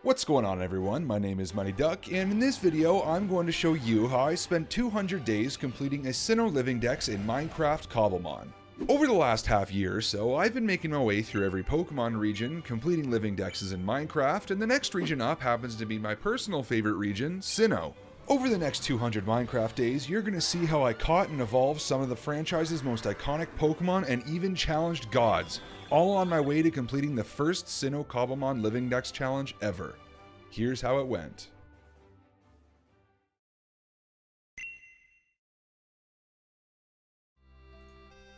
What's going on, everyone? My name is Money Duck, and in this video I'm going to show you how I spent 200 days completing a Sinnoh Living Dex in Minecraft Cobblemon. Over the last half year or so, I've been making my way through every Pokemon region, completing Living Dexes in Minecraft, and the next region up happens to be my personal favorite region, Sinnoh. Over the next 200 Minecraft days, you're going to see how I caught and evolved some of the franchise's most iconic Pokemon and even challenged gods, all on my way to completing the first Sinnoh Cobblemon Living Dex challenge ever. Here's how it went.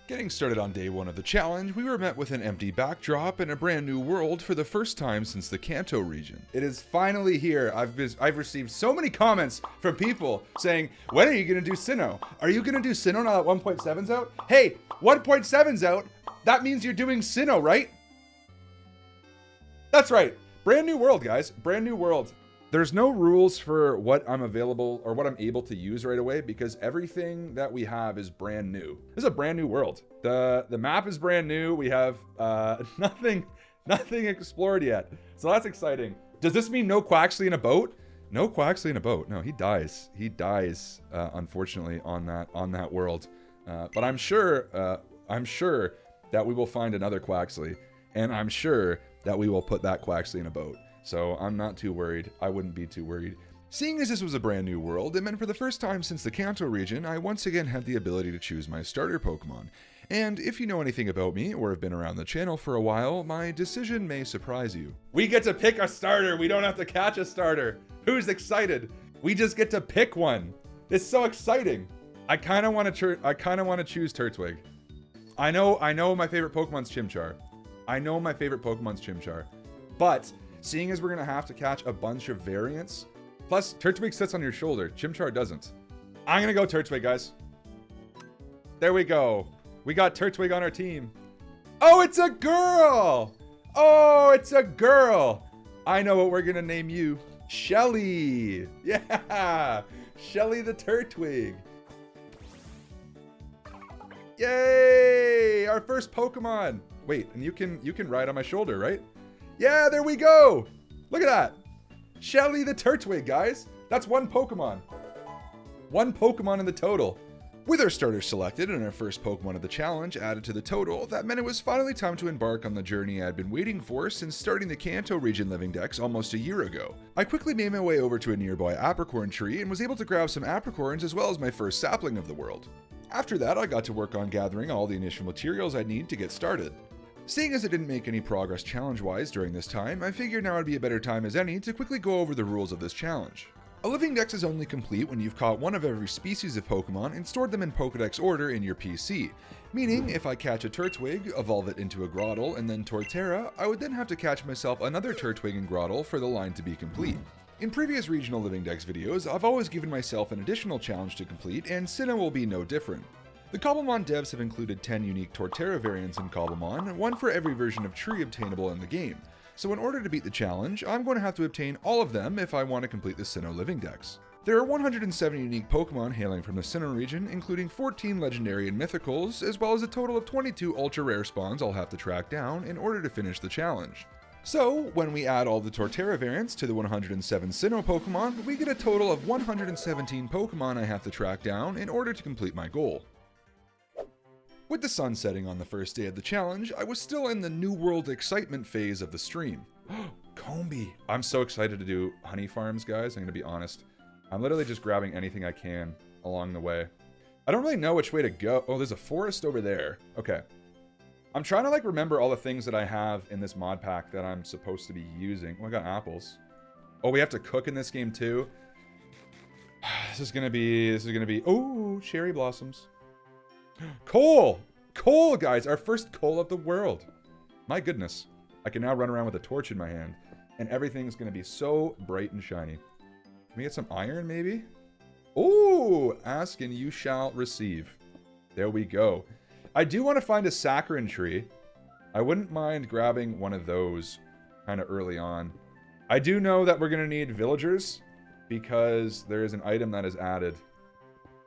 Getting started on day one of the challenge, we were met with an empty backdrop and a brand new world for the first time since the Kanto region. It is finally here. I've received so many comments from people saying, when are you going to do Sinnoh? Are you going to do Sinnoh now that 1.7's out? Hey, 1.7's out. That means you're doing Sinnoh, right? That's right. Brand new world, guys. Brand new world. There's no rules for what I'm available or what I'm able to use right away because everything that we have is brand new. This is a brand new world. The map is brand new. We have nothing explored yet. So that's exciting. Does this mean no Quaxley in a boat? No Quaxley in a boat. No, he dies. He dies, unfortunately, on that world. But I'm sure that we will find another Quaxley, and I'm sure that we will put that Quaxley in a boat. So I'm not too worried. I wouldn't be too worried. Seeing as this was a brand new world, it meant for the first time since the Kanto region, I once again had the ability to choose my starter Pokemon. And if you know anything about me, or have been around the channel for a while, my decision may surprise you. We get to pick a starter! We don't have to catch a starter! Who's excited? We just get to pick one! It's so exciting! I kinda wanna choose Turtwig. I know my favorite Pokemon's Chimchar. But seeing as we're gonna have to catch a bunch of variants, plus Turtwig sits on your shoulder, Chimchar doesn't. I'm gonna go Turtwig, guys. There we go. We got Turtwig on our team. Oh, it's a girl! Oh, it's a girl! I know what we're gonna name you. Shelly! Yeah! Shelly the Turtwig. Yay! Our first Pokemon! Wait, and you can ride on my shoulder, right? Yeah, there we go! Look at that! Shelly the Turtwig, guys! That's one Pokemon. One Pokemon in the total. With our starters selected and our first Pokemon of the challenge added to the total, that meant it was finally time to embark on the journey I had been waiting for since starting the Kanto region Living Dex almost a year ago. I quickly made my way over to a nearby apricorn tree and was able to grab some apricorns as well as my first sapling of the world. After that, I got to work on gathering all the initial materials I need to get started. Seeing as I didn't make any progress challenge-wise during this time, I figured now would be a better time as any to quickly go over the rules of this challenge. A Living Dex is only complete when you've caught one of every species of Pokemon and stored them in Pokedex order in your PC, meaning if I catch a Turtwig, evolve it into a Grotle, and then Torterra, I would then have to catch myself another Turtwig and Grotle for the line to be complete. In previous regional Living Dex videos, I've always given myself an additional challenge to complete, and Sinnoh will be no different. The Cobblemon devs have included 10 unique Torterra variants in Cobblemon, one for every version of tree obtainable in the game. So in order to beat the challenge, I'm going to have to obtain all of them if I want to complete the Sinnoh Living Dex. There are 107 unique Pokemon hailing from the Sinnoh region, including 14 legendary and mythicals, as well as a total of 22 ultra rare spawns I'll have to track down in order to finish the challenge. So, when we add all the Torterra variants to the 107 Sinnoh Pokemon, we get a total of 117 Pokemon I have to track down in order to complete my goal. With the sun setting on the first day of the challenge, I was still in the New World excitement phase of the stream. Combee! I'm so excited to do honey farms, guys, I'm gonna be honest. I'm literally just grabbing anything I can along the way. I don't really know which way to go. Oh, there's a forest over there. Okay. I'm trying to, remember all the things that I have in this mod pack that I'm supposed to be using. Oh, I got apples. Oh, we have to cook in this game, too? This is gonna be... Oh, cherry blossoms. Coal! Coal, guys! Our first coal of the world! My goodness. I can now run around with a torch in my hand, and everything's gonna be so bright and shiny. Can we get some iron, maybe? Ooh! Ask and you shall receive. There we go. I do want to find a saccharine tree. I wouldn't mind grabbing one of those kind of early on. I do know that we're gonna need villagers, because there is an item that is added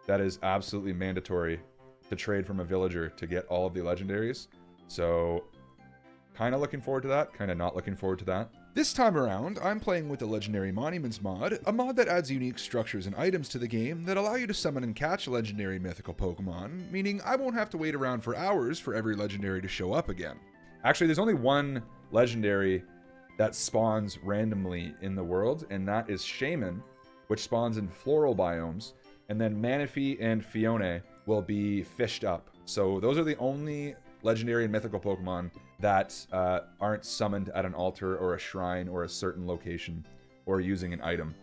that is absolutely mandatory to trade from a villager to get all of the legendaries. So, kind of looking forward to that, kind of not looking forward to that. This time around, I'm playing with the Legendary Monuments mod, a mod that adds unique structures and items to the game that allow you to summon and catch legendary mythical Pokemon, meaning I won't have to wait around for hours for every legendary to show up again. Actually, there's only one legendary that spawns randomly in the world, and that is Shaman, which spawns in floral biomes, and then Manaphy and Fione will be fished up. So those are the only legendary and mythical Pokemon that aren't summoned at an altar or a shrine or a certain location or using an item.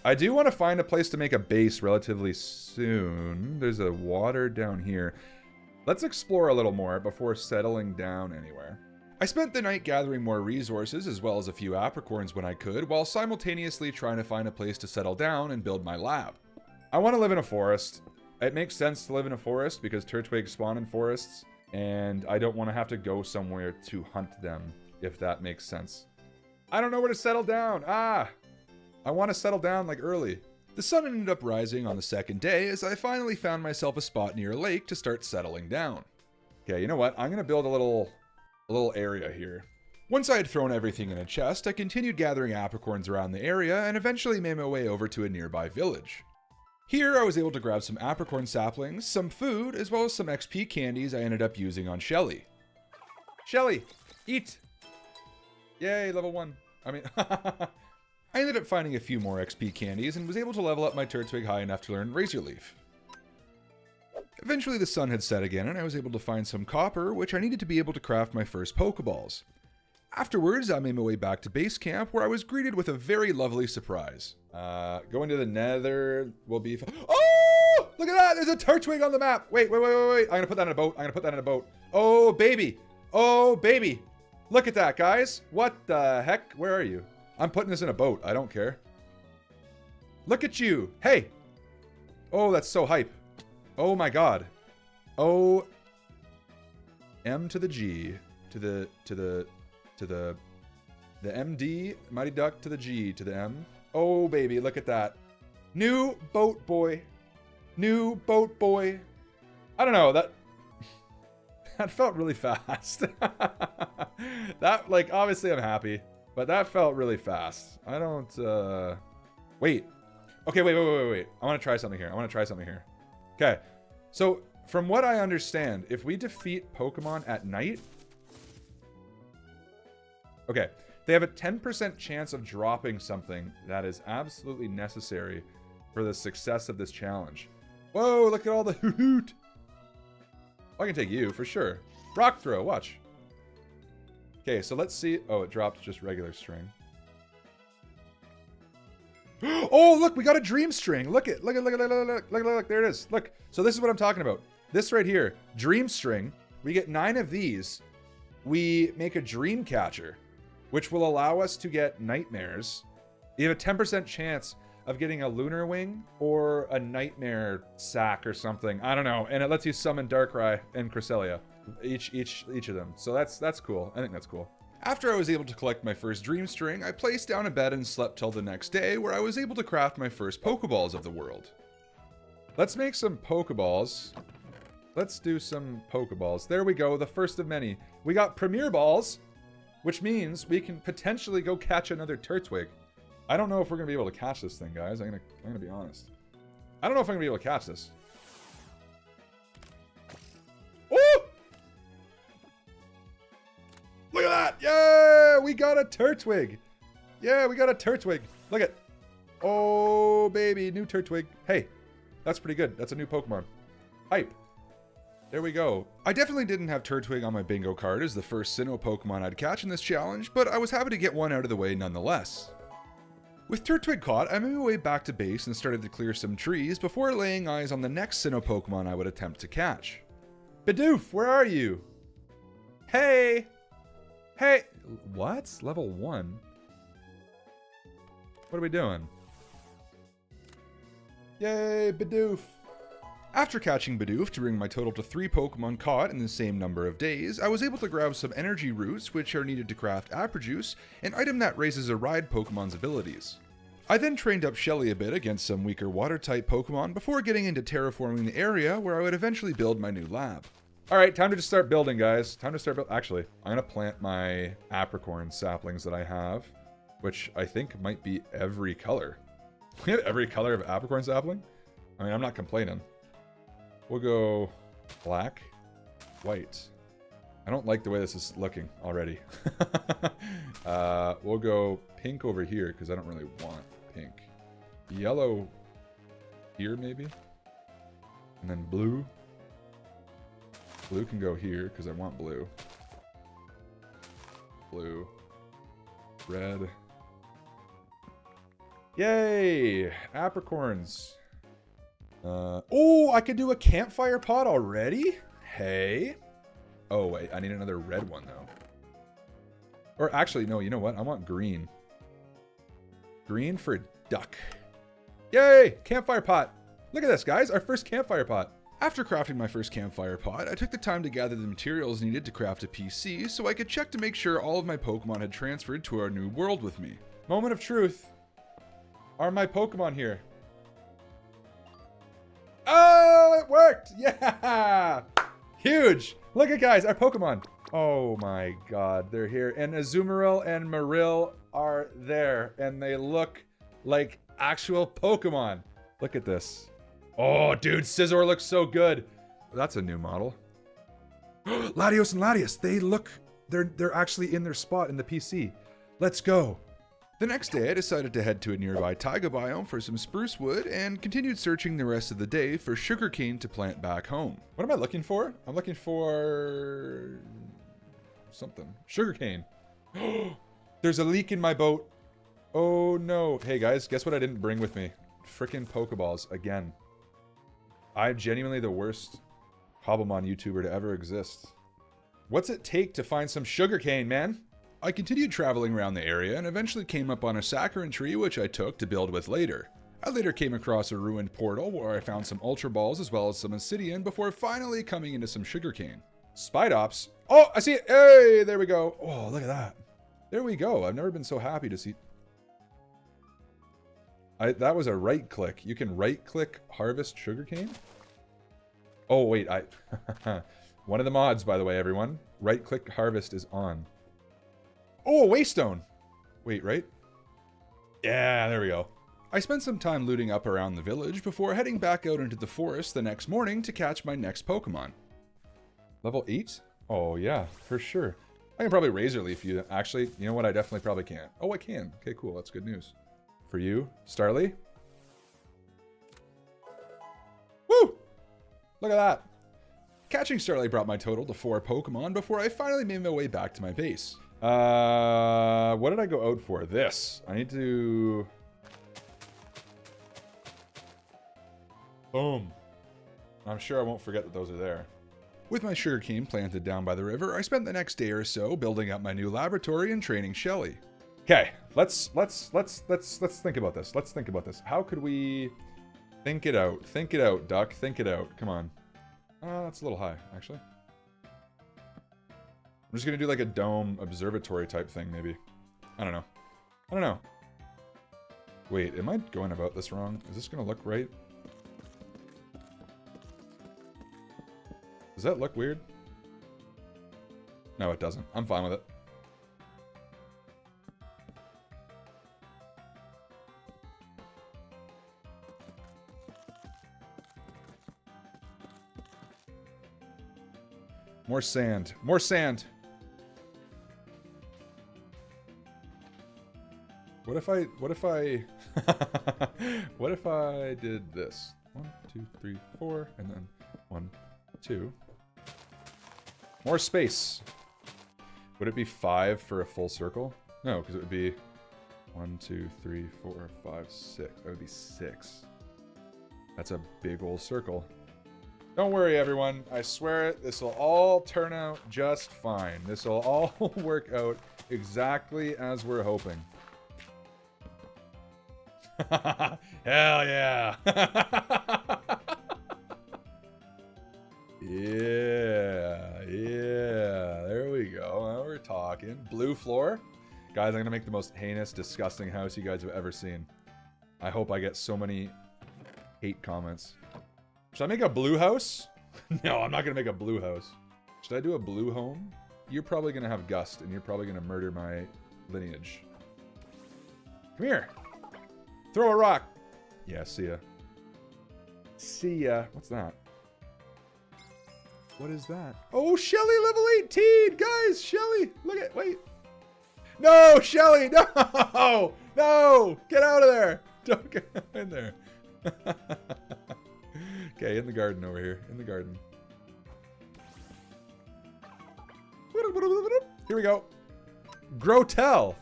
I do want to find a place to make a base relatively soon. There's a water down here. Let's explore a little more before settling down anywhere. I spent the night gathering more resources as well as a few apricorns when I could, while simultaneously trying to find a place to settle down and build my lab. I want to live in a forest. It makes sense to live in a forest because Turtwigs spawn in forests, and I don't want to have to go somewhere to hunt them, if that makes sense. I don't know where to settle down. I want to settle down like early. The sun ended up rising on the second day as I finally found myself a spot near a lake to start settling down. Okay, you know what? I'm going to build a little area here. Once I had thrown everything in a chest, I continued gathering apricorns around the area and eventually made my way over to a nearby village. Here, I was able to grab some apricorn saplings, some food, as well as some XP candies I ended up using on Shelly. Shelly, eat! Yay, level 1. I ended up finding a few more XP candies and was able to level up my Turtwig high enough to learn Razor Leaf. Eventually the sun had set again and I was able to find some copper, which I needed to be able to craft my first Pokeballs. Afterwards, I made my way back to base camp where I was greeted with a very lovely surprise. Going to the nether will be Oh! Look at that! There's a Turtwig on the map! Wait. I'm gonna put that in a boat. Oh, baby! Oh, baby! Look at that, guys! What the heck? Where are you? I'm putting this in a boat. I don't care. Look at you! Hey! Oh, that's so hype. Oh my god. Oh. M to the G. To the MD, Mighty Duck to the G to the M. Oh, baby, look at that. New boat boy. New boat boy. I don't know, that felt really fast. That, like, obviously I'm happy, but that felt really fast. I don't, wait. Okay, wait. I want to try something here. Okay, so from what I understand, if we defeat Pokemon at night, okay, they have a 10% chance of dropping something that is absolutely necessary for the success of this challenge. Whoa, look at all the hoot. I can take you, for sure. Rock throw, watch. Okay, so let's see. Oh, it dropped just regular string. Oh, look, we got a dream string. Look, there it is. Look, so this is what I'm talking about. This right here, dream string. We get 9 of these. We make a dream catcher, which will allow us to get nightmares. You have a 10% chance of getting a lunar wing or a nightmare sack or something. I don't know. And it lets you summon Darkrai and Cresselia, each of them. So that's cool. I think that's cool. After I was able to collect my first dream string, I placed down a bed and slept till the next day, where I was able to craft my first Pokeballs of the world. Let's make some Pokeballs. Let's do some Pokeballs. There we go, the first of many. We got Premier Balls, which means we can potentially go catch another Turtwig. I don't know if we're going to be able to catch this thing, guys. I'm gonna be honest. I don't know if I'm going to be able to catch this. Oh! Look at that! Yeah! We got a Turtwig! Yeah, we got a Turtwig. Look at... Oh, baby. New Turtwig. Hey, that's pretty good. That's a new Pokemon. Hype. There we go. I definitely didn't have Turtwig on my bingo card as the first Sinnoh Pokemon I'd catch in this challenge, but I was happy to get one out of the way nonetheless. With Turtwig caught, I made my way back to base and started to clear some trees before laying eyes on the next Sinnoh Pokemon I would attempt to catch. Bidoof, where are you? Hey! Hey! What? Level 1? What are we doing? Yay, Bidoof! After catching Bidoof to bring my total to 3 Pokemon caught in the same number of days, I was able to grab some energy roots which are needed to craft Aprijuice, an item that raises a ride Pokemon's abilities. I then trained up Shelly a bit against some weaker water-type Pokemon before getting into terraforming the area where I would eventually build my new lab. Alright, time to just start building, guys. Time to start building. Actually, I'm going to plant my apricorn saplings that I have which I think might be every color. We have every color of apricorn sapling? I mean, I'm not complaining. We'll go black, white. I don't like the way this is looking already. We'll go pink over here because I don't really want pink. Yellow here maybe. And then blue. Blue can go here because I want blue. Blue. Red. Yay! Apricorns. Oh, I could do a campfire pot already? Hey. Oh, wait. I need another red one, though. Or actually, no. You know what? I want green. Green for duck. Yay! Campfire pot. Look at this, guys. Our first campfire pot. After crafting my first campfire pot, I took the time to gather the materials needed to craft a PC so I could check to make sure all of my Pokemon had transferred to our new world with me. Moment of truth. Are my Pokemon here? Oh, it worked! Yeah! Huge! Look at guys, our Pokemon. Oh my god, they're here. And Azumarill and Marill are there. And they look like actual Pokemon. Look at this. Oh, dude, Scizor looks so good. That's a new model. Latios and Latias, they look... They're actually in their spot in the PC. Let's go. The next day, I decided to head to a nearby taiga biome for some spruce wood and continued searching the rest of the day for sugarcane to plant back home. What am I looking for? I'm looking for... something. Sugarcane. There's a leak in my boat. Oh no. Hey guys, guess what I didn't bring with me? Frickin' Pokeballs again. I'm genuinely the worst Cobblemon YouTuber to ever exist. What's it take to find some sugarcane, man? I continued traveling around the area and eventually came up on a saccharin tree which I took to build with later. I later came across a ruined portal where I found some Ultra Balls as well as some Obsidian before finally coming into some sugarcane. Spidops. Oh, I see it. Hey, there we go. Oh, look at that. There we go. I've never been so happy to see... that was a right click. You can right click harvest sugarcane? Oh, wait. One of the mods, by the way, everyone. Right click harvest is on. Oh, a waystone. Wait, right? Yeah, there we go. I spent some time looting up around the village before heading back out into the forest the next morning to catch my next Pokemon. Level 8? Oh, yeah, for sure. I can probably Razor Leaf you. Actually, you know what? I definitely probably can't. Oh, I can. Okay, cool. That's good news. For you, Starly. Woo! Look at that. Catching Starly brought my total to 4 Pokemon before I finally made my way back to my base. What did I go out for? This. I need to... Boom. I'm sure I won't forget that those are there. With my sugarcane planted down by the river, I spent the next day or so building up my new laboratory and training Shelly. Okay, let's think about this. Let's think about this. How could we think it out? Think it out, Duck. Think it out. Come on. That's a little high, actually. I'm just gonna do like a dome observatory type thing, maybe. I don't know. I don't know. Wait, am I going about this wrong? Is this gonna look right? Does that look weird? No, it doesn't. I'm fine with it. More sand. More sand! What if I what if I did this? 1, 2, 3, 4, and then 1, 2. More space. Would it be 5 for a full circle? No, because it would be 1, 2, 3, 4, 5, 6. That would be 6. That's a big old circle. Don't worry, everyone. I swear it. This will all turn out just fine. This will all work out exactly as we're hoping. Hell yeah. Yeah. There we go. Now we're talking. Blue floor. Guys, I'm going to make the most heinous, disgusting house you guys have ever seen. I hope I get so many hate comments. Should I make a blue house? No, I'm not going to make a blue house. Should I do a blue home? You're probably going to have Gust, and you're probably going to murder my lineage. Come here. Throw a rock. Yeah, see ya. See ya. What's that? What is that? Oh, Shelly level 18! Guys, Shelly! Look at, wait. No, Shelly! No! No! Get out of there! Don't get in there. Okay, in the garden over here. In the garden. Here we go. Grotel.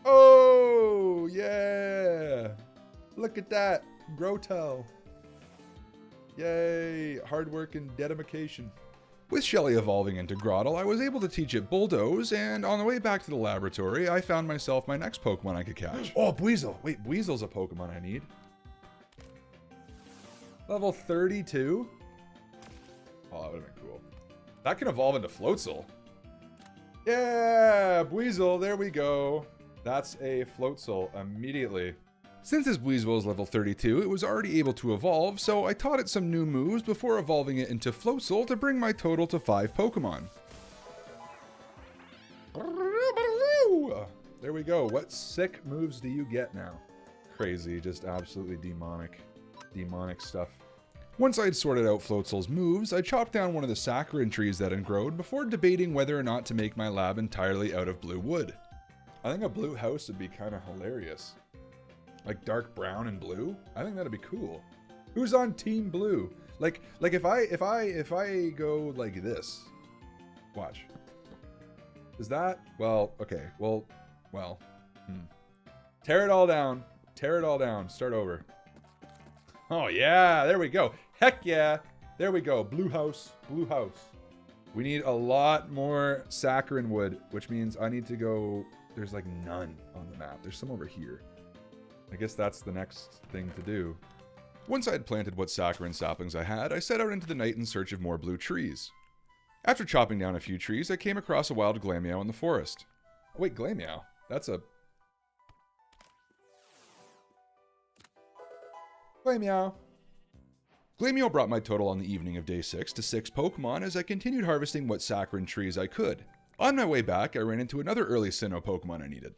Oh, yeah. Look at that. Grotel. Yay. Hard work and dedication. With Shelly evolving into Grotle, I was able to teach it Bulldoze, and on the way back to the laboratory, I found myself my next Pokemon I could catch. Oh, Buizel! Wait, Buizel's a Pokemon I need. Level 32? Oh, that would have been cool. That can evolve into Floatzel. Yeah! Buizel, there we go. That's a Floatzel immediately. Since this Buizel is level 32, it was already able to evolve, so I taught it some new moves before evolving it into Floatzel to bring my total to 5 Pokemon. There we go. What sick moves do you get now? Crazy, just absolutely demonic. Demonic stuff. Once I'd sorted out Floatzel's moves, I chopped down one of the saccharine trees that had grown before debating whether or not to make my lab entirely out of blue wood. I think a blue house would be kind of hilarious. Like dark brown and blue? I think that'd be cool. Who's on team blue? Like if I go like this. Watch. Is that? Well, okay. Well. Tear it all down. Tear it all down. Start over. Oh yeah, there we go. Heck yeah. There we go. Blue house. Blue house. We need a lot more saccharine wood, which means I need to go. There's like none on the map. There's some over here. I guess that's the next thing to do. Once I had planted what saccharine saplings I had, I set out into the night in search of more blue trees. After chopping down a few trees, I came across a wild Glameow in the forest. Oh, wait, Glameow? That's a... Glameow! Glameow brought my total on the evening of day 6 to 6 Pokemon as I continued harvesting what saccharine trees I could. On my way back, I ran into another early Sinnoh Pokemon I needed.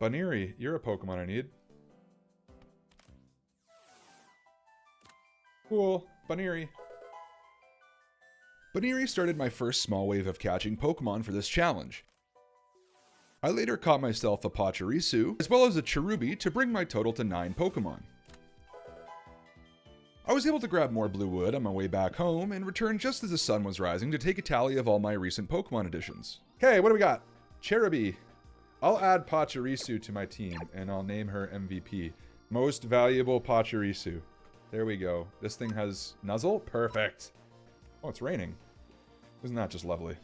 Baniri, you're a Pokemon I need. Cool. Baniri. Baniri started my first small wave of catching Pokemon for this challenge. I later caught myself a Pachirisu, as well as a Cherubi to bring my total to 9 Pokemon. I was able to grab more blue wood on my way back home and return just as the sun was rising to take a tally of all my recent Pokemon additions. Okay, what do we got? Cherubi. I'll add Pachirisu to my team, and I'll name her MVP. Most valuable Pachirisu. There we go. This thing has Nuzzle? Perfect. Oh, it's raining. Isn't that just lovely?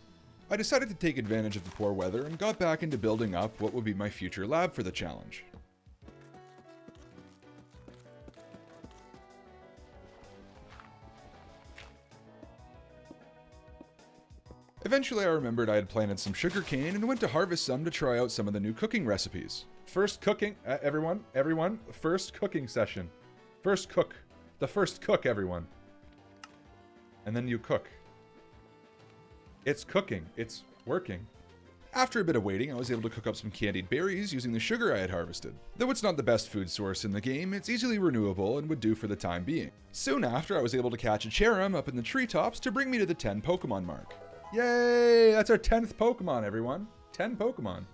I decided to take advantage of the poor weather and got back into building up what would be my future lab for the challenge. Eventually I remembered I had planted some sugarcane and went to harvest some to try out some of the new cooking recipes. First cooking, everyone, first cooking session. First cook. The first cook, everyone. And then you cook. It's cooking. It's working. After a bit of waiting, I was able to cook up some candied berries using the sugar I had harvested. Though it's not the best food source in the game, it's easily renewable and would do for the time being. Soon after, I was able to catch a Cherim up in the treetops to bring me to the 10 Pokemon mark. Yay! That's our 10th Pokemon, everyone. 10 Pokemon.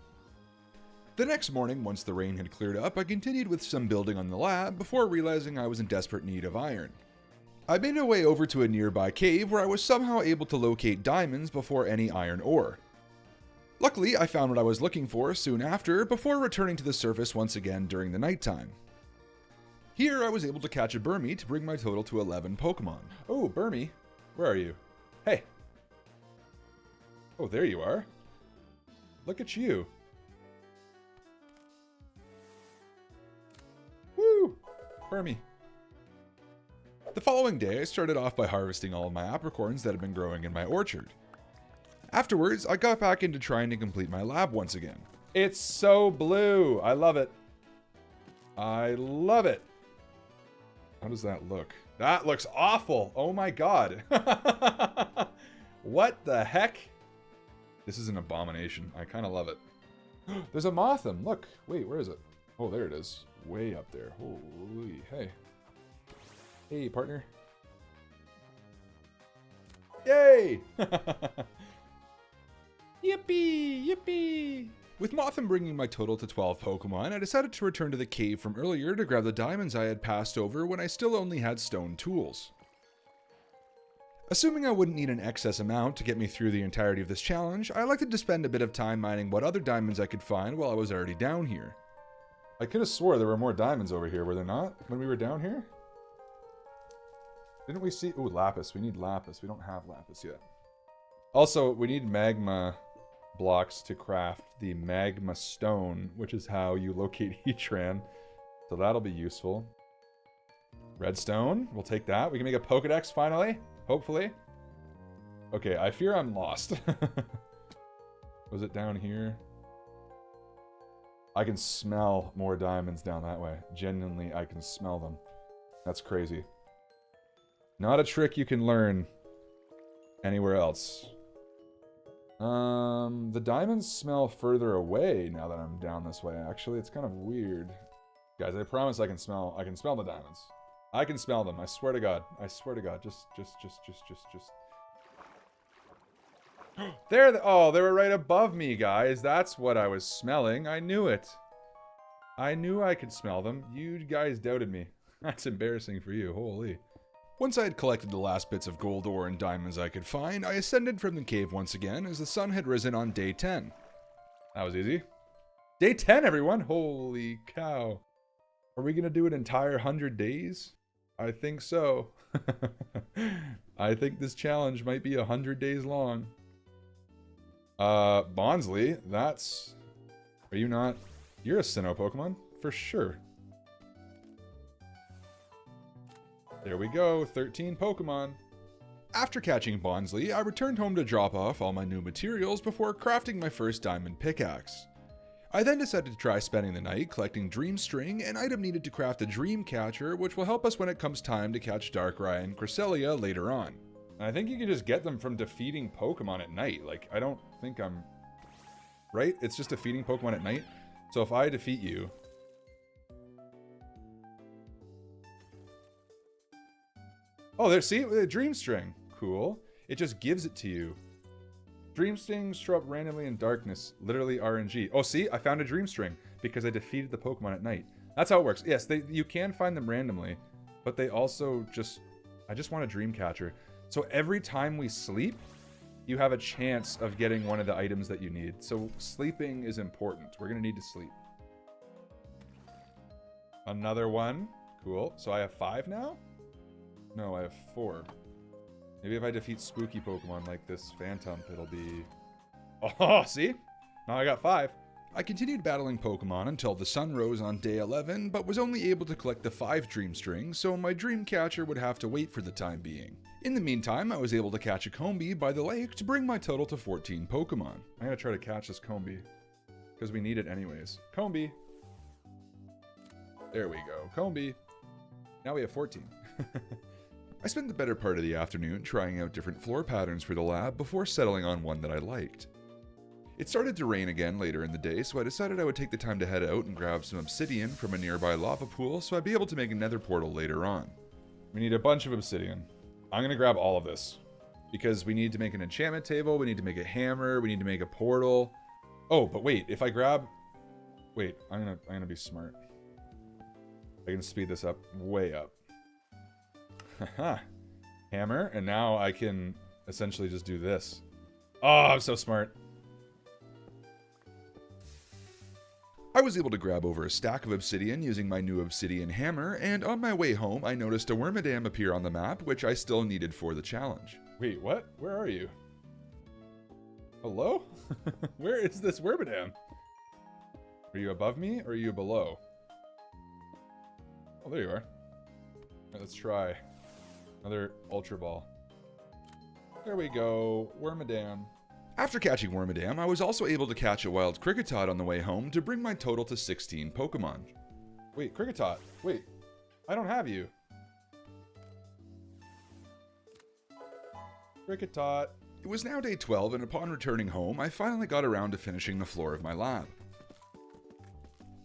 The next morning, once the rain had cleared up, I continued with some building on the lab before realizing I was in desperate need of iron. I made my way over to a nearby cave where I was somehow able to locate diamonds before any iron ore. Luckily, I found what I was looking for soon after, before returning to the surface once again during the nighttime. Here, I was able to catch a Burmy to bring my total to 11 Pokemon. Oh, Burmy, where are you? Hey! Oh, there you are. Look at you. Woo! Burmy. The following day, I started off by harvesting all of my apricorns that had been growing in my orchard. Afterwards, I got back into trying to complete my lab once again. It's so blue! I love it. I love it! How does that look? That looks awful. Oh my god. What the heck? This is an abomination. I kind of love it. There's a Mothim. Look. Wait, where is it? Oh, there it is. Way up there. Holy. Hey. Hey, partner. Yay! Yippee! Yippee! With Mothim bringing my total to 12 Pokemon, I decided to return to the cave from earlier to grab the diamonds I had passed over when I still only had stone tools. Assuming I wouldn't need an excess amount to get me through the entirety of this challenge, I elected to spend a bit of time mining what other diamonds I could find while I was already down here. I could have swore there were more diamonds over here, were there not, when we were down here? Didn't we see... Ooh, lapis. We need lapis. We don't have lapis yet. Also, we need magma blocks to craft the magma stone, which is how you locate Heatran. So that'll be useful. Redstone. We'll take that. We can make a Pokedex finally. Hopefully. Okay, I fear I'm lost. Was it down here? I can smell more diamonds down that way. Genuinely, I can smell them. That's crazy. Not a trick you can learn anywhere else. The diamonds smell further away now that I'm down this way, actually. It's kind of weird. Guys, I promise I can smell the diamonds. I can smell them. I swear to God. I swear to God. Just. Oh, they were right above me, guys. That's what I was smelling. I knew it. I knew I could smell them. You guys doubted me. That's embarrassing for you. Holy. Once I had collected the last bits of gold ore and diamonds I could find, I ascended from the cave once again as the sun had risen on day 10. That was easy. Day 10, everyone! Holy cow. Are we gonna do an entire 100 days? I think so. I think this challenge might be 100 days long. Bonsley, that's... Are you not... You're a Sinnoh Pokemon? For sure. There we go, 13 Pokemon. After catching Bonsley, I returned home to drop off all my new materials before crafting my first diamond pickaxe. I then decided to try spending the night collecting Dream String, an item needed to craft a Dream Catcher, which will help us when it comes time to catch Darkrai and Cresselia later on. And I think you can just get them from defeating Pokemon at night. Like, I don't think I'm... Right? It's just defeating Pokemon at night. So if I defeat you... Oh, there, see? The Dream String. Cool. It just gives it to you. Dream Strings show up randomly in darkness. Literally RNG. Oh, see? I found a Dream String because I defeated the Pokemon at night. That's how it works. Yes, you can find them randomly, but they also just... I just want a Dream Catcher. So every time we sleep, you have a chance of getting one of the items that you need. So sleeping is important. We're going to need to sleep. Another one. Cool. So I have 5 now? No, I have 4. Maybe if I defeat spooky Pokemon like this Phantom, it'll be... Oh, see? Now I got 5. I continued battling Pokemon until the sun rose on day 11, but was only able to collect the 5 Dream Strings, so my Dream Catcher would have to wait for the time being. In the meantime, I was able to catch a Combee by the lake to bring my total to 14 Pokemon. I'm gonna try to catch this Combee, because we need it anyways. Combee! There we go. Combee! Now we have 14. I spent the better part of the afternoon trying out different floor patterns for the lab before settling on one that I liked. It started to rain again later in the day, so I decided I would take the time to head out and grab some obsidian from a nearby lava pool so I'd be able to make a nether portal later on. We need a bunch of obsidian. I'm going to grab all of this, because we need to make an enchantment table, we need to make a hammer, we need to make a portal. Oh, but wait, if I grab... Wait, I'm gonna be smart. I can speed this up way up. Haha. Hammer, and now I can essentially just do this. Oh, I'm so smart. I was able to grab over a stack of obsidian using my new obsidian hammer, and on my way home I noticed a Wormadam appear on the map, which I still needed for the challenge. Wait, what? Where are you? Hello? Where is this Wormadam? Are you above me, or are you below? Oh, there you are. Alright, let's try. Another Ultra Ball. There we go. Wormadam. After catching Wormadam, I was also able to catch a wild Kricketot on the way home to bring my total to 16 Pokemon. Wait, Kricketot. Wait. I don't have you. Cricket-tot. It was now day 12, and upon returning home, I finally got around to finishing the floor of my lab.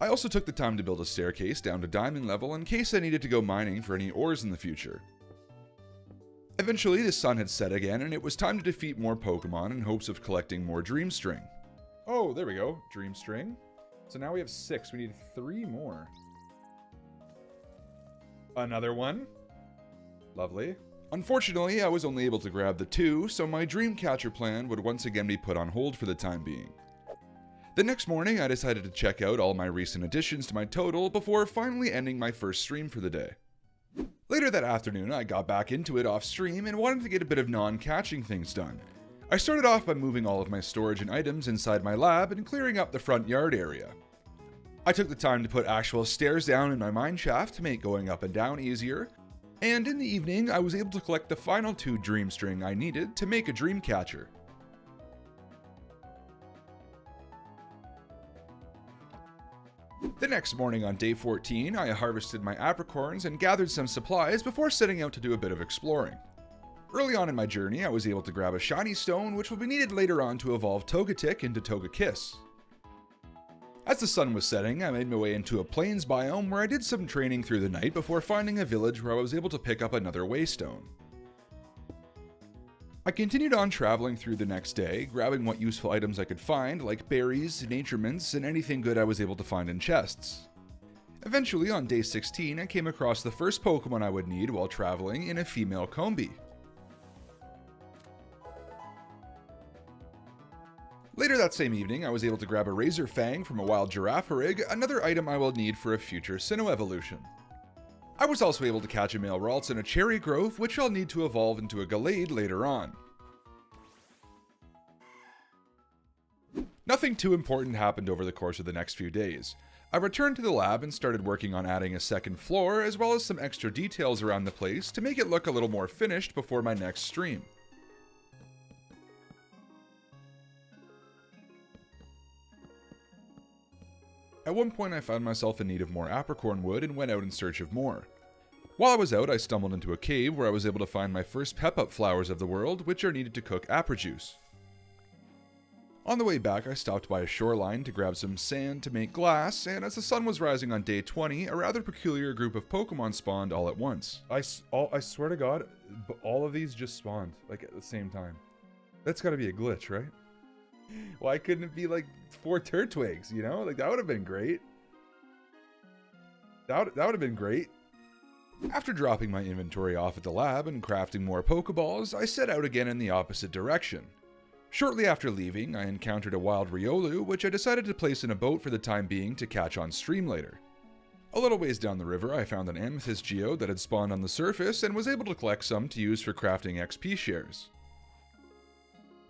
I also took the time to build a staircase down to diamond level in case I needed to go mining for any ores in the future. Eventually, the sun had set again, and it was time to defeat more Pokemon in hopes of collecting more Dream String. Oh, there we go. Dream String. So now we have 6. We need 3 more. Another one. Lovely. Unfortunately, I was only able to grab the 2, so my Dreamcatcher plan would once again be put on hold for the time being. The next morning, I decided to check out all my recent additions to my total before finally ending my first stream for the day. Later that afternoon, I got back into it off stream and wanted to get a bit of non-catching things done. I started off by moving all of my storage and items inside my lab and clearing up the front yard area. I took the time to put actual stairs down in my mine shaft to make going up and down easier, and in the evening, I was able to collect the final 2 Dream String I needed to make a Dreamcatcher. The next morning on day 14, I harvested my apricorns and gathered some supplies before setting out to do a bit of exploring. Early on in my journey, I was able to grab a shiny stone which will be needed later on to evolve Togetic into Togekiss. As the sun was setting, I made my way into a plains biome where I did some training through the night before finding a village where I was able to pick up another waystone. I continued on traveling through the next day, grabbing what useful items I could find, like berries, nature mints, and anything good I was able to find in chests. Eventually, on day 16, I came across the first Pokemon I would need while traveling in a female Combee. Later that same evening, I was able to grab a Razor Fang from a wild Girafarig, another item I will need for a future Sinnoh evolution. I was also able to catch a male Ralts and a Cherry Growth, which I'll need to evolve into a Gallade later on. Nothing too important happened over the course of the next few days. I returned to the lab and started working on adding a second floor, as well as some extra details around the place to make it look a little more finished before my next stream. At one point I found myself in need of more apricorn wood and went out in search of more. While I was out, I stumbled into a cave where I was able to find my first pep-up flowers of the world, which are needed to cook aprijuice. On the way back, I stopped by a shoreline to grab some sand to make glass, and as the sun was rising on day 20, a rather peculiar group of Pokemon spawned all at once. I swear to God, all of these just spawned, like, at the same time. That's gotta be a glitch, right? Why couldn't it be like 4 Turtwigs, you know? Like, that would have been great. That would have been great. After dropping my inventory off at the lab and crafting more Pokeballs, I set out again in the opposite direction. Shortly after leaving, I encountered a wild Riolu, which I decided to place in a boat for the time being to catch on stream later. A little ways down the river, I found an Amethyst Geode that had spawned on the surface and was able to collect some to use for crafting XP shares.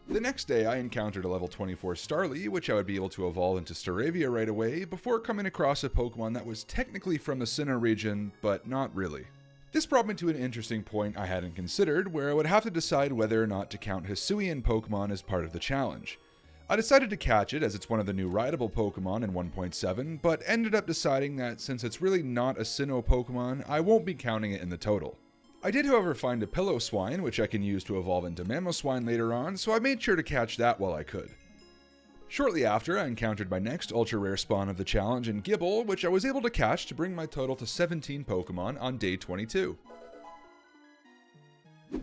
The next day, I encountered a level 24 Starly, which I would be able to evolve into Staravia right away, before coming across a Pokemon that was technically from the Sinnoh region, but not really. This brought me to an interesting point I hadn't considered, where I would have to decide whether or not to count Hisuian Pokemon as part of the challenge. I decided to catch it as it's one of the new rideable Pokemon in 1.7, but ended up deciding that since it's really not a Sinnoh Pokemon, I won't be counting it in the total. I did, however, find a Pillow-Swine, which I can use to evolve into Mamoswine later on, so I made sure to catch that while I could. Shortly after, I encountered my next ultra-rare spawn of the challenge in Gible, which I was able to catch to bring my total to 17 Pokemon on day 22.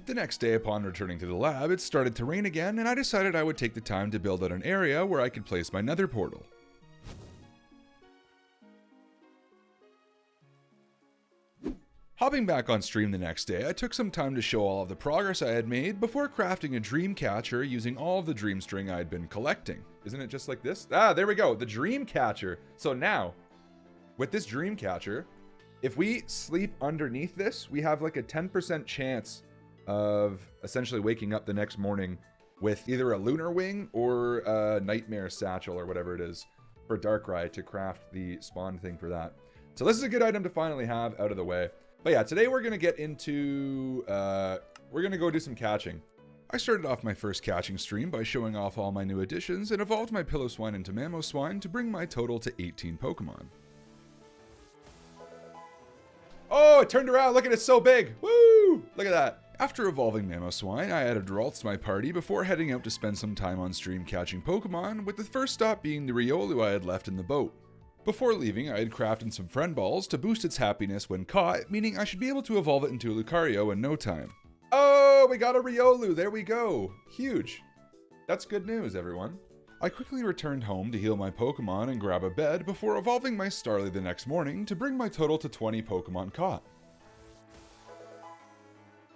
The next day, upon returning to the lab, it started to rain again, and I decided I would take the time to build out an area where I could place my nether portal. Hopping back on stream the next day, I took some time to show all of the progress I had made before crafting a dream catcher using all of the dream string I had been collecting. Isn't it just like this? Ah, there we go, the dream catcher. So now, with this dream catcher, if we sleep underneath this, we have like a 10% chance of essentially waking up the next morning with either a lunar wing or a nightmare satchel or whatever it is for Darkrai to craft the spawn thing for that. So this is a good item to finally have out of the way. But yeah, today we're going to get into, we're going to go do some catching. I started off my first catching stream by showing off all my new additions and evolved my Pillow-Swine into Mamoswine to bring my total to 18 Pokemon. Oh, it turned around, look at it, so big, woo! Look at that. After evolving Mamoswine, I added Ralts to my party before heading out to spend some time on stream catching Pokemon, with the first stop being the Riolu I had left in the boat. Before leaving, I had crafted some friend balls to boost its happiness when caught, meaning I should be able to evolve it into a Lucario in no time. Oh, we got a Riolu, there we go. Huge. That's good news, everyone. I quickly returned home to heal my Pokemon and grab a bed before evolving my Starly the next morning to bring my total to 20 Pokemon caught.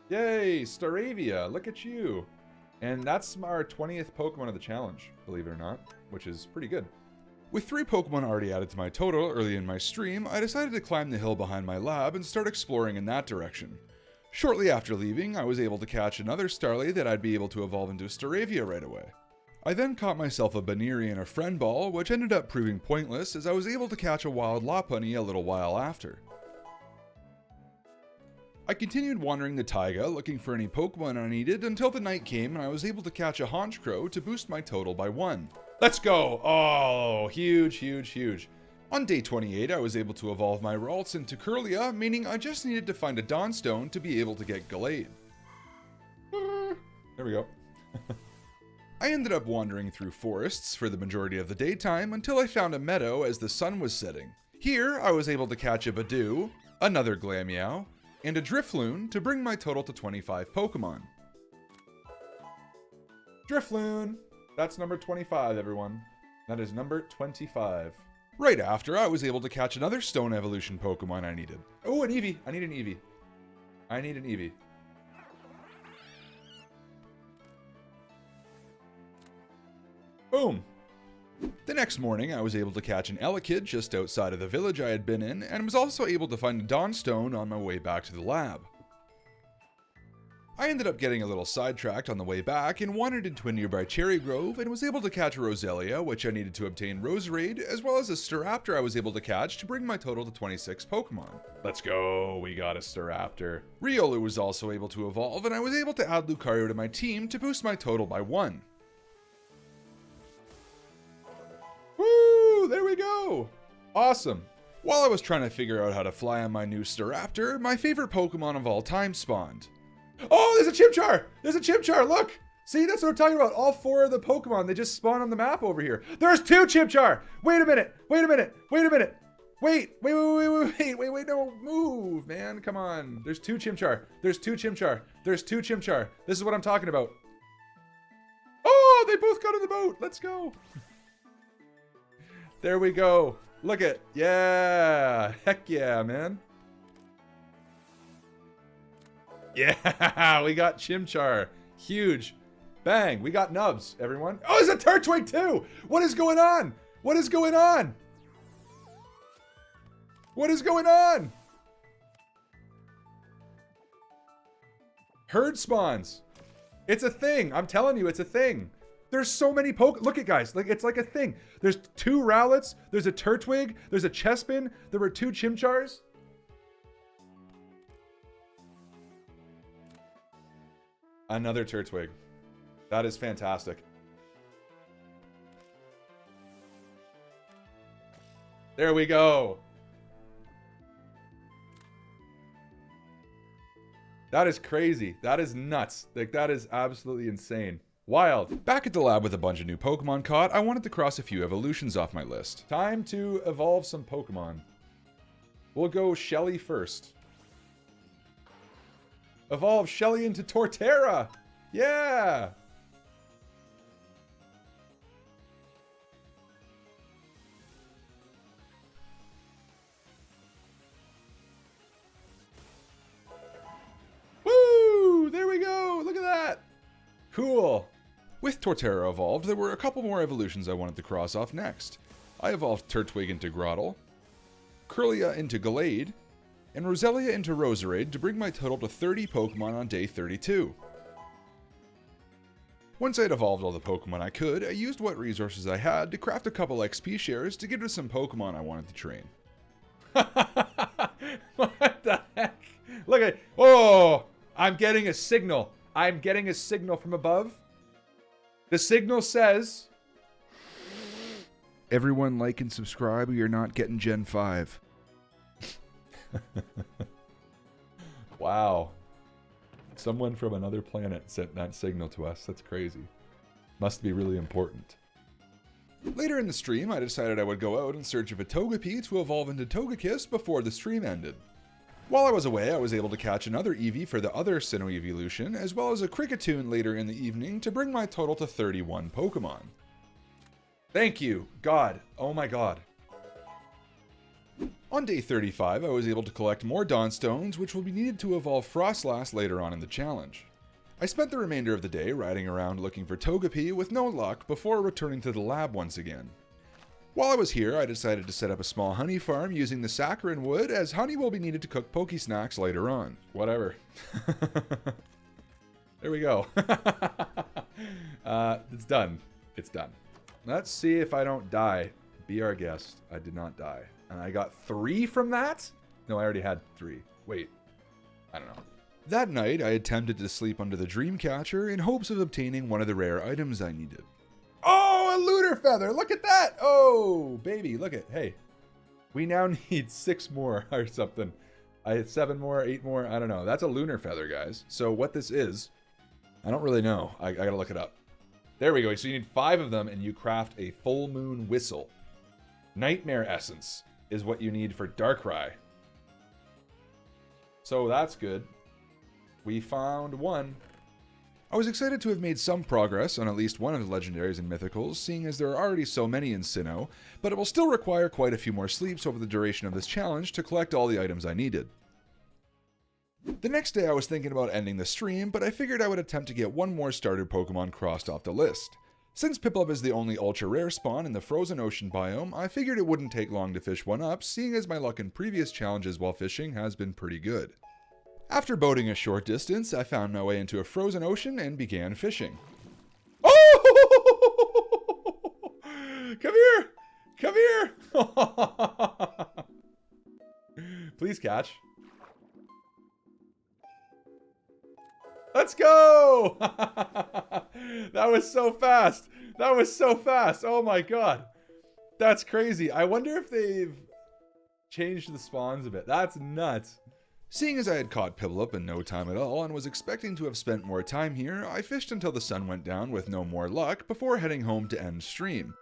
Yay, Staravia, look at you. And that's our 20th Pokemon of the challenge, believe it or not, which is pretty good. With 3 Pokemon already added to my total early in my stream, I decided to climb the hill behind my lab and start exploring in that direction. Shortly after leaving, I was able to catch another Starly that I'd be able to evolve into Staravia right away. I then caught myself a Baneri and a Friend Ball, which ended up proving pointless as I was able to catch a wild Lopunny a little while after. I continued wandering the taiga looking for any Pokemon I needed until the night came and I was able to catch a Honchkrow to boost my total by 1. Let's go! Oh, huge, huge, huge. On day 28, I was able to evolve my Ralts into Kirlia, meaning I just needed to find a Dawnstone to be able to get Gallade. There we go. I ended up wandering through forests for the majority of the daytime until I found a meadow as the sun was setting. Here, I was able to catch a Badoo, another Glameow, and a Drifloon to bring my total to 25 Pokemon. Drifloon! That's number 25, everyone. That is number 25. Right after, I was able to catch another Stone Evolution Pokemon I needed. Oh, an Eevee! I need an Eevee. I need an Eevee. Boom! The next morning, I was able to catch an Elekid just outside of the village I had been in, and was also able to find a Dawnstone on my way back to the lab. I ended up getting a little sidetracked on the way back and wandered into a nearby cherry grove and was able to catch a Roselia, which I needed to obtain Roserade, as well as a Staraptor I was able to catch to bring my total to 26 Pokemon. Let's go, we got a Staraptor. Riolu was also able to evolve, and I was able to add Lucario to my team to boost my total by 1. Woo! There we go! Awesome! While I was trying to figure out how to fly on my new Staraptor, my favorite Pokemon of all time spawned. Oh, there's a Chimchar! There's a Chimchar, look! See, that's what I'm talking about. All 4 of the Pokemon, they just spawn on the map over here. There's 2 Chimchar! Wait a minute! Wait a minute! Wait a minute! Wait, no, move, man, come on. There's 2 Chimchar. There's 2 Chimchar. There's 2 Chimchar. This is what I'm talking about. Oh, they both got in the boat. Let's go. There we go. Look it. Yeah. Heck yeah, man. Yeah, we got Chimchar. Huge. Bang. We got Nubs, everyone. Oh, there's a Turtwig too. What is going on? What is going on? What is going on? Herd spawns. It's a thing. I'm telling you, it's a thing. There's so many look at guys, like it's like a thing. There's 2 Rowlets, there's a Turtwig, there's a Chespin, there were 2 Chimchars. Another Turtwig. That is fantastic. There we go. That is crazy. That is nuts. Like, that is absolutely insane. Wild. Back at the lab with a bunch of new Pokemon caught, I wanted to cross a few evolutions off my list. Time to evolve some Pokemon. We'll go Shelly first. Evolve Shelly into Torterra! Yeah! Woo! There we go! Look at that! Cool! With Torterra evolved, there were a couple more evolutions I wanted to cross off next. I evolved Turtwig into Grotle, Kirlia into Gallade, and Roselia into Roserade to bring my total to 30 Pokemon on day 32. Once I'd evolved all the Pokemon I could, I used what resources I had to craft a couple XP shares to give to some Pokemon I wanted to train. What the heck? Look at, oh, I'm getting a signal. I'm getting a signal from above. The signal says, everyone like and subscribe or you're not getting Gen 5. Someone from another planet sent that signal to us. That's crazy. Must be really important. Later in the stream, I decided I would go out in search of a Togepi to evolve into Togekiss before the stream ended. While I was away, I was able to catch another Eevee for the other Sinnoh evolution, as well as a Kricketune later in the evening to bring my total to 31 Pokemon. Thank you, God. Oh my God. On day 35, I was able to collect more Dawnstones, which will be needed to evolve Frostlass later on in the challenge. I spent the remainder of the day riding around looking for Togepi with no luck before returning to the lab once again. While I was here, I decided to set up a small honey farm using the saccharin wood, as honey will be needed to cook Pokesnacks later on. Whatever. There we go. It's done. It's done. Let's see if I don't die. Be our guest. I did not die. And I got 3 from that? No, I already had 3. Wait. I don't know. That night, I attempted to sleep under the Dreamcatcher in hopes of obtaining one of the rare items I needed. Oh, a lunar feather! Look at that! Oh, baby, look at, hey. We now need 6 more or something. I had 7 more, 8 more, I don't know. That's a lunar feather, guys. So what this is, I don't really know. I gotta look it up. There we go. So you need 5 of them and you craft a full moon whistle. Nightmare essence is what you need for Darkrai. So that's good. We found 1. I was excited to have made some progress on at least one of the legendaries and mythicals, seeing as there are already so many in Sinnoh, but it will still require quite a few more sleeps over the duration of this challenge to collect all the items I needed. The next day I was thinking about ending the stream, but I figured I would attempt to get one more starter Pokemon crossed off the list. Since Piplup is the only ultra rare spawn in the frozen ocean biome, I figured it wouldn't take long to fish one up, seeing as my luck in previous challenges while fishing has been pretty good. After boating a short distance, I found my way into a frozen ocean and began fishing. Oh! Come here! Come here! Please catch. Let's go! That was so fast! That was so fast! Oh my god! That's crazy. I wonder if they've changed the spawns a bit. That's nuts. Seeing as I had caught Piplup in no time at all and was expecting to have spent more time here, I fished until the sun went down with no more luck before heading home to end stream.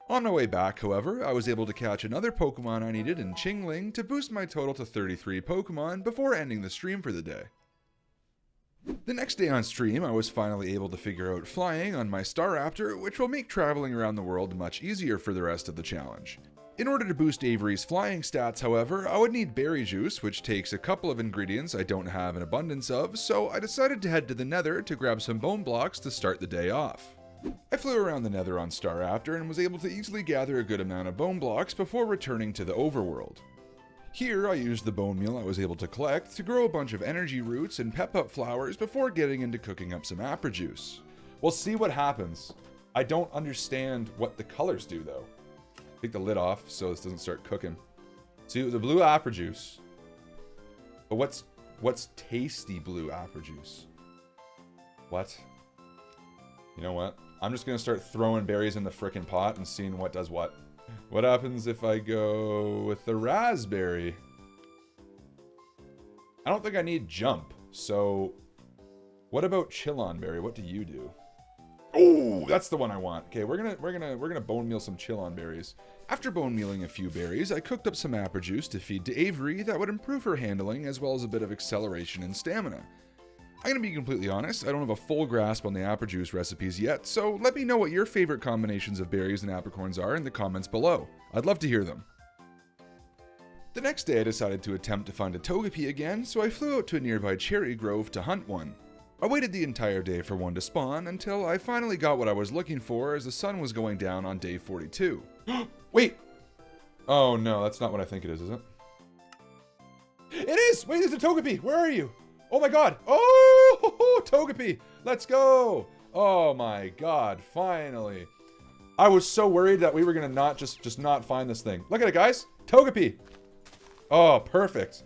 On my way back, however, I was able to catch another Pokemon I needed in Chingling to boost my total to 33 Pokemon before ending the stream for the day. The next day on stream, I was finally able to figure out flying on my Staraptor, which will make traveling around the world much easier for the rest of the challenge. In order to boost Avery's flying stats, however, I would need berry juice, which takes a couple of ingredients I don't have an abundance of, so I decided to head to the Nether to grab some bone blocks to start the day off. I flew around the Nether on Staraptor and was able to easily gather a good amount of bone blocks before returning to the overworld. Here, I used the bone meal I was able to collect to grow a bunch of energy roots and pep up flowers before getting into cooking up some apple juice. We'll see what happens. I don't understand what the colors do, though. Take the lid off so this doesn't start cooking. See, the blue apple juice. But what's tasty blue apple juice? What? You know what? I'm just gonna start throwing berries in the frickin' pot and seeing what does what. What happens if I go with the raspberry? I don't think I need jump. So, what about Chillonberry? What do you do? Oh, that's the one I want. Okay, we're gonna bone meal some Chillon berries. After bone mealing a few berries, I cooked up some apple juice to feed to Avery that would improve her handling as well as a bit of acceleration and stamina. I'm gonna be completely honest, I don't have a full grasp on the apple juice recipes yet, so let me know what your favorite combinations of berries and apricorns are in the comments below. I'd love to hear them. The next day I decided to attempt to find a Togepi again, so I flew out to a nearby cherry grove to hunt one. I waited the entire day for one to spawn until I finally got what I was looking for as the sun was going down on day 42. Wait! Oh no, that's not what I think it is it? It is! Wait, there's a Togepi! Where are you? Oh my god! Oh, Togepi! Let's go! Oh my god, finally. I was so worried that we were gonna not just not find this thing. Look at it, guys! Togepi! Oh, perfect.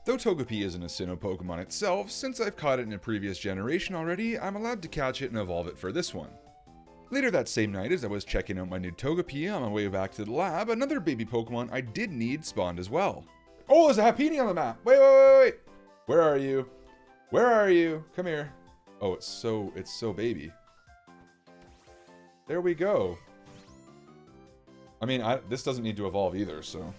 Though Togepi isn't a Sinnoh Pokemon itself, since I've caught it in a previous generation already, I'm allowed to catch it and evolve it for this one. Later that same night, as I was checking out my new Togepi on my way back to the lab, another baby Pokemon I did need spawned as well. Oh, there's a Happiny on the map! Wait! Where are you? Where are you? Come here. Oh, it's so baby. There we go. I mean, this doesn't need to evolve either, so.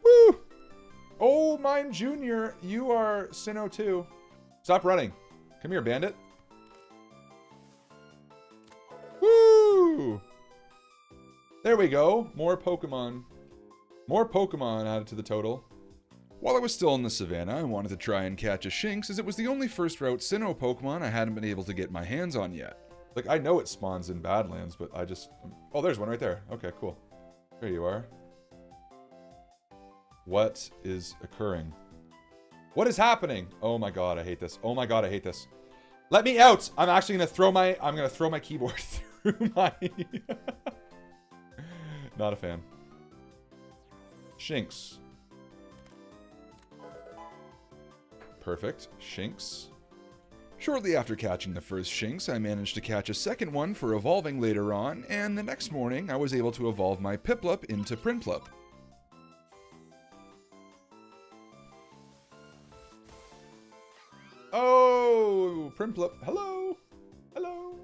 Woo! Oh, mine junior, you are Sinnoh too. Stop running. Come here, bandit. Woo! There we go. More Pokemon. More Pokemon added to the total. While I was still in the savannah, I wanted to try and catch a Shinx, as it was the only first route Sinnoh Pokemon I hadn't been able to get my hands on yet. Like, I know it spawns in Badlands, but I just... Oh, there's one right there. Okay, cool. There you are. What is occurring? What is happening? Oh my god, I hate this. Oh my god, I hate this. Let me out! I'm actually gonna throw my... I'm gonna throw my keyboard through my... Not a fan. Shinx. Perfect. Shinx. Shortly after catching the first Shinx, I managed to catch a second one for evolving later on, and the next morning I was able to evolve my Piplup into Prinplup. Oh, Prinplup. Hello. Hello.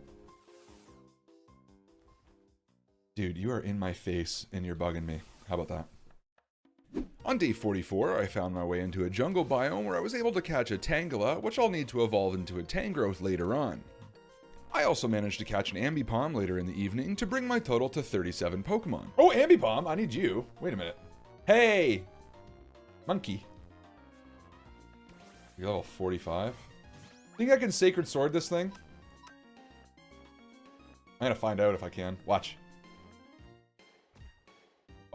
Dude, you are in my face and you're bugging me. How about that? On day 44, I found my way into a jungle biome where I was able to catch a Tangela, which I'll need to evolve into a Tangrowth later on. I also managed to catch an Ambipom later in the evening to bring my total to 37 Pokemon. Oh, Ambipom, I need you. Wait a minute. Hey! Monkey. You're level 45? Think I can Sacred Sword this thing? I'm gonna find out if I can. Watch.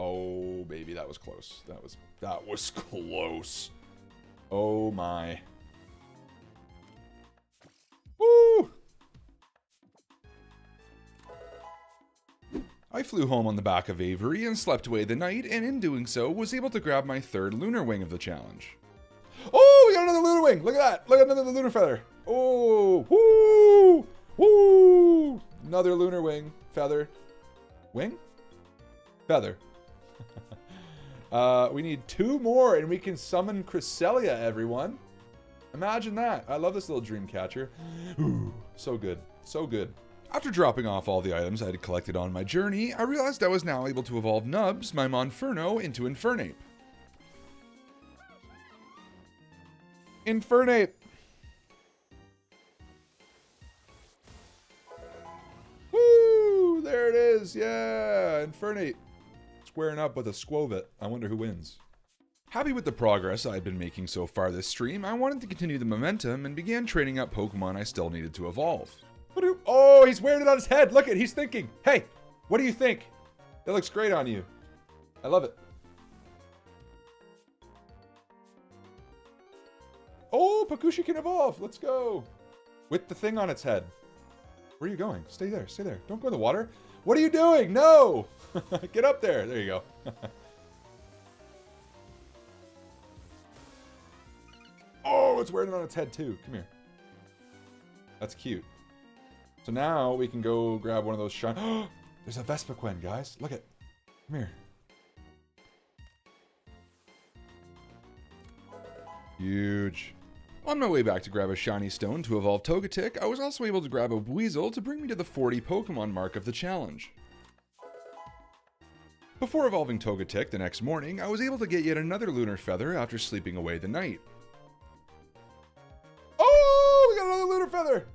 Oh, baby, that was close. That was close. Oh my. Woo! I flew home on the back of Avery and slept away the night, and in doing so, was able to grab my third Lunar Wing of the challenge. Oh, we got another Lunar Wing! Look at that! Look at another Lunar Feather! Oh, woo! Woo! Another Lunar Wing. Feather. Wing? Feather. We need 2 more and we can summon Cresselia, everyone. Imagine that. I love this little dream catcher. Ooh, so good. So good. After dropping off all the items I had collected on my journey, I realized I was now able to evolve Nubs, my Monferno, into Infernape. Infernape! Woo! There it is! Yeah! Infernape. Squaring up with a Squovit. I wonder who wins. Happy with the progress I had been making so far this stream, I wanted to continue the momentum and began training up Pokemon I still needed to evolve. Oh, he's wearing it on his head! Look at, he's thinking! Hey! What do you think? That looks great on you. I love it. Oh, Pakushi can evolve! Let's go! With the thing on its head. Where are you going? Stay there, stay there. Don't go in the water. What are you doing? No! Get up there. There you go. Oh, it's wearing it on its head too. Come here. That's cute. So now we can go grab one of those shine. Oh, there's a Vespiquen, guys. Look at. Come here. Huge. On my way back to grab a shiny stone to evolve Togetic, I was also able to grab a Weasel to bring me to the 40 Pokemon mark of the challenge. Before evolving Togetic the next morning, I was able to get yet another Lunar Feather after sleeping away the night. Oh, we got another Lunar Feather!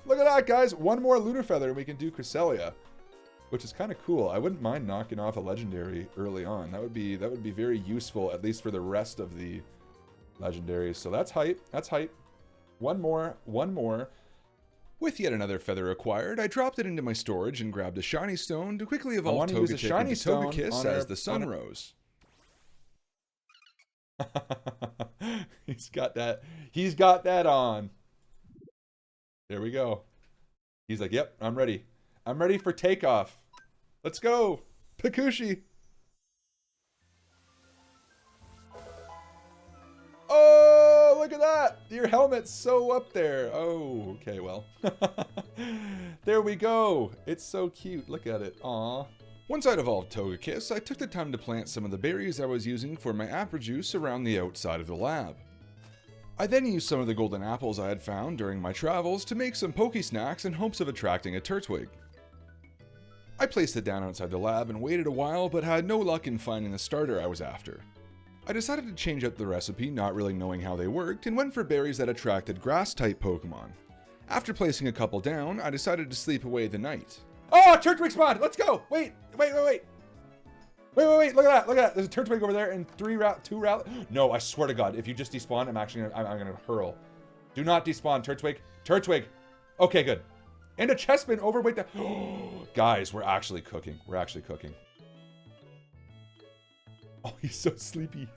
Look at that, guys. One more Lunar Feather and we can do Cresselia, which is kind of cool. I wouldn't mind knocking off a legendary early on. That would be very useful, at least for the rest of the legendaries. So that's hype. That's hype. One more. With yet another feather acquired, I dropped it into my storage and grabbed a shiny stone to quickly evolve Togetic into Togekiss as the sun rose. He's got that on. There we go. He's like, yep, I'm ready. I'm ready for takeoff. Let's go. Pakushi. Oh, look at that. Your helmet's so up there. Oh, okay, well. There we go. It's so cute. Look at it. Aw. Once I'd evolved Togekiss, I took the time to plant some of the berries I was using for my apple juice around the outside of the lab. I then used some of the golden apples I had found during my travels to make some Poke Snacks in hopes of attracting a Turtwig. I placed it down outside the lab and waited a while, but had no luck in finding the starter I was after. I decided to change up the recipe, not really knowing how they worked, and went for berries that attracted grass-type Pokemon. After placing a couple down, I decided to sleep away the night. Oh, Turtwig spawned! Let's go! Wait! Look at that! There's a Turtwig over there and two rally. No, I swear to God, if you just despawn, I'm gonna hurl. Do not despawn, Turtwig. Turtwig! Okay, good. And a Chespin overweight the... Guys, we're actually cooking. Oh, he's so sleepy.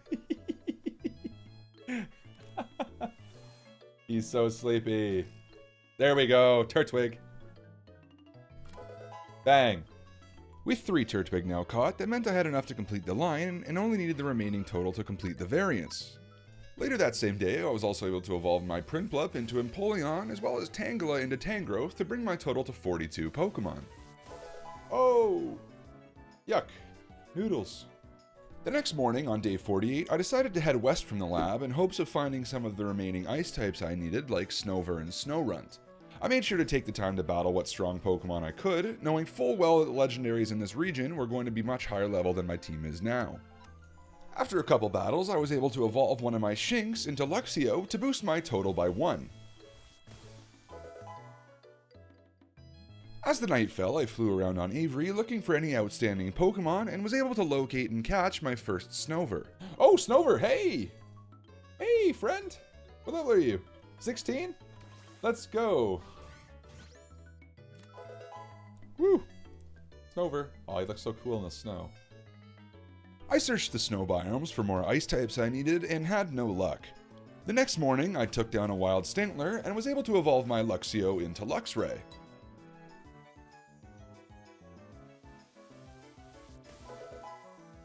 He's so sleepy. There we go, Turtwig. Bang. With 3 Turtwig now caught, that meant I had enough to complete the line and only needed the remaining total to complete the variants. Later that same day, I was also able to evolve my Prinplup into Empoleon as well as Tangela into Tangrowth to bring my total to 42 Pokemon. Oh! Yuck. Noodles. The next morning, on day 48, I decided to head west from the lab in hopes of finding some of the remaining ice types I needed, like Snover and Snorunt. I made sure to take the time to battle what strong Pokemon I could, knowing full well that the legendaries in this region were going to be much higher level than my team is now. After a couple battles, I was able to evolve one of my Shinx into Luxio to boost my total by 1. As the night fell, I flew around on Avery looking for any outstanding Pokemon and was able to locate and catch my first Snover. Oh, Snover, hey! Hey, friend! What level are you? 16? Let's go! Woo! Snover. Oh, he looks so cool in the snow. I searched the snow biomes for more ice types I needed and had no luck. The next morning, I took down a wild Stantler and was able to evolve my Luxio into Luxray.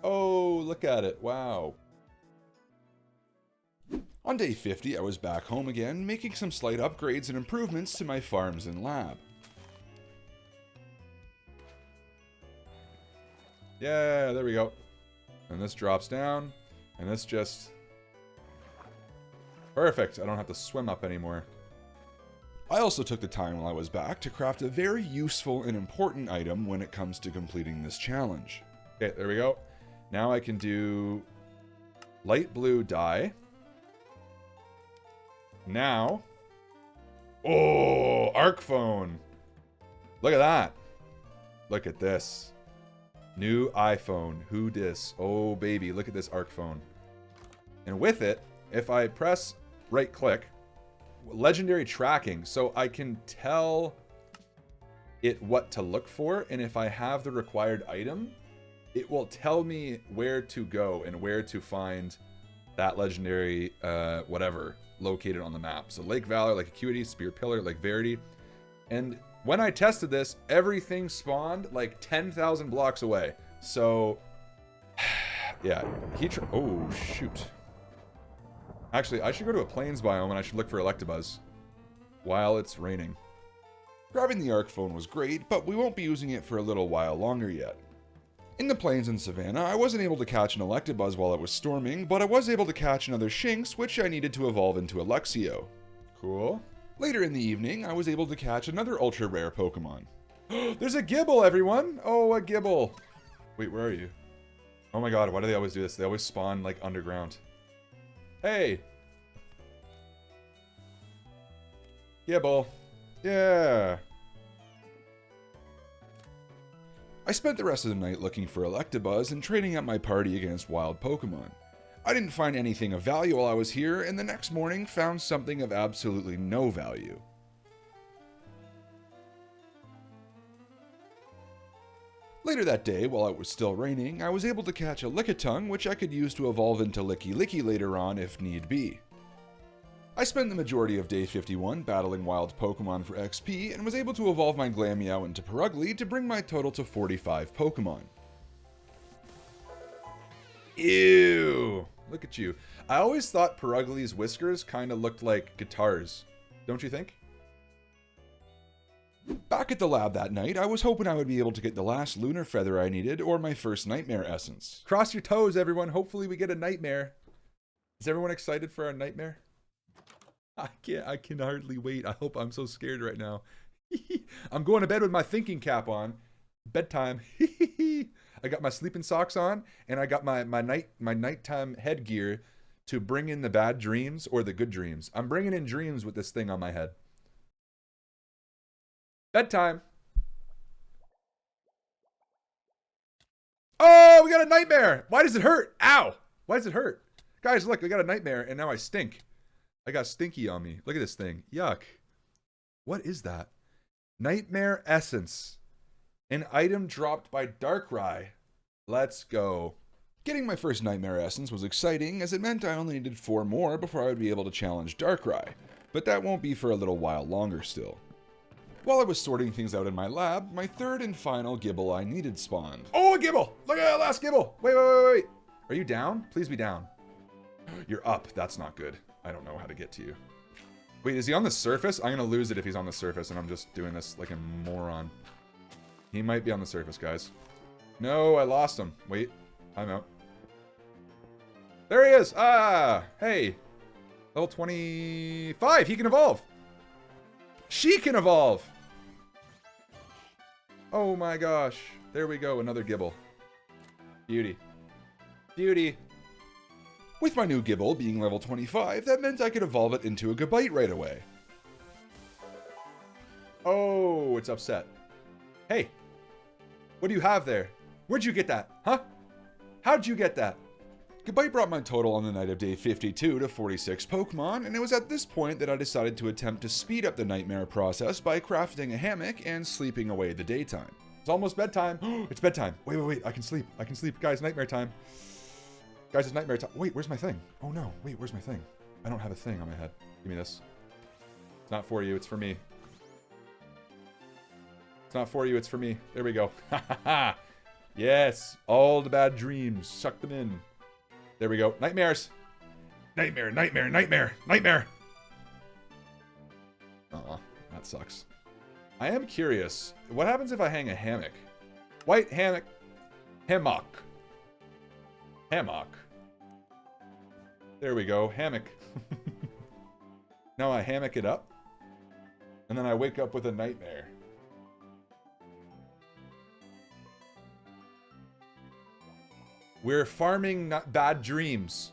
Oh, look at it. Wow. On day 50, I was back home again, making some slight upgrades and improvements to my farms and lab. Yeah, there we go. And this drops down, and this just... Perfect, I don't have to swim up anymore. I also took the time while I was back to craft a very useful and important item when it comes to completing this challenge. Okay, there we go. Now I can do light blue dye. Now, oh, Arc Phone. Look at that. Look at this. New iPhone. Who dis? Oh, baby, look at this Arc Phone. And with it, if I press right click, legendary tracking, so I can tell it what to look for, and if I have the required item, it will tell me where to go and where to find that legendary whatever located on the map. So Lake Valor, Lake Acuity, Spear Pillar, Lake Verity. And when I tested this, everything spawned like 10,000 blocks away. So yeah, oh shoot. Actually, I should go to a plains biome and I should look for Electabuzz while it's raining. Grabbing the Arc Phone was great, but we won't be using it for a little while longer yet. In the plains and savannah, I wasn't able to catch an Electabuzz while it was storming, but I was able to catch another Shinx, which I needed to evolve into a Luxio. Cool. Later in the evening, I was able to catch another ultra rare Pokemon. There's a Gibble, everyone! Oh, a Gibble. Wait, where are you? Oh my god, why do they always do this? They always spawn, like, underground. Hey! Gibble. Yeah! I spent the rest of the night looking for Electabuzz and training up my party against wild Pokemon. I didn't find anything of value while I was here, and the next morning found something of absolutely no value. Later that day, while it was still raining, I was able to catch a Lickitung, which I could use to evolve into Licky Licky later on if need be. I spent the majority of day 51 battling wild Pokemon for XP, and was able to evolve my Glameow into Purugly to bring my total to 45 Pokemon. Ew! Look at you. I always thought Purugly's whiskers kind of looked like guitars. Don't you think? Back Back at the lab that night, I was hoping I would be able to get the last lunar feather I needed or my first nightmare essence. Cross your toes, everyone. Hopefully we get a nightmare. Is everyone excited for our nightmare? I can hardly wait. I hope I'm so scared right now. I'm going to bed with my thinking cap on. Bedtime. I got my sleeping socks on, and I got my nighttime headgear to bring in the bad dreams or the good dreams. I'm bringing in dreams with this thing on my head. Bedtime. Oh, we got a nightmare. Why does it hurt? Ow. Why does it hurt? Guys, look, we got a nightmare, and now I stink. I got stinky on me. Look at this thing. Yuck. What is that? Nightmare Essence. An item dropped by Darkrai. Let's go. Getting my first Nightmare Essence was exciting, as it meant I only needed 4 more before I would be able to challenge Darkrai. But that won't be for a little while longer still. While I was sorting things out in my lab, my third and final Gibble I needed spawned. Oh, a Gibble! Look at that last Gibble! Wait. Are you down? Please be down. You're up. That's not good. I don't know how to get to you. Wait, is he on the surface? I'm gonna lose it if he's on the surface and I'm just doing this like a moron. He might be on the surface, guys. No, I lost him. Wait, I'm out. There he is! Ah! Hey! Level 25! He can evolve! She can evolve! Oh my gosh. There we go, another Gibble. Beauty. Beauty. With my new Gibble being level 25, that meant I could evolve it into a Gabite right away. Oh, it's upset. Hey, what do you have there? Where'd you get that? Huh? How'd you get that? Gabite brought my total on the night of day 52 to 46 Pokemon, and it was at this point that I decided to attempt to speed up the nightmare process by crafting a hammock and sleeping away the daytime. It's almost bedtime. It's bedtime. Wait. I can sleep. Guys, nightmare time. Guys, it's nightmare time. Wait, where's my thing? Oh no, wait, where's my thing? I don't have a thing on my head. Give me this. It's not for you, it's for me. It's not for you, it's for me. There we go. Ha ha ha! Yes, all the bad dreams. Suck them in. There we go. Nightmares. Nightmare. Aw, that sucks. I am curious. What happens if I hang a hammock? White hammock. Hammock. There we go. Hammock. Now I hammock it up. And then I wake up with a nightmare. We're farming bad dreams.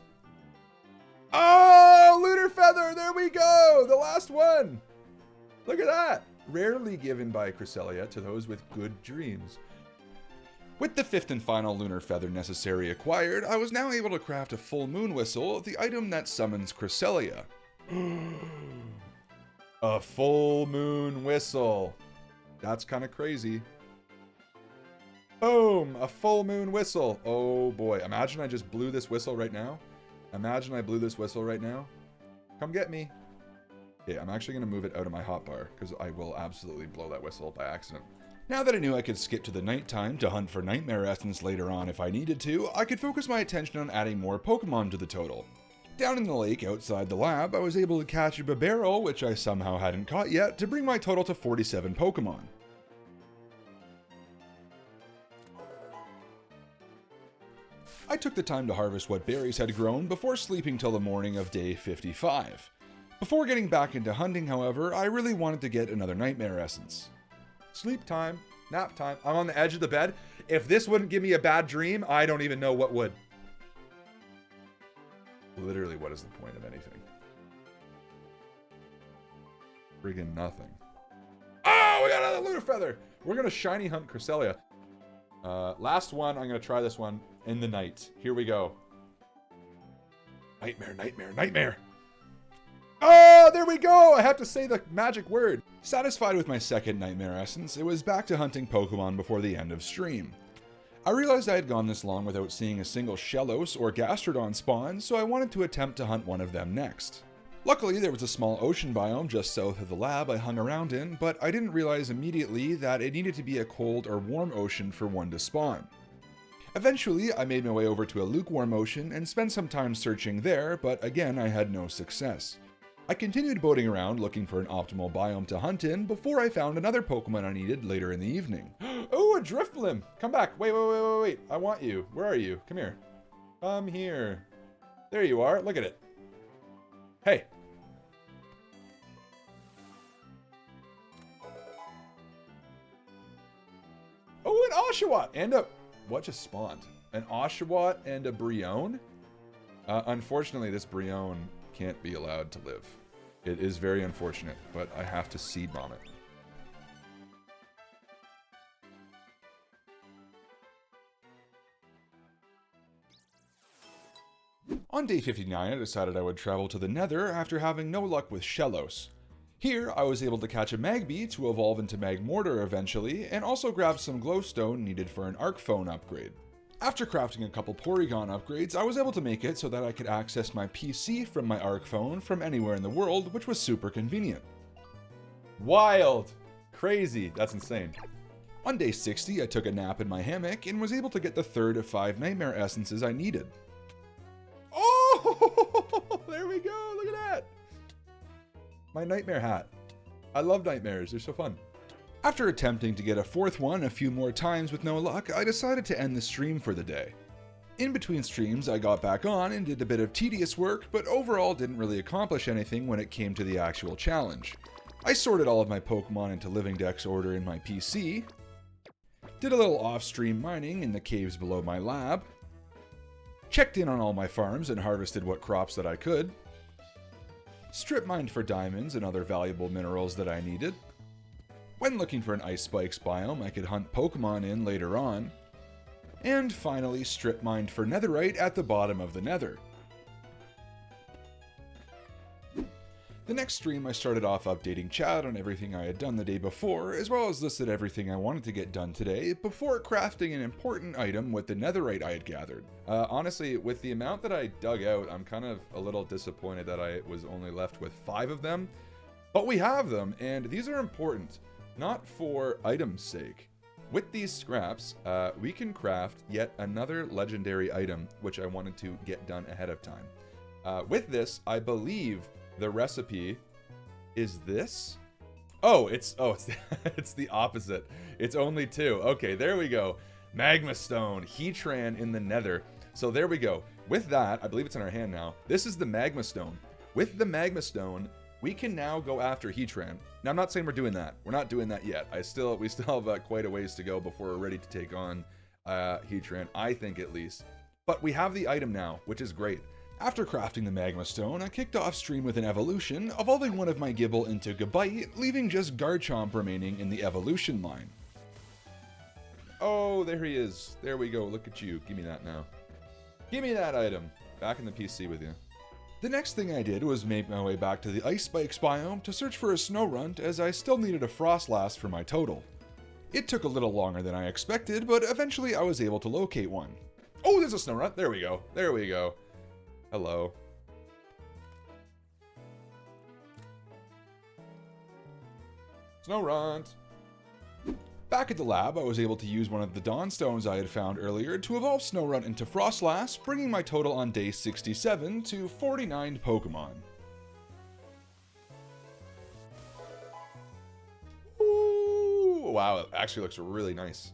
Oh, Lunar Feather! There we go! The last one! Look at that! Rarely given by Cresselia to those with good dreams. With the 5th and final Lunar Feather necessary acquired, I was now able to craft a full moon whistle, the item that summons Cresselia. A full moon whistle. That's kind of crazy. Boom! A full moon whistle. Oh boy. Imagine I just blew this whistle right now. Imagine I blew this whistle right now. Come get me. Okay, I'm actually going to move it out of my hotbar because I will absolutely blow that whistle by accident. Now that I knew I could skip to the nighttime to hunt for Nightmare Essence later on if I needed to, I could focus my attention on adding more Pokemon to the total. Down in the lake outside the lab, I was able to catch a Bibarel, which I somehow hadn't caught yet, to bring my total to 47 Pokemon. I took the time to harvest what berries had grown before sleeping till the morning of day 55. Before getting back into hunting, however, I really wanted to get another Nightmare Essence. Sleep time, nap time. I'm on the edge of the bed. If this wouldn't give me a bad dream, I don't even know what would. Literally, what is the point of anything? Friggin' nothing. Oh, we got another Lunar Feather! We're gonna shiny hunt Cresselia. Last one, I'm gonna try this one in the night. Here we go. Nightmare. Oh, there we go! I have to say the magic word. Satisfied with my second Nightmare Essence, it was back to hunting Pokemon before the end of stream. I realized I had gone this long without seeing a single Shellos or Gastrodon spawn, so I wanted to attempt to hunt one of them next. Luckily, there was a small ocean biome just south of the lab I hung around in, but I didn't realize immediately that it needed to be a cold or warm ocean for one to spawn. Eventually, I made my way over to a lukewarm ocean and spent some time searching there, but again I had no success. I continued boating around looking for an optimal biome to hunt in before I found another Pokemon I needed later in the evening. Oh, a Drifblim! Come back! Wait. I want you. Where are you? Come here. Come here. There you are. Look at it. Hey. Oh, an Oshawott! And a... What just spawned? An Oshawott and a Brion? Unfortunately, this Brion can't be allowed to live. It is very unfortunate, but I have to seed bomb it. On day 59, I decided I would travel to the Nether after having no luck with Shellos. Here, I was able to catch a Magby to evolve into Magmortar eventually, and also grab some glowstone needed for an Arc Phone upgrade. After crafting a couple Porygon upgrades, I was able to make it so that I could access my PC from my Arc Phone from anywhere in the world, which was super convenient. Wild! Crazy, that's insane. On day 60, I took a nap in my hammock and was able to get the third of 5 Nightmare Essences I needed. Oh! There we go, look at that! My nightmare hat. I love nightmares, they're so fun. After attempting to get a fourth one a few more times with no luck, I decided to end the stream for the day. In between streams, I got back on and did a bit of tedious work, but overall didn't really accomplish anything when it came to the actual challenge. I sorted all of my Pokemon into Living Dex order in my PC, did a little off-stream mining in the caves below my lab, checked in on all my farms and harvested what crops that I could, strip mined for diamonds and other valuable minerals that I needed. When looking for an Ice Spikes biome I could hunt Pokemon in later on, and finally strip mined for netherite at the bottom of the Nether. The next stream I started off updating chat on everything I had done the day before, as well as listed everything I wanted to get done today, before crafting an important item with the netherite I had gathered. Honestly, with the amount that I dug out, I'm kind of a little disappointed that I was only left with 5 of them. But we have them, and these are important, not for item's sake. With these scraps, we can craft yet another legendary item, which I wanted to get done ahead of time. With this, I believe the recipe is this. It's it's the opposite. It's only 2. Okay, there we go. Magma Stone, Heatran in the Nether. So there we go. With that, I believe it's in our hand now. This is the Magma Stone. With the Magma Stone, we can now go after Heatran. Now, I'm not saying we're doing that. We're not doing that yet. We still have quite a ways to go before we're ready to take on Heatran, I think at least. But we have the item now, which is great. After crafting the Magma Stone, I kicked off stream with an evolution, evolving one of my Gible into Gabite, leaving just Garchomp remaining in the evolution line. Oh, there he is. There we go. Look at you. Give me that now. Give me that item. Back in the PC with you. The next thing I did was make my way back to the Ice Spikes biome to search for a Snorunt, as I still needed a Frostlass for my total. It took a little longer than I expected, but eventually I was able to locate one. Oh, there's a Snorunt. There we go. There we go. Hello. Snorunt. Back at the lab, I was able to use one of the Dawn Stones I had found earlier to evolve Snorunt into Frostlass, bringing my total on day 67 to 49 Pokemon. Ooh, wow, it actually looks really nice.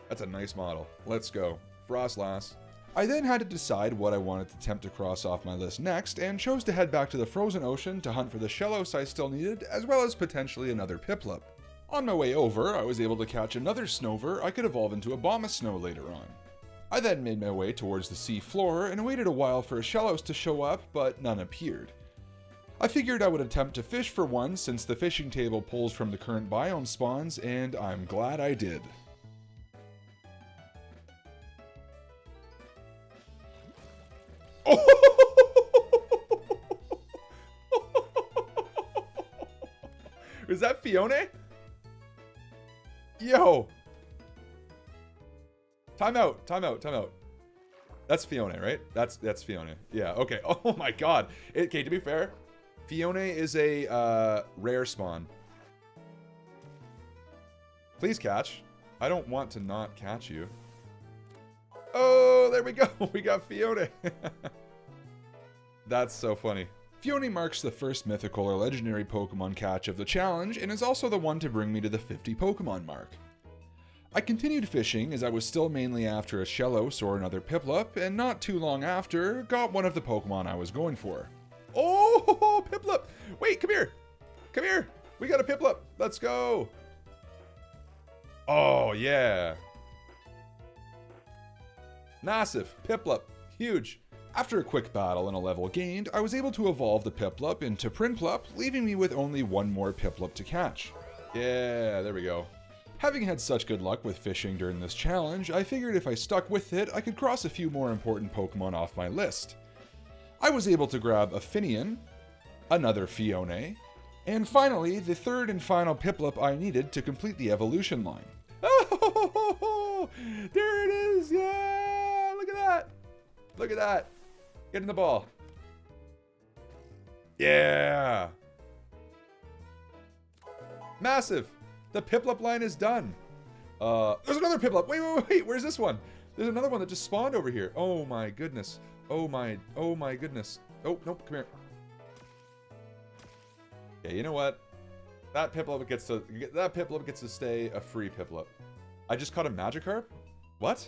That's a nice model. Let's go. Frostlass. I then had to decide what I wanted to attempt to cross off my list next, and chose to head back to the Frozen Ocean to hunt for the Shellos I still needed, as well as potentially another Piplup. On my way over, I was able to catch another Snover I could evolve into a Abomasnow later on. I then made my way towards the sea floor and waited a while for a Shellos to show up, but none appeared. I figured I would attempt to fish for one since the fishing table pulls from the current biome spawns, and I'm glad I did. Is that Fiona? Yo! Time out. That's Fiona, right? That's Fiona. Yeah, okay. Oh my god. Okay, to be fair, Fiona is a rare spawn. Please catch. I don't want to not catch you. Oh, there we go. We got Fiona. That's so funny. Phione marks the first mythical or legendary Pokemon catch of the challenge and is also the one to bring me to the 50 Pokemon mark. I continued fishing as I was still mainly after a Shellos or another Piplup, and not too long after, got one of the Pokemon I was going for. Oh, Piplup! Wait, come here! Come here! We got a Piplup! Let's go! Oh, yeah! Massive! Piplup! Huge! After a quick battle and a level gained, I was able to evolve the Piplup into Prinplup, leaving me with only one more Piplup to catch. Yeah, there we go. Having had such good luck with fishing during this challenge, I figured if I stuck with it, I could cross a few more important Pokemon off my list. I was able to grab a Finian, another Phione, and finally, the third and final Piplup I needed to complete the evolution line. Oh, there it is! Yeah! Look at that! Look at that! Get in the ball. Yeah! Massive! The Piplup line is done. There's another Piplup. Wait. Where's this one? There's another one that just spawned over here. Oh my goodness. Oh my goodness. Oh, nope, come here. Yeah, you know what? That Piplup gets to stay a free Piplup. I just caught a Magikarp? What?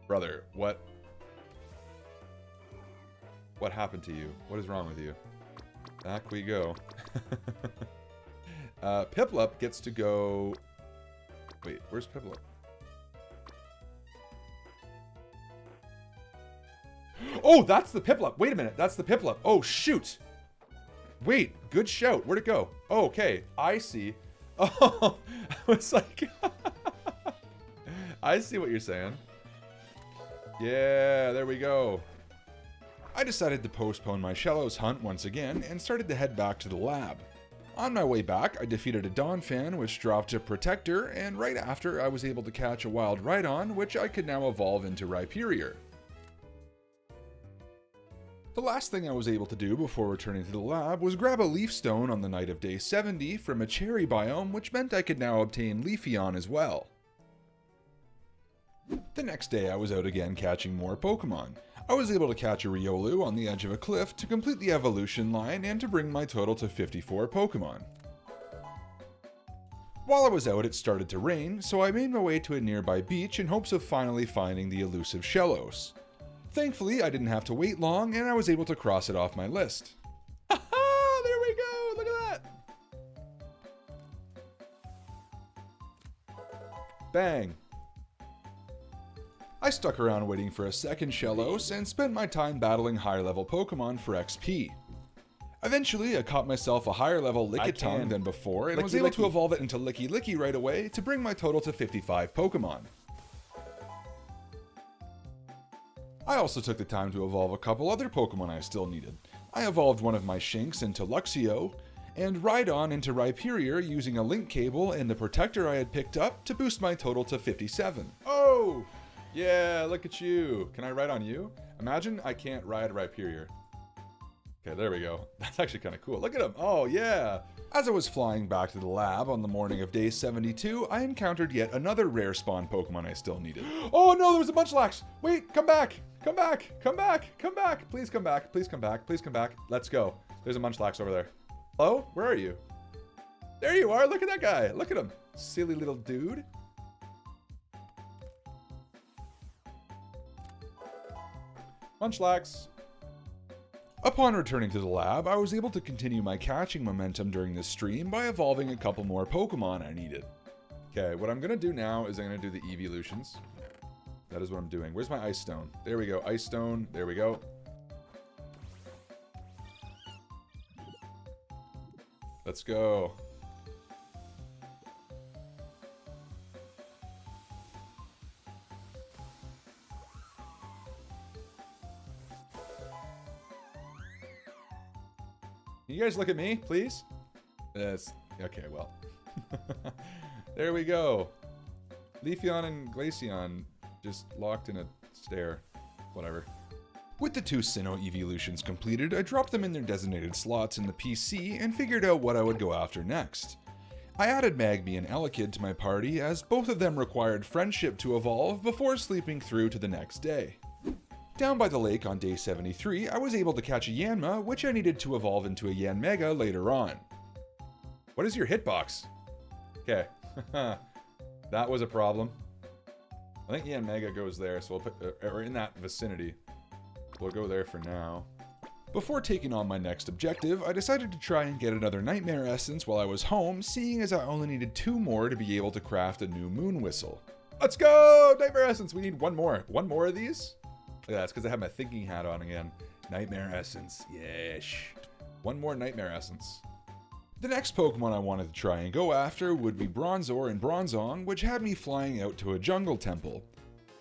Brother, what? What happened to you? What is wrong with you? Back we go. Piplup gets to go... Wait, where's Piplup? Oh, that's the Piplup! Wait a minute, that's the Piplup! Oh, shoot! Wait, good shout. Where'd it go? Oh, okay, I see. Oh, I was like... I see what you're saying. Yeah, there we go. I decided to postpone my Shellos hunt once again and started to head back to the lab. On my way back, I defeated a Donphan, which dropped a Protector, and right after, I was able to catch a wild Rhydon, which I could now evolve into Rhyperior. The last thing I was able to do before returning to the lab was grab a Leaf Stone on the night of day 70 from a cherry biome, which meant I could now obtain Leafeon as well. The next day I was out again catching more Pokemon. I was able to catch a Riolu on the edge of a cliff to complete the evolution line and to bring my total to 54 Pokemon. While I was out, it started to rain, so I made my way to a nearby beach in hopes of finally finding the elusive Shellos. Thankfully, I didn't have to wait long, and I was able to cross it off my list. Ha-ha! There we go! Look at that! Bang! I stuck around waiting for a second Shellos and spent my time battling higher level Pokemon for XP. Eventually, I caught myself a higher level Lickitung than before and was able to evolve it into Licky right away to bring my total to 55 Pokemon. I also took the time to evolve a couple other Pokemon I still needed. I evolved one of my Shinx into Luxio, and Rhydon into Rhyperior using a link cable and the Protector I had picked up to boost my total to 57. Oh! Yeah, look at you. Can I ride on you? Imagine I can't ride Rhyperior. Okay, there we go. That's actually kind of cool. Look at him. Oh, yeah. As I was flying back to the lab on the morning of day 72, I encountered yet another rare spawn Pokemon I still needed. Oh no, there was a Munchlax! Wait, come back! Come back! Come back! Come back! Please come back! Please come back! Please come back! Let's go. There's a Munchlax over there. Hello? Where are you? There you are! Look at that guy! Look at him! Silly little dude. Munchlax. Upon returning to the lab, I was able to continue my catching momentum during this stream by evolving a couple more Pokemon I needed. Okay, what I'm going to do now is I'm going to do the evolutions. That is what I'm doing. Where's my Ice Stone? There we go. Ice Stone. There we go. Let's go. Can you guys look at me, please? Yes. Okay, well. There we go. Leafeon and Glaceon just locked in a stare. Whatever. With the two Sinnoh evolutions completed, I dropped them in their designated slots in the PC and figured out what I would go after next. I added Magby and Elekid to my party as both of them required friendship to evolve before sleeping through to the next day. Down by the lake on day 73, I was able to catch a Yanma, which I needed to evolve into a Yanmega later on. What is your hitbox? Okay, that was a problem. I think Yanmega goes there, so we'll put, or in that vicinity. We'll go there for now. Before taking on my next objective, I decided to try and get another Nightmare Essence while I was home, seeing as I only needed 2 more to be able to craft a new Moon Whistle. Let's go! Nightmare Essence! We need 1 more. 1 more of these? Yeah, that's because I have my thinking hat on again. Nightmare Essence. Yes. 1 more Nightmare Essence. The next Pokemon I wanted to try and go after would be Bronzor and Bronzong, which had me flying out to a jungle temple.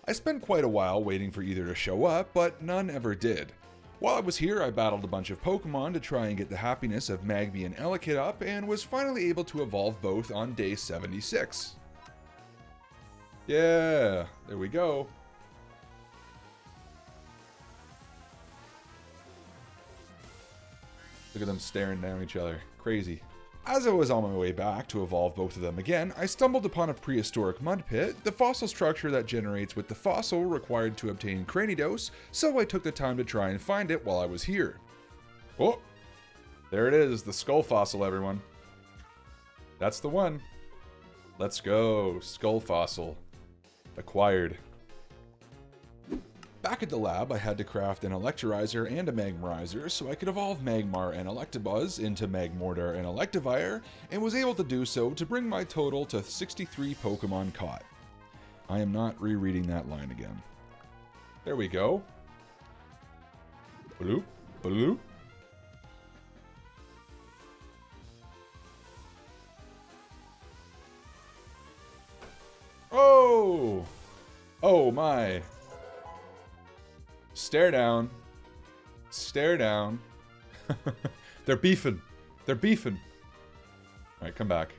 I spent quite a while waiting for either to show up, but none ever did. While I was here, I battled a bunch of Pokemon to try and get the happiness of Magby and Elekid up, and was finally able to evolve both on day 76. Yeah, there we go. Look at them staring down each other. Crazy. As I was on my way back to evolve both of them again, I stumbled upon a prehistoric mud pit, the fossil structure that generates with the fossil required to obtain Cranidos, so I took the time to try and find it while I was here. Oh! There it is, the skull fossil, everyone. That's the one. Let's go, skull fossil. Acquired. Back at the lab, I had to craft an Electrizer and a Magmarizer so I could evolve Magmar and Electabuzz into Magmortar and Electivire, and was able to do so to bring my total to 63 Pokemon caught. I am not rereading that line again. There we go. Bloop, bloop. Oh! Oh my. Stare down. Stare down. They're beefing. They're beefing. Alright, come back.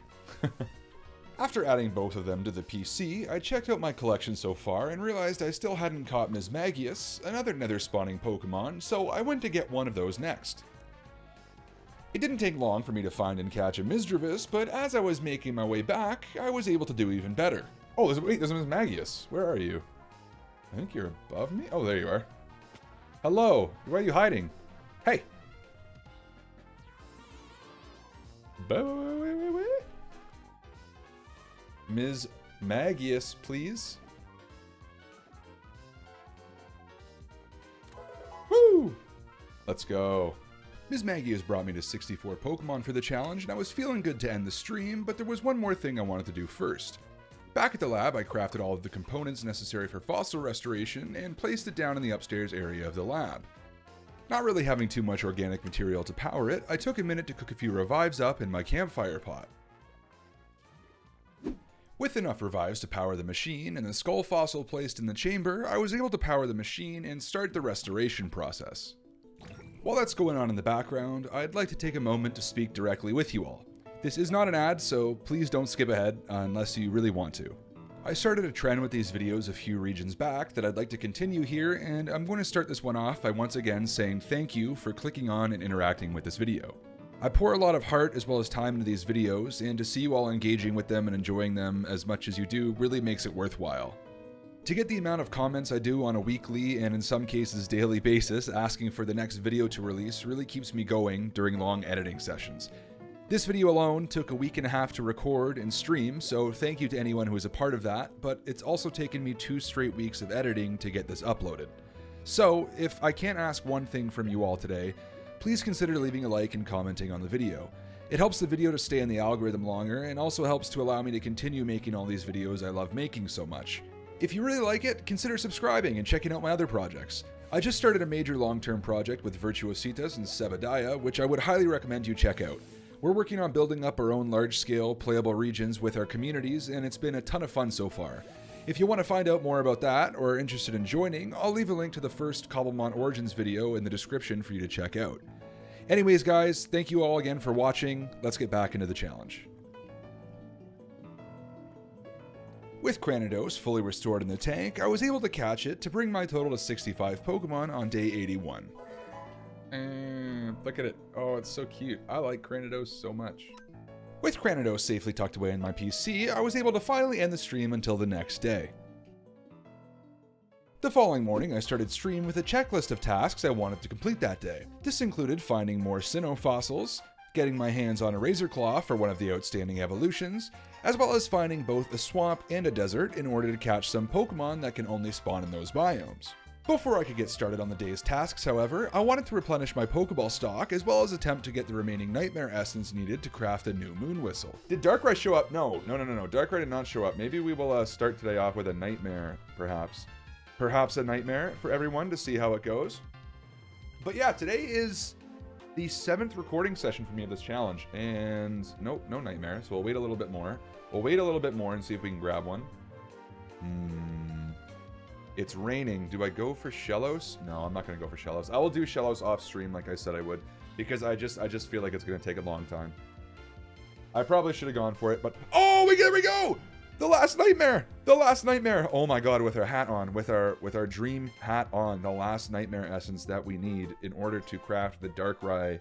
After adding both of them to the PC, I checked out my collection so far and realized I still hadn't caught Mismagius, another nether spawning Pokemon, so I went to get one of those next. It didn't take long for me to find and catch a Misdreavus, but as I was making my way back, I was able to do even better. Oh, there's a Mismagius. Where are you? I think you're above me? Oh, there you are. Hello! Where are you hiding? Hey! Ms. Magius, please. Woo! Let's go. Ms. Magius brought me to 64 Pokemon for the challenge, and I was feeling good to end the stream, but there was one more thing I wanted to do first. Back at the lab, I crafted all of the components necessary for fossil restoration and placed it down in the upstairs area of the lab. Not really having too much organic material to power it, I took a minute to cook a few revives up in my campfire pot. With enough revives to power the machine and the skull fossil placed in the chamber, I was able to power the machine and start the restoration process. While that's going on in the background, I'd like to take a moment to speak directly with you all. This is not an ad, so please don't skip ahead unless you really want to. I started a trend with these videos a few regions back that I'd like to continue here, and I'm going to start this one off by once again saying thank you for clicking on and interacting with this video. I pour a lot of heart as well as time into these videos, and to see you all engaging with them and enjoying them as much as you do really makes it worthwhile. To get the amount of comments I do on a weekly and in some cases daily basis asking for the next video to release really keeps me going during long editing sessions. This video alone took a week and a half to record and stream, so thank you to anyone who is a part of that, but it's also taken me 2 straight weeks of editing to get this uploaded. So, if I can't ask one thing from you all today, please consider leaving a like and commenting on the video. It helps the video to stay in the algorithm longer and also helps to allow me to continue making all these videos I love making so much. If you really like it, consider subscribing and checking out my other projects. I just started a major long-term project with Virtuositas and Sebadiah, which I would highly recommend you check out. We're working on building up our own large-scale, playable regions with our communities, and it's been a ton of fun so far. If you want to find out more about that, or are interested in joining, I'll leave a link to the first Cobblemon Origins video in the description for you to check out. Anyways guys, thank you all again for watching. Let's get back into the challenge. With Cranidos fully restored in the tank, I was able to catch it to bring my total to 65 Pokemon on day 81. Look at it. Oh, it's so cute. I like Cranidos so much. With Cranidos safely tucked away in my PC, I was able to finally end the stream until the next day. The following morning, I started stream with a checklist of tasks I wanted to complete that day. This included finding more Sinnoh fossils, getting my hands on a Razor Claw for one of the outstanding evolutions, as well as finding both a swamp and a desert in order to catch some Pokemon that can only spawn in those biomes. Before I could get started on the day's tasks, however, I wanted to replenish my Pokeball stock as well as attempt to get the remaining Nightmare Essence needed to craft a new Moon Whistle. Did Darkrai show up? No. Darkrai did not show up. Maybe we will start today off with a Nightmare, perhaps. Perhaps a Nightmare for everyone to see how it goes. But yeah, today is the 7th recording session for me of this challenge. And nope, no Nightmare, so we'll wait a little bit more. We'll wait a little bit more and see if we can grab one. It's raining. Do I go for Shellos? No, I'm not going to go for Shellos. I will do Shellos off stream like I said I would, because I just feel like it's going to take a long time. I probably should have gone for it, but oh, there we go! The last Nightmare! The last Nightmare! Oh my god, with our hat on, with our dream hat on, the last Nightmare Essence that we need in order to craft the Darkrai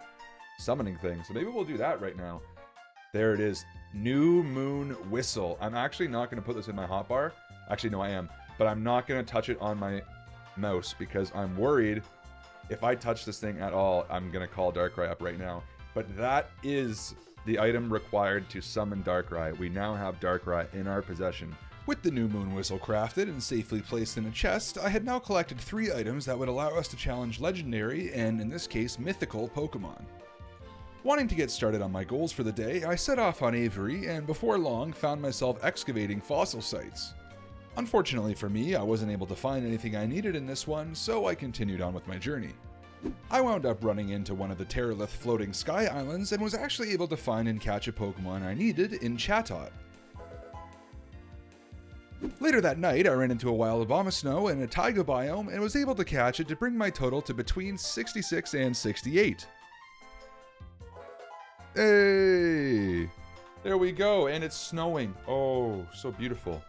summoning thing. So maybe we'll do that right now. There it is. New Moon Whistle. I'm actually not going to put this in my hotbar. Actually, no, I am. But I'm not going to touch it on my mouse because I'm worried if I touch this thing at all, I'm going to call Darkrai up right now. But that is the item required to summon Darkrai. We now have Darkrai in our possession. With the new Moon Whistle crafted and safely placed in a chest, I had now collected 3 items that would allow us to challenge legendary and, in this case, mythical Pokemon. Wanting to get started on my goals for the day, I set off on Avery and before long found myself excavating fossil sites. Unfortunately for me, I wasn't able to find anything I needed in this one, so I continued on with my journey. I wound up running into one of the Terralith floating sky islands and was actually able to find and catch a Pokemon I needed in Chatot. Later that night, I ran into a wild Abomasnow in a taiga biome and was able to catch it to bring my total to between 66 and 68. Hey! There we go, and it's snowing. Oh, so beautiful.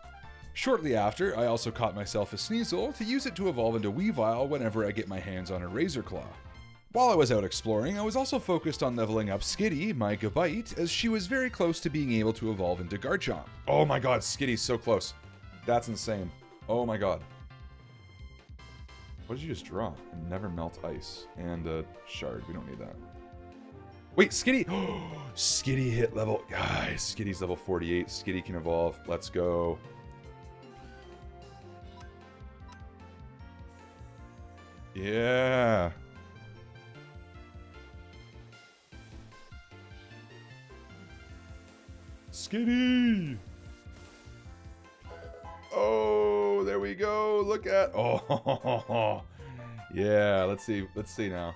Shortly after, I also caught myself a Sneasel to use it to evolve into Weavile whenever I get my hands on a Razor Claw. While I was out exploring, I was also focused on leveling up Skitty, my Gabite, as she was very close to being able to evolve into Garchomp. Oh my god, Skitty's so close. That's insane. Oh my god. What did you just draw? Never melt ice. And a shard. We don't need that. Wait, Skitty! Skitty hit level... Guys, Skitty's level 48. Skitty can evolve. Let's go. Yeah. Skitty! Oh, there we go. Look at... Oh, yeah. Let's see. Let's see now.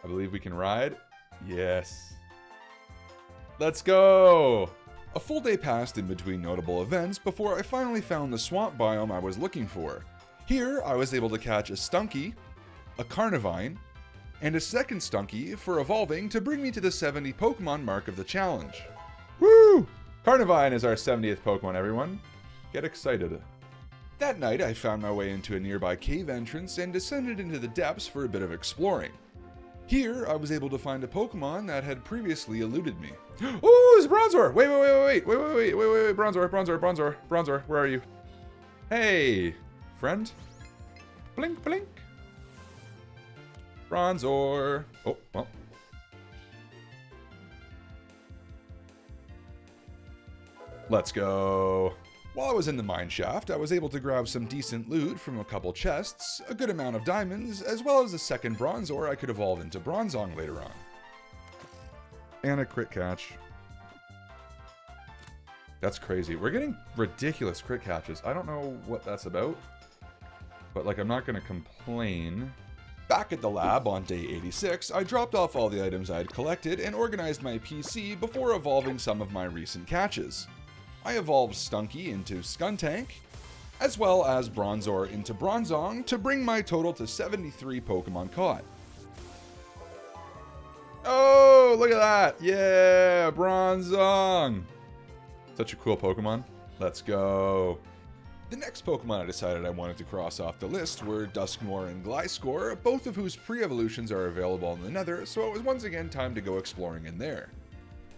I believe we can ride. Yes. Let's go! A full day passed in between notable events before I finally found the swamp biome I was looking for. Here, I was able to catch a Stunky, a Carnivine, and a second Stunky for evolving to bring me to the 70 Pokemon mark of the challenge. Woo! Carnivine is our 70th Pokemon, everyone. Get excited. That night, I found my way into a nearby cave entrance and descended into the depths for a bit of exploring. Here, I was able to find a Pokemon that had previously eluded me. Oh, it's Bronzor! Wait, Bronzor, where are you? Hey, friend? Blink, blink. Bronzor. Oh, well. Let's go. While I was in the mine shaft, I was able to grab some decent loot from a couple chests, a good amount of diamonds, as well as a second Bronzor I could evolve into Bronzong later on. And a crit catch. That's crazy. We're getting ridiculous crit catches. I don't know what that's about, but like I'm not going to complain. Back at the lab on day 86, I dropped off all the items I had collected and organized my PC before evolving some of my recent catches. I evolved Stunky into Skuntank, as well as Bronzor into Bronzong to bring my total to 73 Pokemon caught. Oh, look at that! Yeah, Bronzong! Such a cool Pokemon. Let's go. The next Pokemon I decided I wanted to cross off the list were Dusknoir and Gliscor, both of whose pre-evolutions are available in the Nether, so it was once again time to go exploring in there.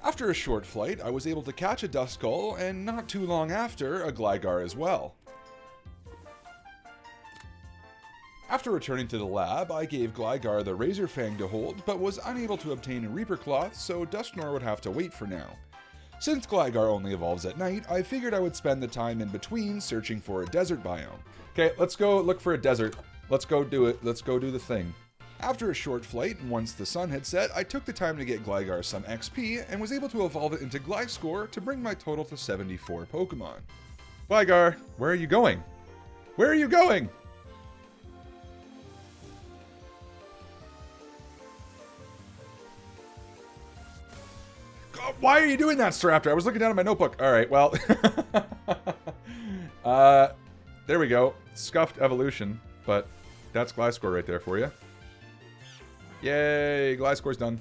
After a short flight, I was able to catch a Duskull, and not too long after, a Gligar as well. After returning to the lab, I gave Gligar the Razor Fang to hold, but was unable to obtain a Reaper Cloth, so Dusknoir would have to wait for now. Since Gligar only evolves at night, I figured I would spend the time in between searching for a desert biome. Okay, let's go look for a desert. Let's go do it. Let's go do the thing. After a short flight, and once the sun had set, I took the time to get Gligar some XP, and was able to evolve it into Gliscor to bring my total to 74 Pokemon. Gligar, where are you going? Where are you going? God, why are you doing that, Staraptor? I was looking down at my notebook. Alright, well. There we go. Scuffed evolution, but that's Gliscor right there for you. Yay, Gliscor's done.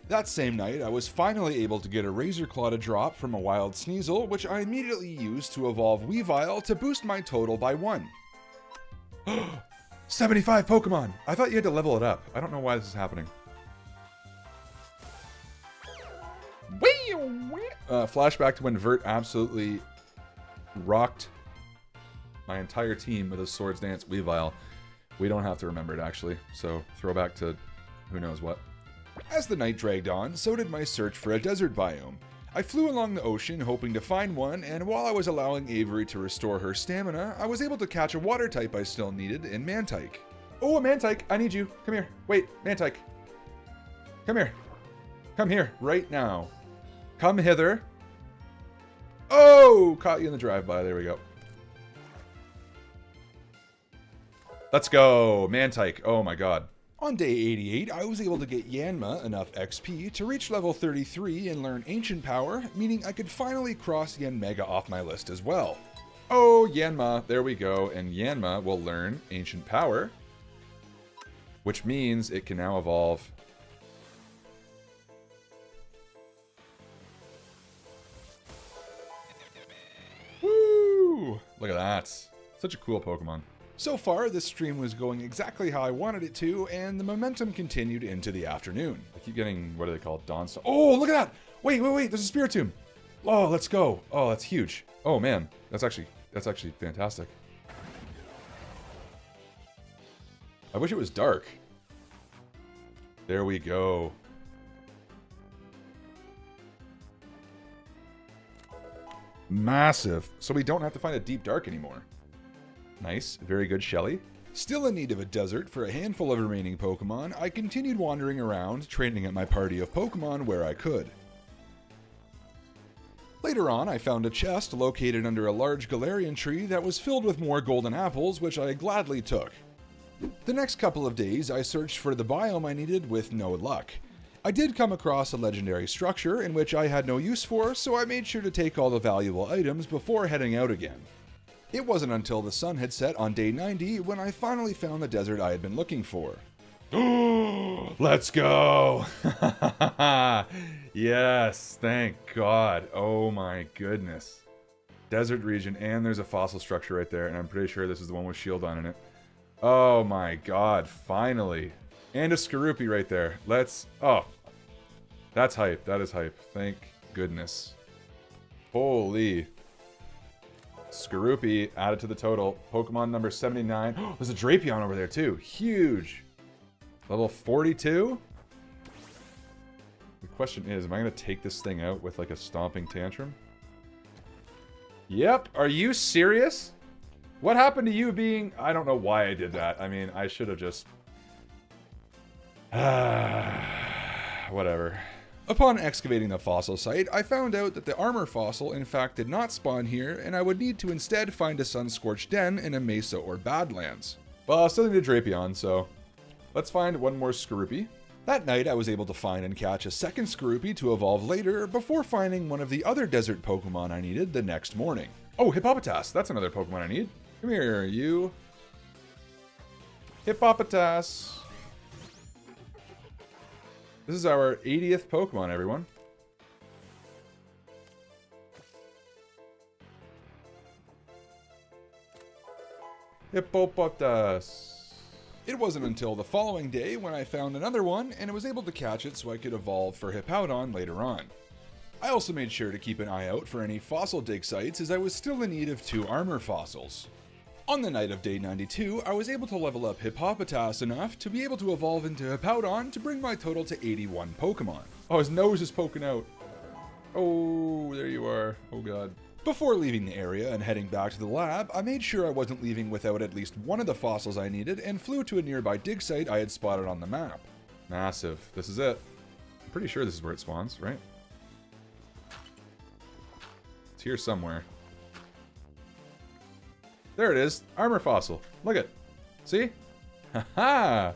That same night, I was finally able to get a Razor Claw to drop from a Wild Sneasel, which I immediately used to evolve Weavile to boost my total by 1. 75 Pokemon! I thought you had to level it up. I don't know why this is happening. Flashback to when Vert absolutely rocked my entire team with his Swords Dance Weavile. We don't have to remember it, actually, so throwback to who knows what. As the night dragged on, so did my search for a desert biome. I flew along the ocean hoping to find one, and while I was allowing Avery to restore her stamina, I was able to catch a water type I still needed in Mantike. Oh, a Mantike! I need you! Come here! Wait, Mantike! Come here! Come here, right now. Come hither. Oh! Caught you in the drive-by, there we go. Let's go! Mantike, oh my god. On day 88, I was able to get Yanma enough XP to reach level 33 and learn Ancient Power, meaning I could finally cross Yanmega off my list as well. Oh, Yanma, there we go, and Yanma will learn Ancient Power, which means it can now evolve. Woo! Look at that. Such a cool Pokemon. So far, this stream was going exactly how I wanted it to, and the momentum continued into the afternoon. I keep getting, what are they called? Dawnstar. Oh, look at that! Wait, there's a Spiritomb! Oh, let's go. Oh, that's huge. Oh, man. That's actually fantastic. I wish it was dark. There we go. Massive. So we don't have to find a deep dark anymore. Nice. Very good, Shelly. Still in need of a desert for a handful of remaining Pokemon, I continued wandering around, training at my party of Pokemon where I could. Later on, I found a chest located under a large Galarian tree that was filled with more golden apples, which I gladly took. The next couple of days, I searched for the biome I needed with no luck. I did come across a legendary structure in which I had no use for, so I made sure to take all the valuable items before heading out again. It wasn't until the sun had set on day 90 when I finally found the desert I had been looking for. Let's go! Yes, thank God. Oh my goodness. Desert region, and there's a fossil structure right there, and I'm pretty sure this is the one with Shieldon in it. Oh my God, finally. And a Skorupi right there. Oh. That's hype. That is hype. Thank goodness. Holy. Skorupi added to the total. Pokemon number 79. Oh, there's a Drapion over there too. Huge. Level 42? The question is, am I going to take this thing out with like a stomping tantrum? Yep. Are you serious? What happened to you being... I don't know why I did that. I mean, I should have just... Whatever. Upon excavating the fossil site, I found out that the armor fossil in fact did not spawn here, and I would need to instead find a sun-scorched den in a mesa or badlands. Well, I still need a Drapion, so let's find one more Skorupi. That night, I was able to find and catch a second Skorupi to evolve later, before finding one of the other desert Pokemon I needed the next morning. Oh, Hippopotas! That's another Pokemon I need. Come here, you. Hippopotas. This is our 80th Pokemon, everyone. Hippopotas. It wasn't until the following day when I found another one, and I was able to catch it so I could evolve for Hippowdon later on. I also made sure to keep an eye out for any fossil dig sites, as I was still in need of 2 armor fossils. On the night of day 92, I was able to level up Hippopotas enough to be able to evolve into Hippowdon to bring my total to 81 Pokemon. Oh, his nose is poking out. Oh, there you are. Oh god. Before leaving the area and heading back to the lab, I made sure I wasn't leaving without at least one of the fossils I needed and flew to a nearby dig site I had spotted on the map. Massive. This is it. I'm pretty sure this is where it spawns, right? It's here somewhere. There it is. Armor fossil. Look it. See? Haha!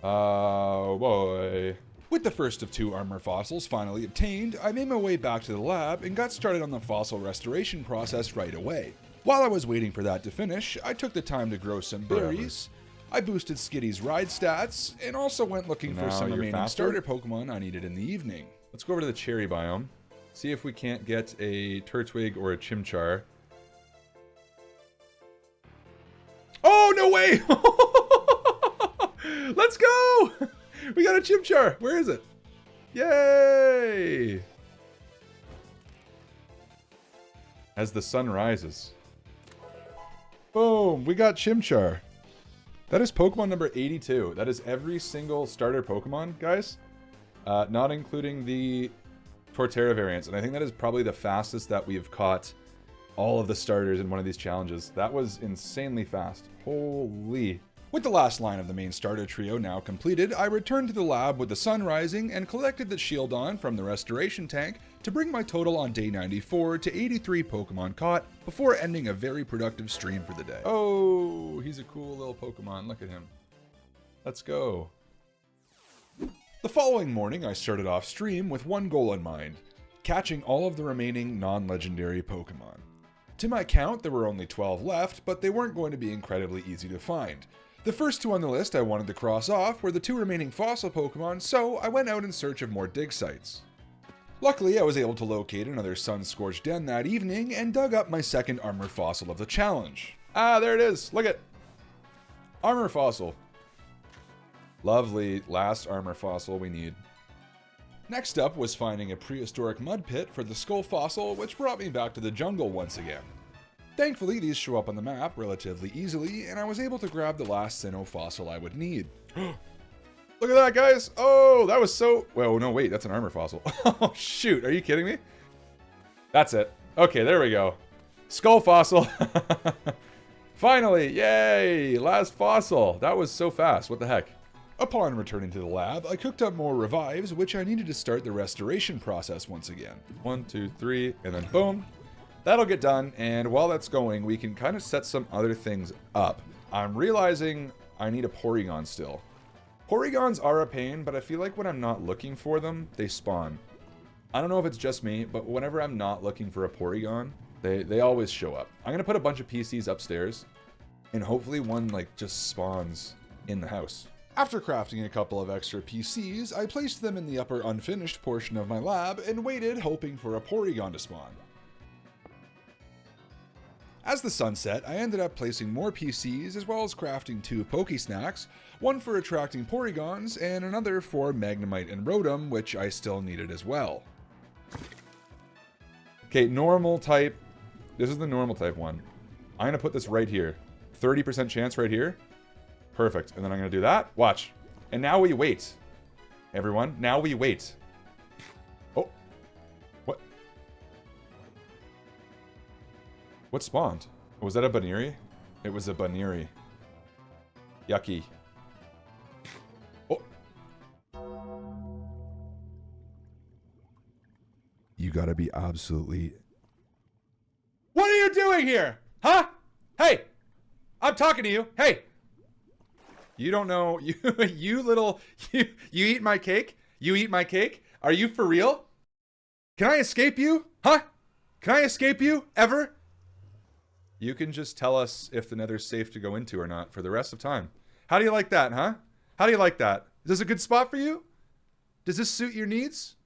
Oh boy. With the first of 2 armor fossils finally obtained, I made my way back to the lab and got started on the fossil restoration process right away. While I was waiting for that to finish, I took the time to grow some berries, I boosted Skitty's ride stats, and also went looking for some remaining starter Pokemon I needed in the evening. Let's go over to the cherry biome, see if we can't get a Turtwig or a Chimchar. Oh, no way! Let's go! We got a Chimchar! Where is it? Yay! As the sun rises. Boom! We got Chimchar. That is Pokemon number 82. That is every single starter Pokemon, guys. Not including the Torterra variants. And I think that is probably the fastest that we've caught all of the starters in one of these challenges. That was insanely fast. Holy. With the last line of the main starter trio now completed, I returned to the lab with the sun rising and collected the Shieldon from the restoration tank to bring my total on day 94 to 83 Pokemon caught before ending a very productive stream for the day. Oh, he's a cool little Pokemon. Look at him. Let's go. The following morning, I started off stream with one goal in mind: catching all of the remaining non-legendary Pokemon. To my count, there were only 12 left, but they weren't going to be incredibly easy to find. The first 2 on the list I wanted to cross off were the 2 remaining fossil Pokemon, so I went out in search of more dig sites. Luckily, I was able to locate another sun-scorched den that evening and dug up my second armor fossil of the challenge. Ah, there it is! Look at armor fossil. Lovely, last armor fossil we need. Next up was finding a prehistoric mud pit for the skull fossil, which brought me back to the jungle once again. Thankfully, these show up on the map relatively easily, and I was able to grab the last Sinnoh fossil I would need. Look at that, guys! Oh, that was so... Well, no, wait, that's an armor fossil. Oh, shoot, are you kidding me? That's it. Okay, there we go. Skull fossil! Finally, yay! Last fossil! That was so fast, what the heck? Upon returning to the lab, I cooked up more revives, which I needed to start the restoration process once again. 1, 2, 3, and then boom. That'll get done, and while that's going, we can kind of set some other things up. I'm realizing I need a Porygon still. Porygons are a pain, but I feel like when I'm not looking for them, they spawn. I don't know if it's just me, but whenever I'm not looking for a Porygon, they always show up. I'm gonna put a bunch of PCs upstairs, and hopefully one like just spawns in the house. After crafting a couple of extra PCs, I placed them in the upper unfinished portion of my lab and waited, hoping for a Porygon to spawn. As the sun set, I ended up placing more PCs as well as crafting 2 Pokesnacks, one for attracting Porygons and another for Magnemite and Rotom, which I still needed as well. Okay, normal type. This is the normal type one. I'm going to put this right here. 30% chance right here. Perfect. And then I'm going to do that. Watch. And now we wait. Everyone, now we wait. Oh. What? What spawned? Was that a Baniri? It was a Baniri. Yucky. Oh. You gotta be absolutely... What are you doing here? Huh? Hey! I'm talking to you. Hey! You don't know... You little... You eat my cake? You eat my cake? Are you for real? Can I escape you? Huh? Can I escape you? Ever? You can just tell us if the nether's safe to go into or not for the rest of time. How do you like that, huh? How do you like that? Is this a good spot for you? Does this suit your needs?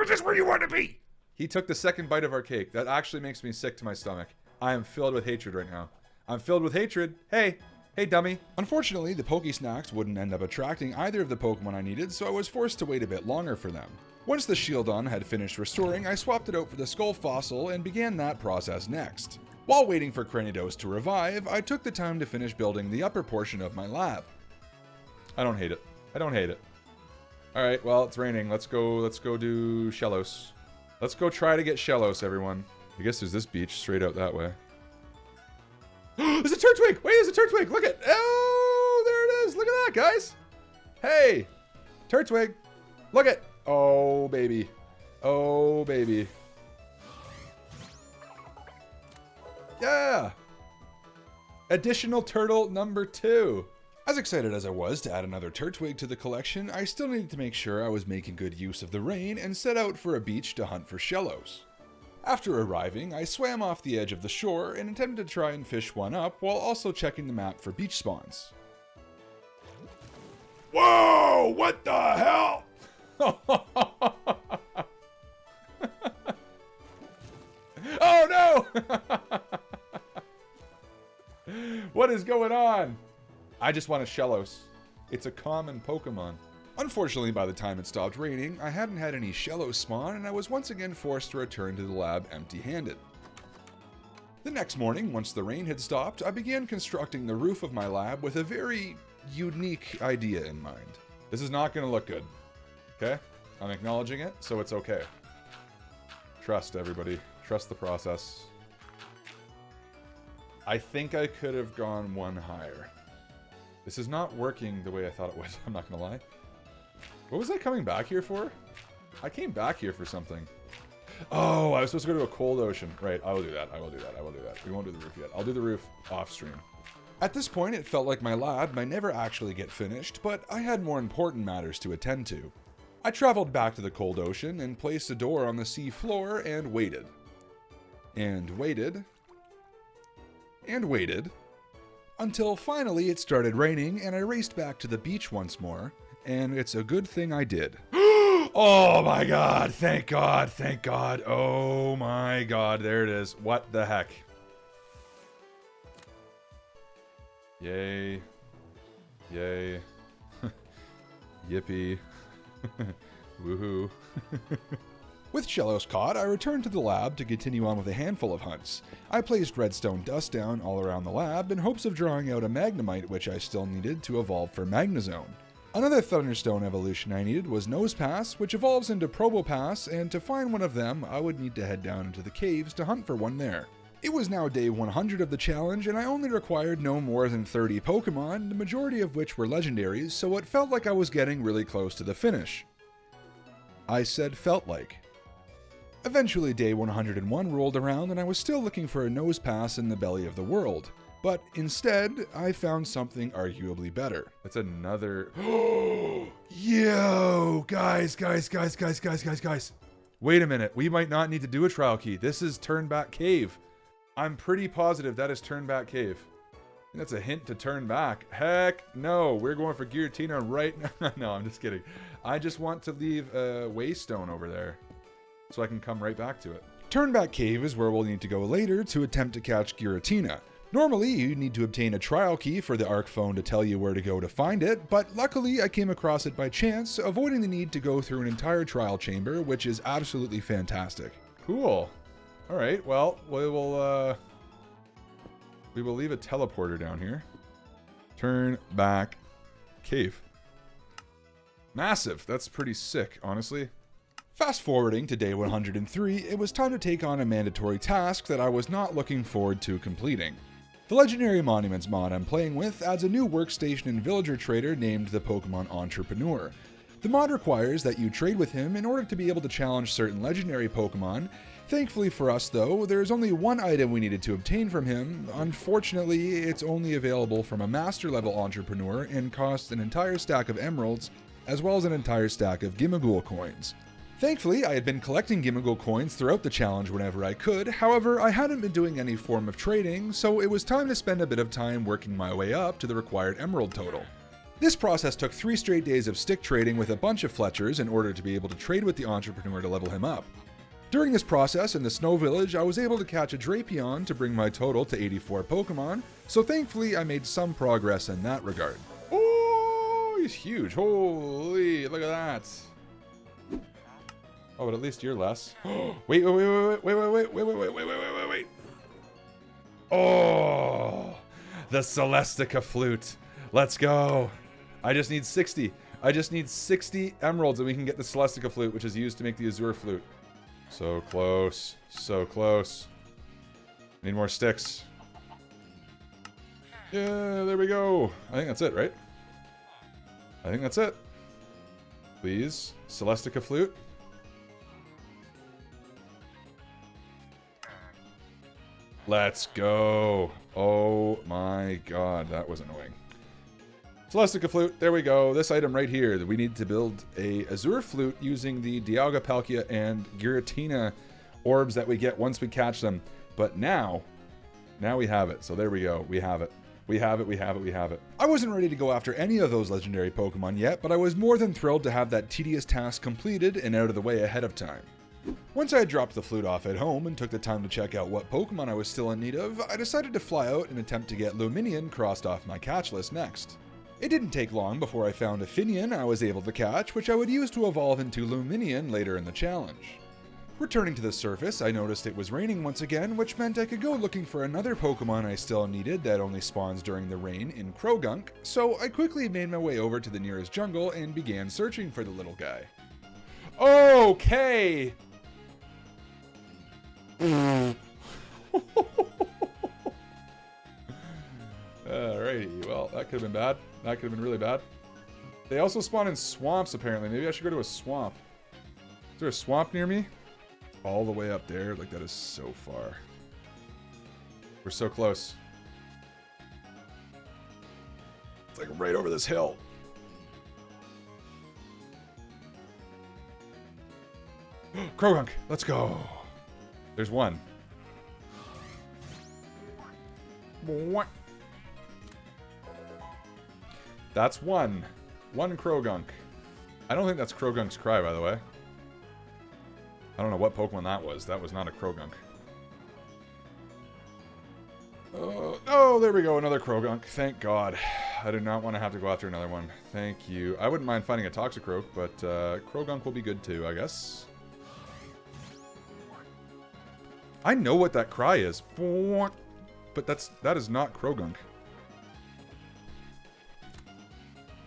Is this where you want to be? He took the second bite of our cake. That actually makes me sick to my stomach. I am filled with hatred right now. I'm filled with hatred. Hey. Hey, dummy. Unfortunately, the Pokesnacks wouldn't end up attracting either of the Pokemon I needed, so I was forced to wait a bit longer for them. Once the Shieldon had finished restoring, I swapped it out for the Skull Fossil and began that process next. While waiting for Cranidos to revive, I took the time to finish building the upper portion of my lab. I don't hate it. I don't hate it. Alright, well, it's raining. Let's go do Shellos. Let's go try to get Shellos, everyone. I guess there's this beach straight out that way. There's a Turtwig! Wait, there's a Turtwig! Look at... Oh, there it is! Look at that, guys! Hey! Turtwig! Look at... Oh, baby. Oh, baby. Yeah! Additional turtle number 2. As excited as I was to add another Turtwig to the collection, I still needed to make sure I was making good use of the rain and set out for a beach to hunt for Shellos. After arriving, I swam off the edge of the shore and attempted to try and fish one up while also checking the map for beach spawns. Whoa! What the hell? Oh no! What is going on? I just want a Shellos. It's a common Pokemon. Unfortunately, by the time it stopped raining, I hadn't had any Shellos spawn and I was once again forced to return to the lab empty-handed. The next morning, once the rain had stopped, I began constructing the roof of my lab with a very unique idea in mind. This is not going to look good. Okay? I'm acknowledging it, so it's okay. Trust, everybody. Trust the process. I think I could have gone one higher. This is not working the way I thought it would. I'm not going to lie. What was I coming back here for? I came back here for something. Oh, I was supposed to go to a cold ocean. Right, I will do that. I will do that. I will do that. We won't do the roof yet. I'll do the roof off stream. At this point, it felt like my lab might never actually get finished, but I had more important matters to attend to. I traveled back to the cold ocean and placed a door on the sea floor and waited. And waited. And waited. Until finally it started raining and I raced back to the beach once more, and it's a good thing I did. Oh my god, thank god, thank god. Oh my god, there it is. What the heck? Yay. Yay. Yippee. Woohoo. With Shellos caught, I returned to the lab to continue on with a handful of hunts. I placed redstone dust down all around the lab in hopes of drawing out a Magnemite which I still needed to evolve for Magnezone. Another Thunderstone evolution I needed was Nosepass, which evolves into Probopass, and to find one of them, I would need to head down into the caves to hunt for one there. It was now day 100 of the challenge, and I only required no more than 30 Pokemon, the majority of which were legendaries, so it felt like I was getting really close to the finish. I said felt like. Eventually day 101 rolled around and I was still looking for a Nosepass in the belly of the world. But instead, I found something arguably better. That's another... Yo! Guys. Wait a minute, we might not need to do a trial key. This is Turnback Cave. I'm pretty positive that is Turnback Cave. That's a hint to turn back. Heck no, we're going for Giratina right now. No, I'm just kidding. I just want to leave a Waystone over there, so I can come right back to it. Turnback Cave is where we'll need to go later to attempt to catch Giratina. Normally, you need to obtain a trial key for the Arc phone to tell you where to go to find it, but luckily I came across it by chance, avoiding the need to go through an entire trial chamber, which is absolutely fantastic. Cool. Alright, well, we will leave a teleporter down here. Turnback Cave. Massive. That's pretty sick, honestly. Fast forwarding to day 103, it was time to take on a mandatory task that I was not looking forward to completing. The Legendary Monuments mod I'm playing with adds a new workstation and villager trader named the Pokemon Entrepreneur. The mod requires that you trade with him in order to be able to challenge certain legendary Pokemon. Thankfully for us though, there is only one item we needed to obtain from him. Unfortunately, it's only available from a master level Entrepreneur and costs an entire stack of emeralds, as well as an entire stack of Gimmighoul coins. Thankfully, I had been collecting Gimmighoul coins throughout the challenge whenever I could, however, I hadn't been doing any form of trading, so it was time to spend a bit of time working my way up to the required emerald total. This process took 3 straight days of stick trading with a bunch of Fletchers in order to be able to trade with the Entrepreneur to level him up. During this process in the Snow Village, I was able to catch a Drapion to bring my total to 84 Pokemon, so thankfully I made some progress in that regard. Oh, he's huge. Holy, look at that. Oh, but at least you're less. Wait. Oh, the Celestica flute. Let's go. I just need 60. I just need 60 emeralds and we can get the Celestica flute, which is used to make the Azure flute. So close. So close. Need more sticks. Yeah, there we go. I think that's it, right? I think that's it. Please, Celestica flute. Let's go. Oh my god, that was annoying. Celestica flute, there we go. This item right here, that we need to build a Azure flute using the Dialga Palkia and Giratina orbs that we get once we catch them. But now we have it. So there we go. We have it. We have it, we have it, we have it. I wasn't ready to go after any of those legendary Pokemon yet, but I was more than thrilled to have that tedious task completed and out of the way ahead of time. Once I had dropped the flute off at home and took the time to check out what Pokemon I was still in need of, I decided to fly out and attempt to get Luminion crossed off my catch list next. It didn't take long before I found a Finion I was able to catch, which I would use to evolve into Luminion later in the challenge. Returning to the surface, I noticed it was raining once again, which meant I could go looking for another Pokemon I still needed that only spawns during the rain in Krogunk, so I quickly made my way over to the nearest jungle and began searching for the little guy. Okay! Alrighty, well, that could have been bad. That could have been really bad. They also spawn in swamps, apparently. Maybe I should go to a swamp. Is there a swamp near me? All the way up there? Like, that is so far. We're so close. It's like right over this hill. Krogunk, let's go. There's one. That's one. One Krogunk. I don't think that's Krogunk's cry, by the way. I don't know what Pokemon that was. That was not a Krogunk. Oh, there we go. Another Krogunk. Thank God. I did not want to have to go after another one. Thank you. I wouldn't mind finding a Toxicroak, but Krogunk will be good too, I guess. I know what that cry is. But that is not Krogunk.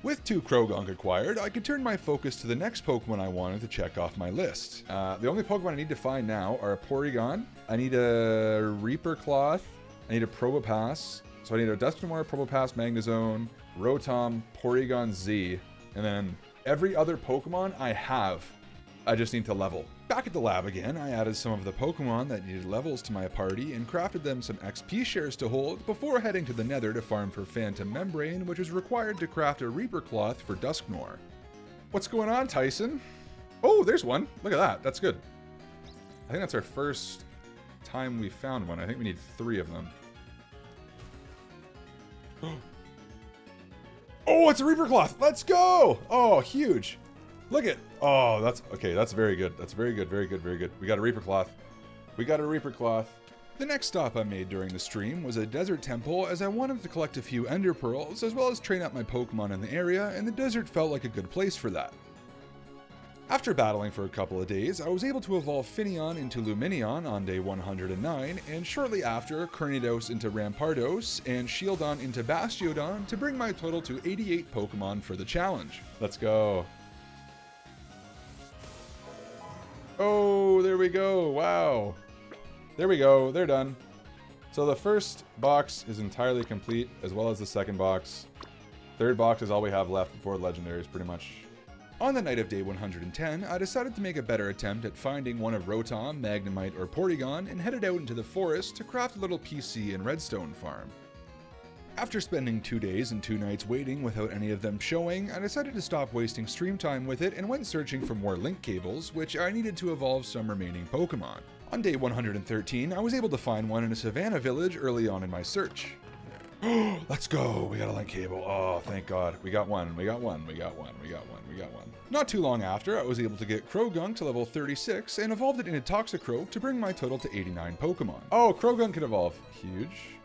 With 2 Krogunk acquired, I could turn my focus to the next Pokemon I wanted to check off my list. The only Pokemon I need to find now are a Porygon, I need a Reaper Cloth, I need a Probopass, so I need a Dusknoir, Probopass, Magnezone, Rotom, Porygon Z, and then every other Pokemon I have, I just need to level. Back at the lab again, I added some of the Pokemon that needed levels to my party and crafted them some XP shares to hold before heading to the Nether to farm for Phantom Membrane, which is required to craft a Reaper Cloth for Dusknoir. What's going on, Tyson? Oh, there's one. Look at that. That's good. I think that's our first time we found one. I think we need 3 of them. Oh, it's a Reaper Cloth. Let's go. Oh, huge. Look at, oh, that's, okay, that's very good. That's very good, very good, very good. We got a Reaper Cloth. We got a Reaper Cloth. The next stop I made during the stream was a desert temple, as I wanted to collect a few Ender Pearls, as well as train up my Pokemon in the area, and the desert felt like a good place for that. After battling for a couple of days, I was able to evolve Finneon into Luminion on day 109, and shortly after, Kernidos into Rampardos, and Shieldon into Bastiodon to bring my total to 88 Pokemon for the challenge. Let's go. Oh, there we go. Wow. There we go. They're done. So the first box is entirely complete, as well as the second box. Third box is all we have left before legendaries, pretty much. On the night of day 110, I decided to make a better attempt at finding one of Rotom, Magnemite, or Porygon and headed out into the forest to craft a little PC and redstone farm. After spending 2 days and 2 nights waiting without any of them showing, I decided to stop wasting stream time with it and went searching for more link cables, which I needed to evolve some remaining Pokemon. On day 113, I was able to find one in a savannah village early on in my search. Let's go! We got a link cable. Oh, thank God. We got one. We got one. We got one. We got one. We got one. Not too long after, I was able to get Krogunk to level 36 and evolved it into Toxicroak to bring my total to 89 Pokemon. Oh, Krogunk can evolve. Huge.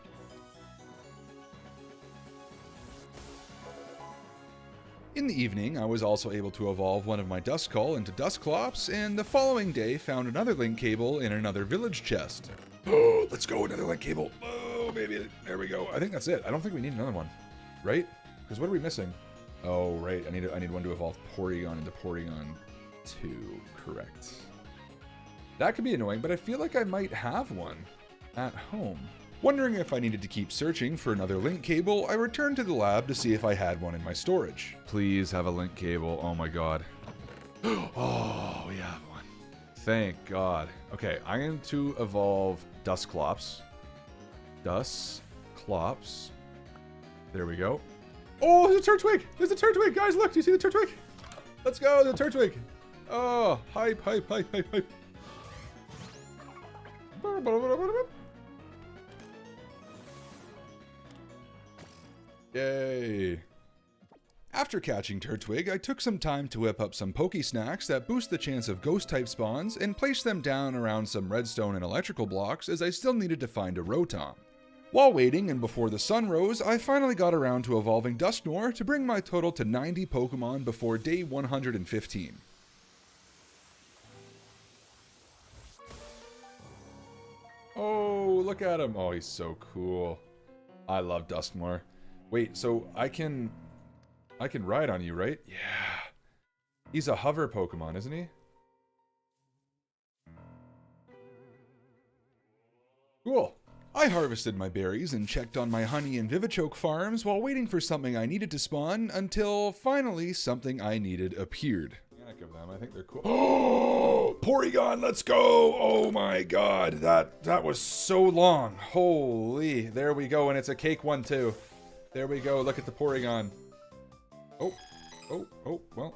In the evening, I was also able to evolve one of my Duskull into Dusclops, and the following day found another link cable in another village chest. Oh, let's go, another link cable. Boom! baby. There we go. I think that's it. I don't think we need another one. Right? Because what are we missing? Oh, right. I need one to evolve Porygon into Porygon 2. Correct. That could be annoying, but I feel like I might have one at home. Wondering if I needed to keep searching for another link cable, I returned to the lab to see if I had one in my storage. Please have a link cable. Oh my god. Oh, we have one. Thank god. Okay, I'm going to evolve Dusclops. Dusclops. There we go. Oh, there's a Turtwig! There's a Turtwig! Guys, look! Do you see the Turtwig? Let's go, the Turtwig! Oh, hype, hype, hype, hype, hype. Yay. After catching Turtwig, I took some time to whip up some Poke Snacks that boost the chance of Ghost-type spawns and place them down around some redstone and electrical blocks as I still needed to find a Rotom. While waiting and before the sun rose, I finally got around to evolving Dusknoir to bring my total to 90 Pokemon before day 115. Oh, look at him. Oh, he's so cool. I love Dusknoir. Wait, so I can ride on you, right? Yeah. He's a hover Pokemon, isn't he? Cool. I harvested my berries and checked on my honey and Vivichoke farms while waiting for something I needed to spawn until finally something I needed appeared. Of them. I think they're cool. Oh, Porygon, let's go! Oh my god, that was so long. Holy, there we go, and it's a cake one too. There we go, look at the Porygon. Oh, well.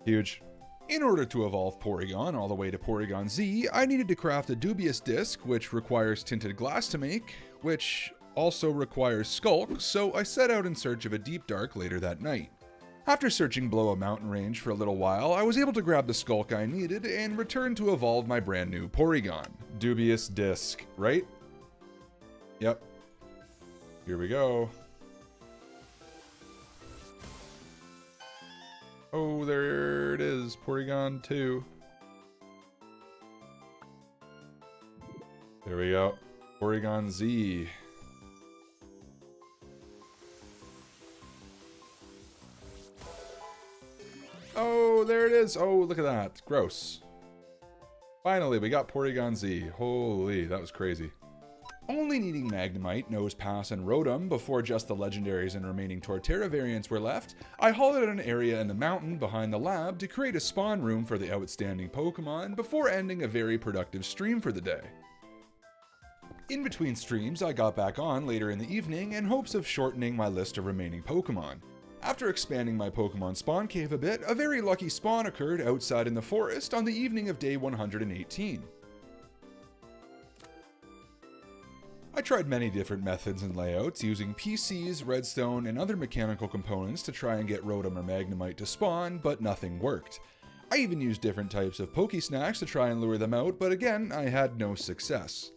Huge. In order to evolve Porygon all the way to Porygon Z, I needed to craft a dubious disc, which requires tinted glass to make, which also requires Skulk, so I set out in search of a deep dark later that night. After searching below a mountain range for a little while, I was able to grab the Skulk I needed and return to evolve my brand new Porygon. Dubious disc, right? Yep. Here we go. Oh, there it is, Porygon 2. There we go. Porygon Z. Oh, there it is. Oh, look at that. Gross. Finally, we got Porygon Z. Holy, that was crazy. Only needing Magnemite, Nosepass, and Rotom before just the legendaries and remaining Torterra variants were left, I hauled out an area in the mountain behind the lab to create a spawn room for the outstanding Pokemon before ending a very productive stream for the day. In between streams, I got back on later in the evening in hopes of shortening my list of remaining Pokemon. After expanding my Pokemon spawn cave a bit, a very lucky spawn occurred outside in the forest on the evening of day 118. I tried many different methods and layouts using PCs, redstone, and other mechanical components to try and get Rotom or Magnemite to spawn, but nothing worked. I even used different types of Poke Snacks to try and lure them out, but again, I had no success.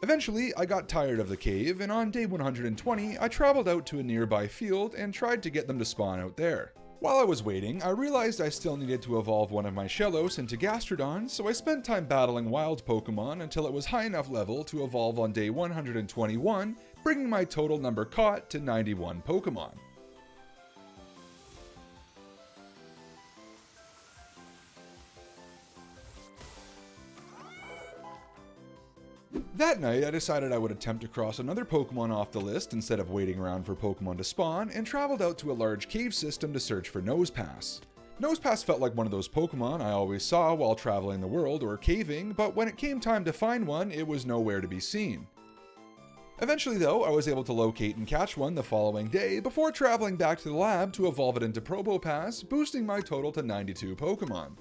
Eventually, I got tired of the cave, and on day 120, I traveled out to a nearby field and tried to get them to spawn out there. While I was waiting, I realized I still needed to evolve one of my Shellos into Gastrodon, so I spent time battling wild Pokemon until it was high enough level to evolve on day 121, bringing my total number caught to 91 Pokemon. That night, I decided I would attempt to cross another Pokemon off the list instead of waiting around for Pokemon to spawn, and traveled out to a large cave system to search for Nosepass. Nosepass felt like one of those Pokemon I always saw while traveling the world or caving, but when it came time to find one, it was nowhere to be seen. Eventually though, I was able to locate and catch one the following day before traveling back to the lab to evolve it into Probopass, boosting my total to 92 Pokemon.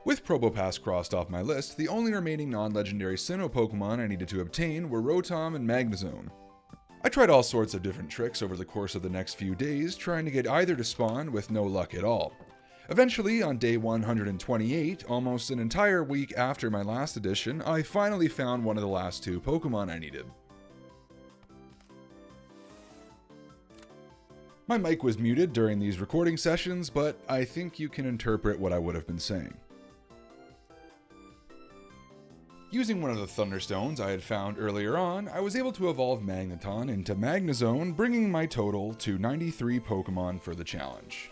With Probopass crossed off my list, the only remaining non-legendary Sinnoh Pokemon I needed to obtain were Rotom and Magnezone. I tried all sorts of different tricks over the course of the next few days, trying to get either to spawn with no luck at all. Eventually, on day 128, almost an entire week after my last edition, I finally found one of the last two Pokemon I needed. My mic was muted during these recording sessions, but I think you can interpret what I would have been saying. Using one of the Thunderstones I had found earlier on, I was able to evolve Magneton into Magnezone, bringing my total to 93 Pokemon for the challenge.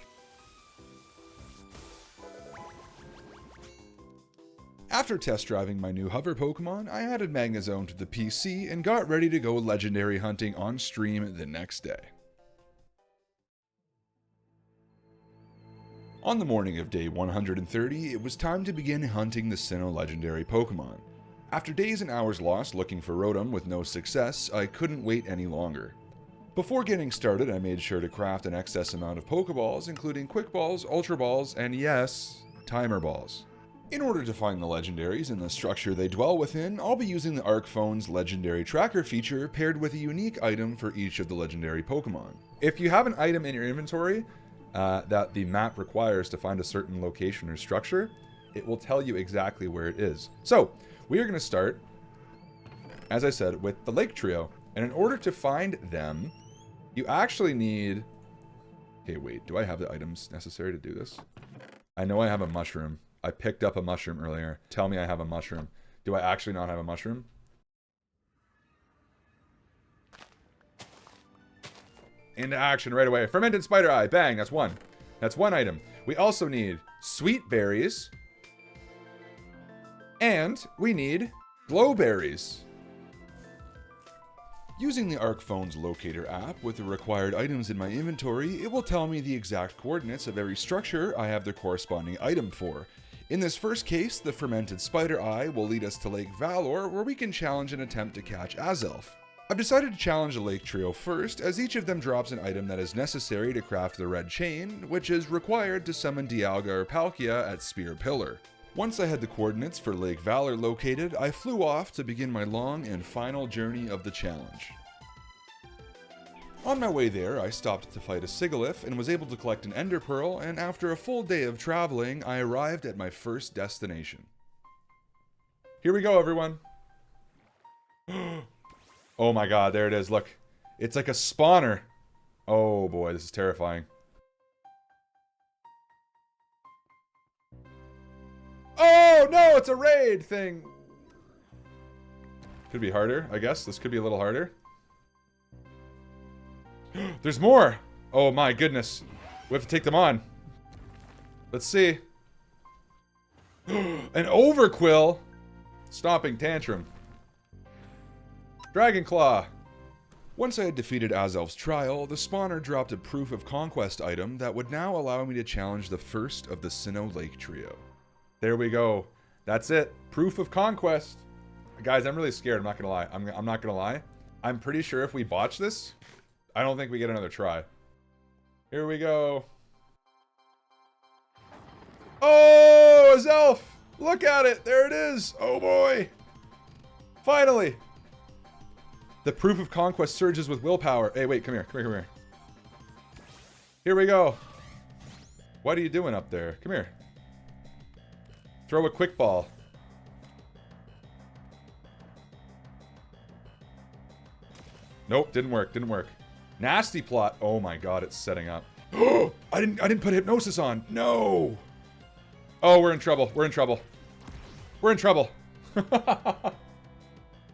After test driving my new hover Pokemon, I added Magnezone to the PC and got ready to go legendary hunting on stream the next day. On the morning of day 130, it was time to begin hunting the Sinnoh legendary Pokemon. After days and hours lost looking for Rotom with no success, I couldn't wait any longer. Before getting started, I made sure to craft an excess amount of Pokeballs, including Quick Balls, Ultra Balls, and yes, Timer Balls. In order to find the legendaries in the structure they dwell within, I'll be using the Arc Phone's legendary tracker feature paired with a unique item for each of the legendary Pokemon. If you have an item in your inventory that the map requires to find a certain location or structure, it will tell you exactly where it is. So, we are going to start, as I said, with the Lake Trio. And in order to find them, you actually need... Okay, wait, do I have the items necessary to do this? I know I have a mushroom. I picked up a mushroom earlier. Tell me I have a mushroom. Do I actually not have a mushroom? Into action right away. Fermented Spider Eye. Bang, that's one. That's one item. We also need sweet berries. And we need glowberries. Using the Arc Phone's locator app with the required items in my inventory, it will tell me the exact coordinates of every structure I have the corresponding item for. In this first case, the Fermented Spider Eye will lead us to Lake Valor, where we can challenge an attempt to catch Azelf. I've decided to challenge the Lake Trio first, as each of them drops an item that is necessary to craft the Red Chain, which is required to summon Dialga or Palkia at Spear Pillar. Once I had the coordinates for Lake Valor located, I flew off to begin my long and final journey of the challenge. On my way there, I stopped to fight a Sigilyph and was able to collect an Ender Pearl, and after a full day of traveling, I arrived at my first destination. Here we go, everyone. Oh my god, there it is, look. It's like a spawner. Oh boy, this is terrifying. Oh no, it's a raid thing. Could be harder, I guess. This could be a little harder. There's more! Oh my goodness. We have to take them on. Let's see. An Overquill! Stomping Tantrum. Dragon Claw. Once I had defeated Azelf's trial, the spawner dropped a Proof of Conquest item that would now allow me to challenge the first of the Sinnoh Lake Trio. There we go. That's it. Proof of Conquest. Guys, I'm really scared. I'm not gonna lie. I'm not gonna lie. I'm pretty sure if we botch this, I don't think we get another try. Here we go. Oh, Azelf! Look at it! There it is! Oh boy! Finally! The Proof of Conquest surges with willpower. Hey, wait, come here, come here, come here. Here we go. What are you doing up there? Come here. Throw a quick ball. Nope, didn't work, didn't work. Nasty plot. Oh my god, it's setting up. Oh, I didn't put hypnosis on. No. Oh, we're in trouble. We're in trouble. We're in trouble.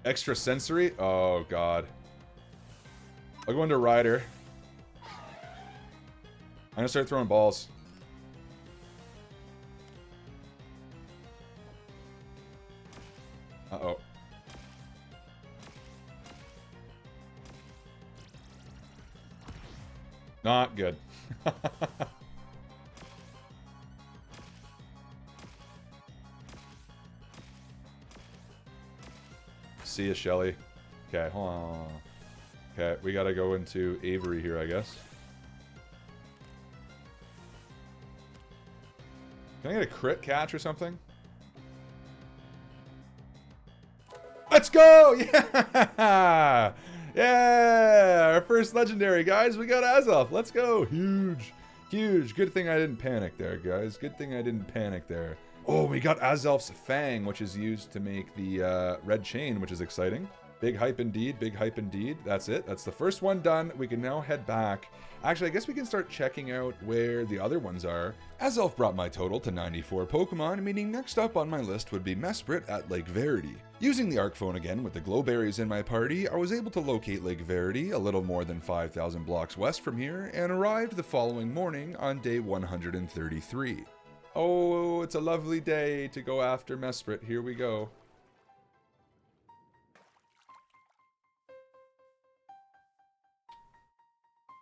Extra sensory? Oh god. I'll go into Rider. I'm gonna start throwing balls. Uh-oh. Not good. See ya, Shelly. Okay, hold on. Okay, we gotta go into Avery here, I guess. Can I get a crit catch or something? Let's go! Yeah! Yeah! Our first legendary, guys. We got Azelf. Let's go. Huge. Huge. Good thing I didn't panic there, guys. Good thing I didn't panic there. Oh, we got Azelf's Fang, which is used to make the Red Chain, which is exciting. Big hype indeed, big hype indeed. That's it. That's the first one done. We can now head back. Actually, I guess we can start checking out where the other ones are. As Elf brought my total to 94 Pokemon, meaning next up on my list would be Mesprit at Lake Verity. Using the Arc Phone again with the glow berries in my party, I was able to locate Lake Verity a little more than 5,000 blocks west from here and arrived the following morning on day 133. Oh, it's a lovely day to go after Mesprit. Here we go.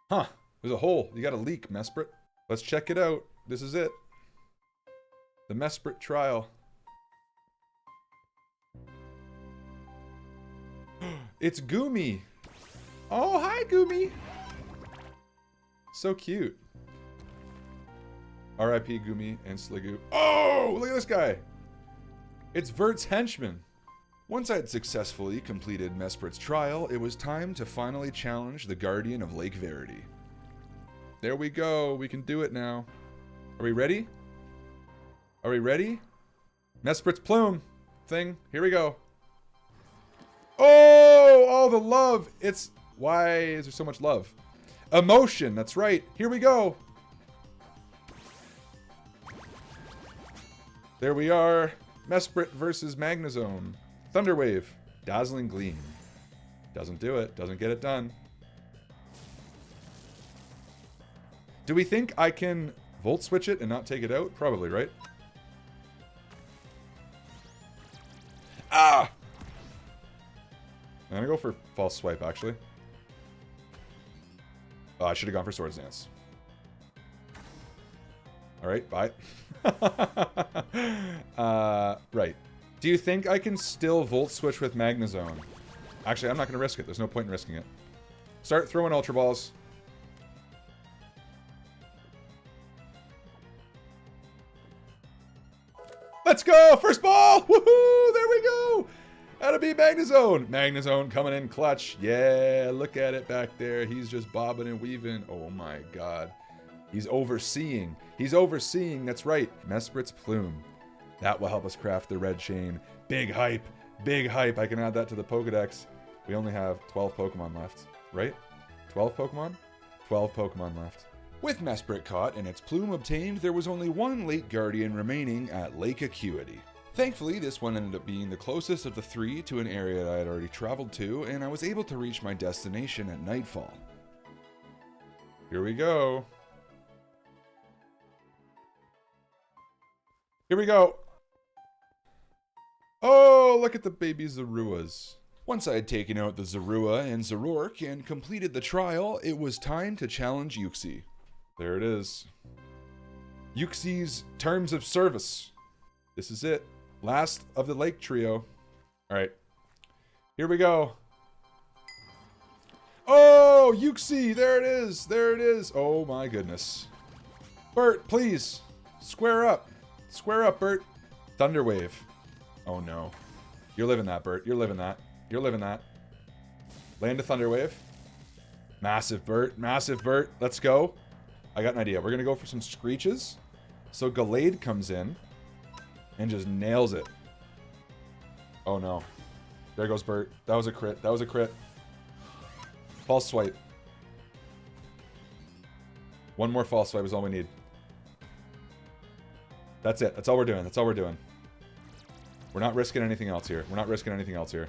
Huh. There's a hole. You got a leak, Mesprit. Let's check it out. This is it. The Mesprit trial. It's Goomy. Oh, hi, Goomy. So cute. R.I.P. Goomy and Sligoo. Oh, look at this guy. It's Vert's henchman. Once I had successfully completed Mesprit's trial, it was time to finally challenge the Guardian of Lake Verity. There we go. We can do it now. Are we ready? Are we ready? Mesprit's plume thing. Here we go. Oh, all the love. It's... Why is there so much love? Emotion. That's right. Here we go. There we are. Mesprit versus Magnezone. Thunderwave. Dazzling Gleam. Doesn't do it. Doesn't get it done. Do we think I can Volt Switch it and not take it out? Probably, right? Ah! I'm gonna go for False Swipe, actually. Oh, I should have gone for Swords Dance. Alright, bye. Right. Do you think I can still Volt Switch with Magnezone? Actually, I'm not going to risk it. There's no point in risking it. Start throwing Ultra Balls. Let's go! First ball! Woohoo! There we go! That'll be Magnezone. Magnezone coming in clutch. Yeah, look at it back there. He's just bobbing and weaving. Oh my god. He's overseeing. He's overseeing. That's right. Mesprit's plume. That will help us craft the red chain. Big hype. Big hype. I can add that to the Pokedex. We only have 12 Pokemon left, right? 12 Pokemon? 12 Pokemon left. With Mesprit caught and its plume obtained, there was only one Lake Guardian remaining at Lake Acuity. Thankfully, this one ended up being the closest of the three to an area I had already traveled to, and I was able to reach my destination at nightfall. Here we go. Here we go. Oh, look at the baby Zoruas. Once I had taken out the Zorua and Zoroark and completed the trial, it was time to challenge Uxie. There it is. Uxie's terms of service. This is it. Last of the Lake Trio. Alright. Here we go. Oh, Uxie! There it is! There it is! Oh my goodness. Bert, please! Square up! Square up, Bert! Thunderwave. Oh no. You're living that, Bert. You're living that. You're living that. Land a Thunderwave. Massive, Bert. Massive, Bert. Let's go. I got an idea. We're going to go for some Screeches. So Gallade comes in and just nails it. Oh no. There goes Bert. That was a crit. That was a crit. False Swipe. One more False Swipe is all we need. That's it. That's all we're doing. That's all we're doing. We're not risking anything else here. We're not risking anything else here.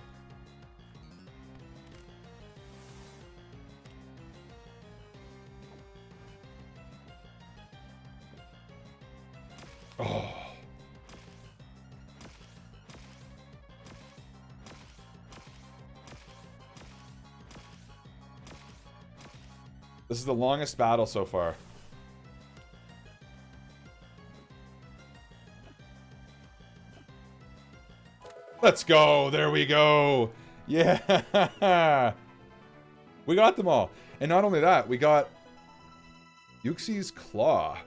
Oh. This is the longest battle so far. Let's go. There we go. Yeah. We got them all. And not only that, we got Uxie's Claw.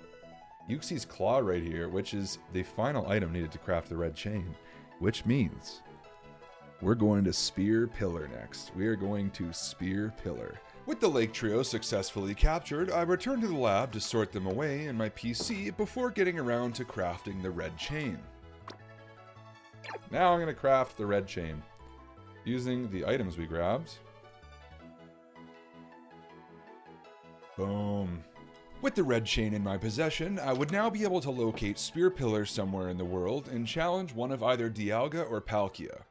Uxie's Claw right here, which is the final item needed to craft the red chain. Which means we're going to Spear Pillar next. We are going to Spear Pillar. With the Lake Trio successfully captured, I returned to the lab to sort them away in my PC before getting around to crafting the red chain. Now I'm going to craft the red chain. using the items we grabbed. Boom. With the red chain in my possession, I would now be able to locate Spear Pillar somewhere in the world and challenge one of either Dialga or Palkia.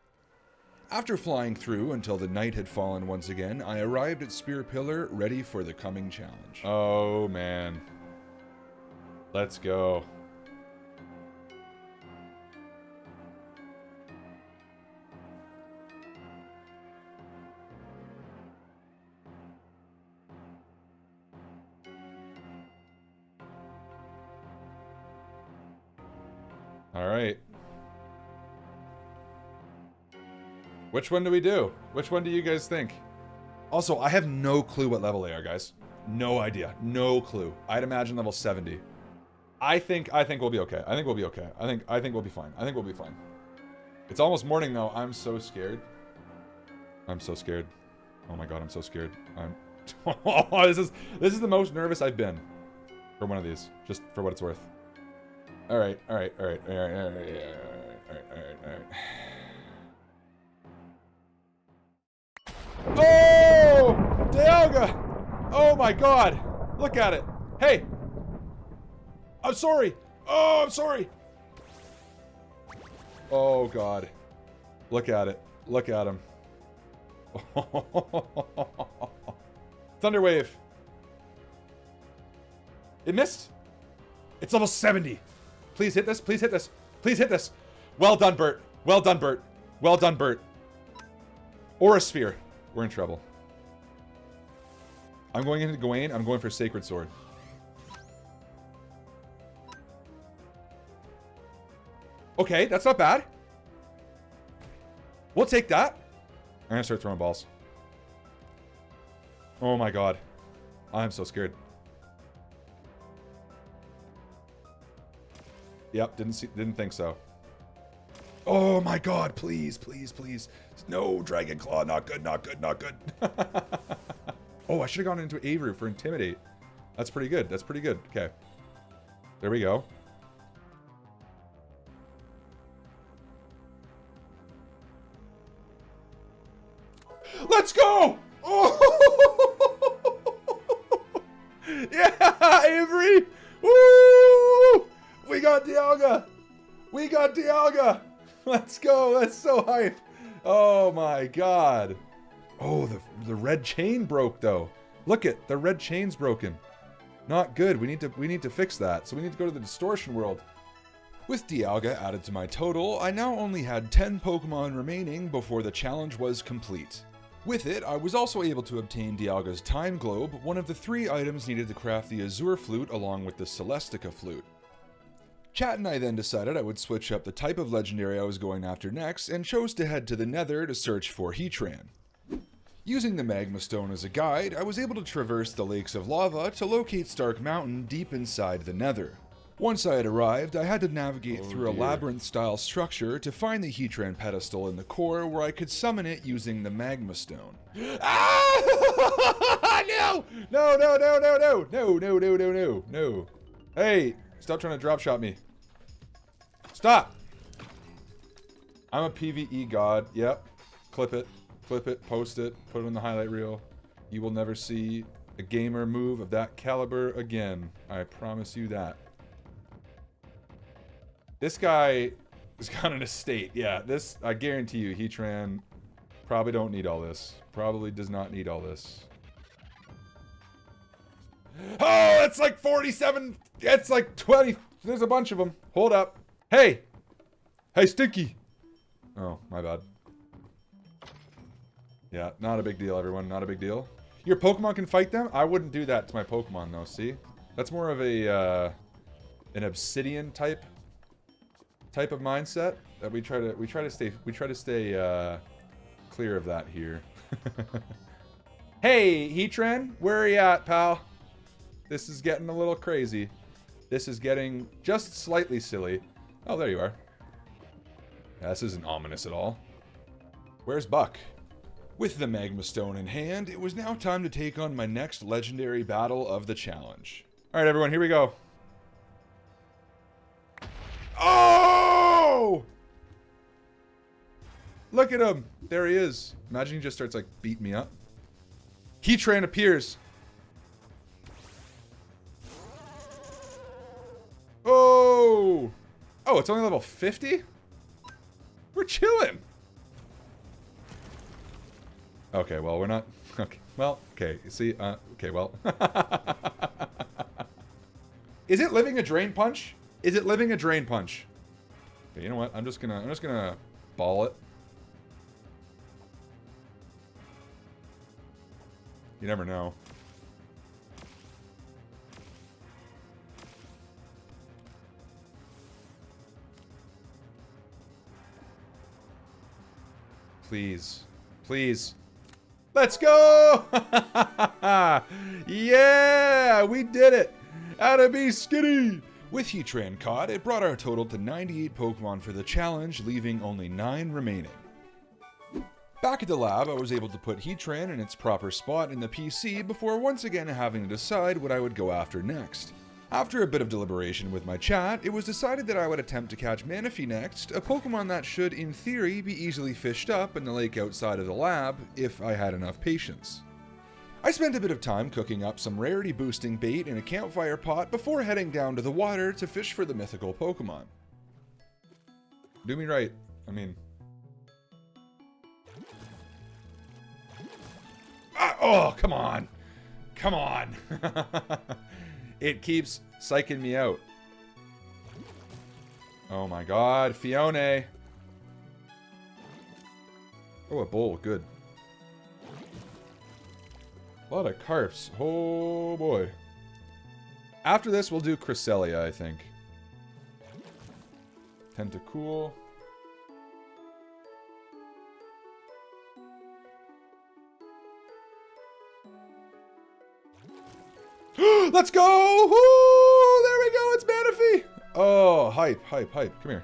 After flying through until the night had fallen once again, I arrived at Spear Pillar ready for the coming challenge. Oh man. Let's go. All right. Which one do we do? Which one do you guys think? Also, I have no clue what level they are, guys. No idea. No clue. I'd imagine level 70. I think we'll be okay. I think we'll be okay. I think we'll be fine. I think we'll be fine. It's almost morning though. I'm so scared. I'm so scared. Oh my god, I'm so scared. This is the most nervous I've been for one of these, just for what it's worth. All right. Oh! Dialga! Oh my god! Look at it! Hey! I'm sorry! Oh, I'm sorry! Oh god. Look at it. Look at him. Thunderwave! It missed! It's level 70! Please hit this, please hit this, please hit this! Well done, Bert. Well done, Bert. Well done, Bert. Aura Sphere. We're in trouble. I'm going into Gawain. I'm going for Sacred Sword. Okay, that's not bad. We'll take that. I'm gonna start throwing balls. Oh my god. I'm so scared. Yep, didn't think so. Oh my god, please, please, please. No, Dragon Claw, not good, not good, not good. Oh, I should have gone into Avery for Intimidate. That's pretty good, that's pretty good. Okay. There we go. Let's go! Oh! Yeah, Avery! Woo! We got Dialga! We got Dialga! Let's go! That's so hype! Oh my god! Oh, the red chain broke though. Look it, the red chain's broken. Not good. We need to fix that. So we need to go to the distortion world. With Dialga added to my total, I now only had 10 Pokemon remaining before the challenge was complete. With it, I was also able to obtain Dialga's Time Globe, one of the 3 items needed to craft the Azure Flute along with the Celestica Flute. Chat and I then decided I would switch up the type of legendary I was going after next, and chose to head to the Nether to search for Heatran. Using the Magma Stone as a guide, I was able to traverse the lakes of lava to locate Stark Mountain deep inside the Nether. Once I had arrived, I had to navigate through a labyrinth-style structure to find the Heatran pedestal in the core where I could summon it using the Magma Stone. Ah! No! No, no, no, no, no! No, no, no, no, no, no. Hey! Stop trying to drop shot me. Stop! I'm a PvE god. Yep. Clip it, post it, put it in the highlight reel. You will never see a gamer move of that caliber again. I promise you that. This guy is got an estate. Yeah, this, I guarantee you, Heatran probably don't need all this. Probably does not need all this. Oh, it's like 47. It's like 20. There's a bunch of them. Hold up. Hey. Hey, Stinky. Oh, my bad. Yeah, not a big deal, everyone. Not a big deal. Your Pokemon can fight them? I wouldn't do that to my Pokemon, though. See? That's more of a, an obsidian type of mindset that we try to stay clear of that here. Hey, Heatran, where are you at, pal? This is getting a little crazy. This is getting just slightly silly. Oh, there you are. Yeah, this isn't ominous at all. Where's Buck? With the Magma Stone in hand, it was now time to take on my next legendary battle of the challenge. Alright, everyone, here we go. Oh! Look at him. There he is. Imagine he just starts, like, beating me up. Heatran appears. Oh! Oh, it's only level 50? We're chilling. Okay, well, we're not... Okay, well, okay. See, okay, well... Is it living a drain punch? Is it living a drain punch? Okay, you know what? I'm just gonna ball it. You never know. Please. Please. Let's go! Yeah! We did it! Outta be skinny! With Heatran caught, it brought our total to 98 Pokemon for the challenge, leaving only 9 remaining. Back at the lab, I was able to put Heatran in its proper spot in the PC before once again having to decide what I would go after next. After a bit of deliberation with my chat, it was decided that I would attempt to catch Manaphy next, a Pokemon that should, in theory, be easily fished up in the lake outside of the lab, if I had enough patience. I spent a bit of time cooking up some rarity-boosting bait in a campfire pot before heading down to the water to fish for the mythical Pokemon. Do me right. I mean... oh, come on. Come on. It keeps psyching me out. Oh my god, Fiona. Oh, a bowl, good. A lot of carps. Oh boy. After this, we'll do Cresselia, I think. Tentacool. Let's go! Woo! There we go, it's Manaphy! Oh, hype, hype, hype. Come here.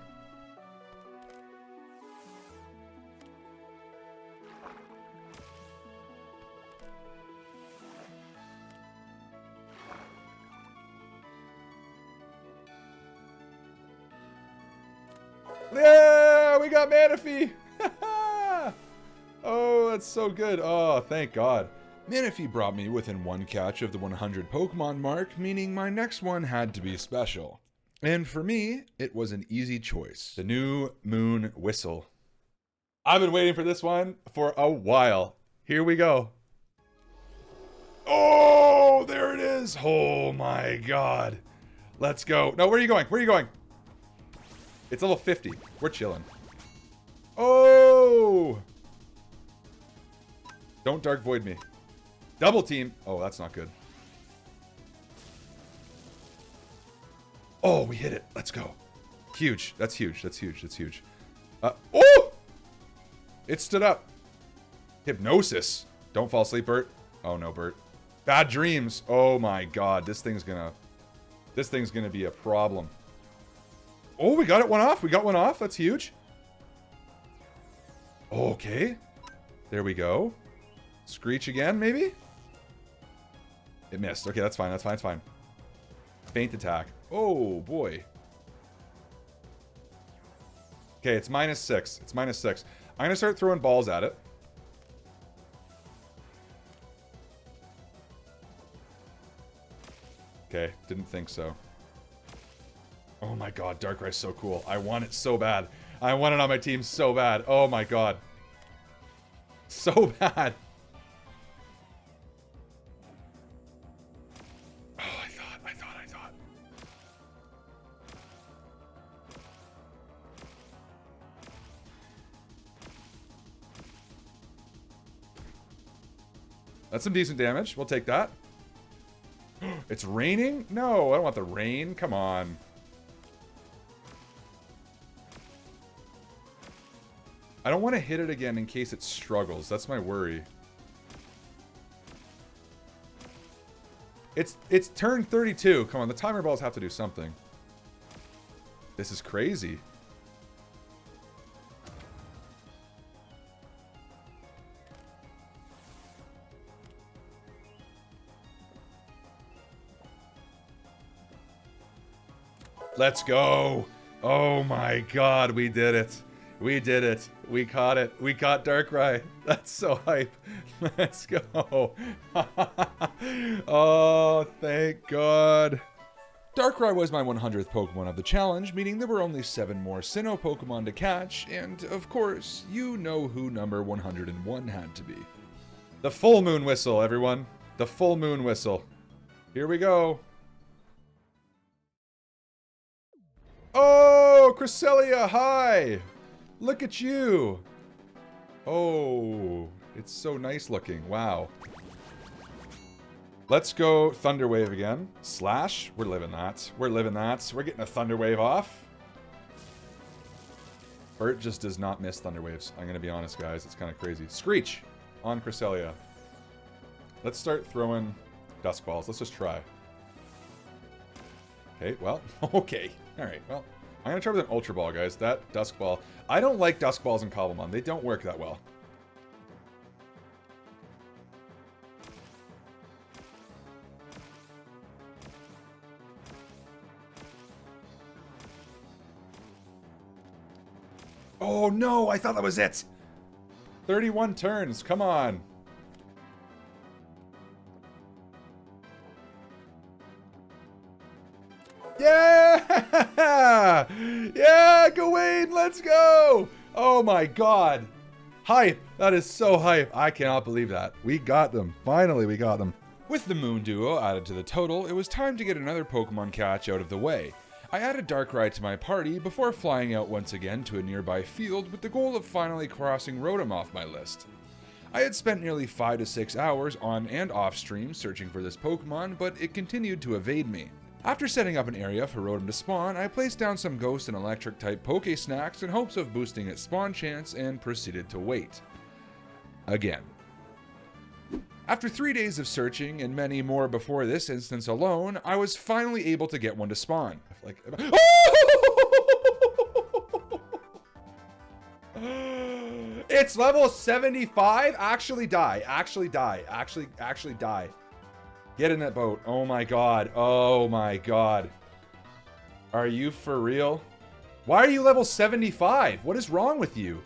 Yeah, we got Manaphy! Oh, that's so good. Oh, thank God. Manaphy brought me within one catch of the 100 Pokemon mark, meaning my next one had to be special. And for me, it was an easy choice. The New Moon Whistle. I've been waiting for this one for a while. Here we go. Oh, there it is. Oh my God. Let's go. No, where are you going? Where are you going? It's level 50. We're chilling. Oh! Don't Dark Void me. Double team. Oh, that's not good. Oh, we hit it. Let's go. Huge. That's huge. That's huge. That's huge. Oh! It stood up. Hypnosis. Don't fall asleep, Bert. Oh, no, Bert. Bad dreams. Oh, my God. This thing's gonna be a problem. Oh, we got it one off. We got one off. That's huge. Okay. There we go. Screech again, maybe? It missed. Okay, that's fine. That's fine. That's fine. Faint attack. Oh, boy. Okay, it's -6. It's -6. I'm going to start throwing balls at it. Okay, didn't think so. Oh my God, Darkrai's so cool. I want it so bad. I want it on my team so bad. Oh my God. So bad. I thought. That's some decent damage. We'll take that. It's raining? No, I don't want the rain. Come on. I don't want to hit it again in case it struggles. That's my worry. It's turn 32. Come on, the timer balls have to do something. This is crazy. Let's go. Oh my God, we did it. We did it. We caught it. We caught Darkrai. That's so hype. Let's go. Oh, thank God. Darkrai was my 100th Pokemon of the challenge, meaning there were only 7 more Sinnoh Pokemon to catch, and of course, you know who number 101 had to be. The full moon whistle, everyone. The full moon whistle. Here we go. Oh, Cresselia, hi! Look at you! Oh, it's so nice looking. Wow. Let's go Thunder Wave again. Slash. We're living that. We're living that. We're getting a Thunder Wave off. Bert just does not miss Thunder Waves. I'm going to be honest, guys. It's kind of crazy. Screech on Cresselia. Let's start throwing Dusk Balls. Let's just try. Okay, well, okay. Alright, well, I'm going to try with an Ultra Ball, guys. That Dusk Ball. I don't like Dusk Balls in Cobblemon. They don't work that well. Oh, no! I thought that was it! 31 turns. Come on. Yeah! Yeah, Gawain, let's go! Oh my God. Hype. That is so hype. I cannot believe that. We got them. Finally, we got them. With the Moon Duo added to the total, it was time to get another Pokemon catch out of the way. I added Darkrai to my party before flying out once again to a nearby field with the goal of finally crossing Rotom off my list. I had spent nearly 5 to 6 hours on and off stream searching for this Pokemon, but it continued to evade me. After setting up an area for Rotom to spawn, I placed down some Ghost and Electric type Poke Snacks in hopes of boosting its spawn chance and proceeded to wait. Again. After 3 days of searching and many more before this instance alone, I was finally able to get one to spawn. Like, it's level 75? Actually die. Actually die. Actually die. Get in that boat. Oh my God. Oh my God. Are you for real? Why are you level 75? What is wrong with you?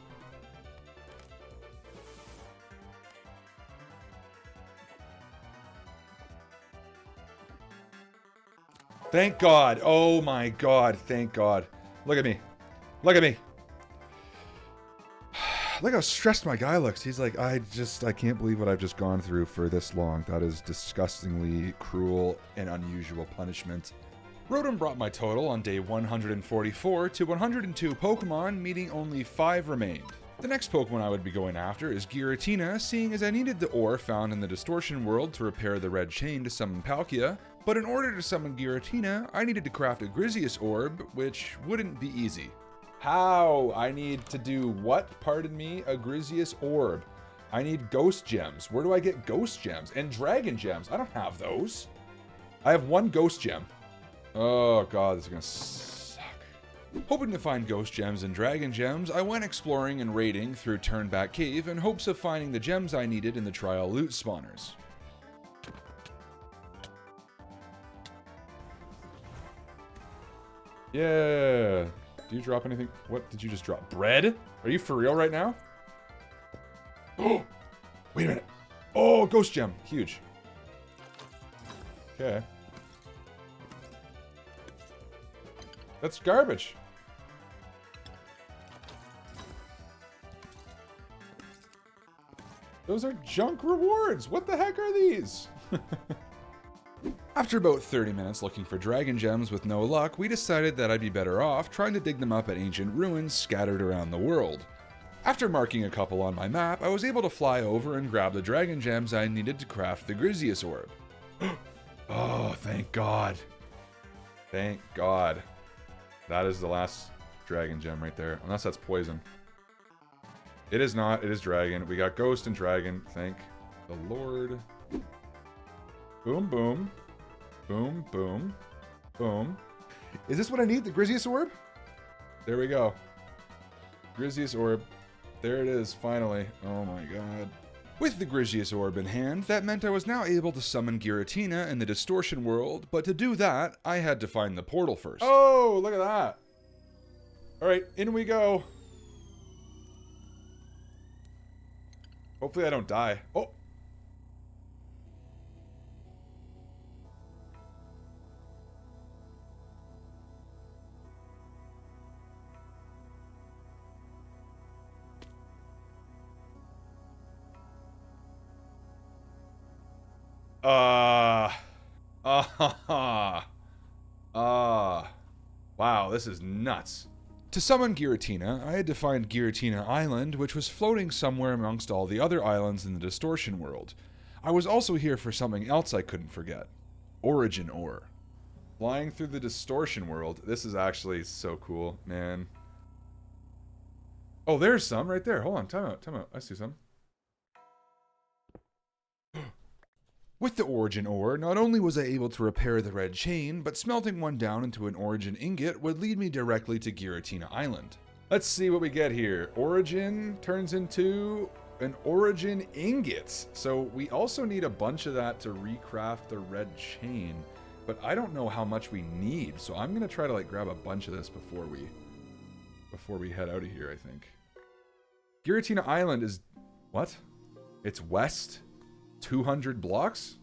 Thank God. Oh my God. Thank God. Look at me. Look at me. Look how stressed my guy looks. He's like, I can't believe what I've just gone through for this long. That is disgustingly cruel and unusual punishment. Rotom brought my total on day 144 to 102 Pokemon, meaning only 5 remained. The next Pokemon I would be going after is Giratina, seeing as I needed the ore found in the Distortion World to repair the red chain to summon Palkia, but in order to summon Giratina, I needed to craft a Grizius Orb, which wouldn't be easy. How? I need to do what? Pardon me? A Grizius Orb. I need Ghost Gems. Where do I get Ghost Gems? And Dragon Gems. I don't have those. I have 1 Ghost Gem. Oh God, this is gonna suck. Hoping to find Ghost Gems and Dragon Gems, I went exploring and raiding through Turnback Cave in hopes of finding the gems I needed in the trial loot spawners. Yeah. Do you drop anything? What did you just drop? Bread? Are you for real right now? Oh! Wait a minute. Oh, Ghost Gem. Huge. Okay. That's garbage. Those are junk rewards. What the heck are these? After about 30 minutes looking for Dragon Gems with no luck, we decided that I'd be better off trying to dig them up at ancient ruins scattered around the world. After marking a couple on my map, I was able to fly over and grab the Dragon Gems I needed to craft the Grizius Orb. Oh, thank God. Thank God. That is the last Dragon Gem right there, unless that's poison. It is not, it is Dragon. We got Ghost and Dragon, thank the Lord. Boom, boom. Boom, boom. Boom. Is this what I need? The Grizius Orb? There we go. Grizius Orb. There it is, finally. Oh my God. With the Grizius Orb in hand, that meant I was now able to summon Giratina in the Distortion World, but to do that, I had to find the portal first. Oh, look at that. Alright, in we go. Hopefully I don't die. Oh! Wow, this is nuts. To summon Giratina, I had to find Giratina Island, which was floating somewhere amongst all the other islands in the Distortion world. I was also here for something else I couldn't forget. Origin Ore. Flying through the Distortion world. This is actually so cool, man. Oh, there's some right there. Hold on, time out, time out. I see some. With the Origin Ore, not only was I able to repair the red chain, but smelting one down into an Origin ingot would lead me directly to Giratina Island. Let's see what we get here. Origin turns into an Origin ingot. So we also need a bunch of that to recraft the red chain, but I don't know how much we need, so I'm gonna try to like grab a bunch of this before we head out of here, I think. Giratina Island is... what? It's west? 200 blocks?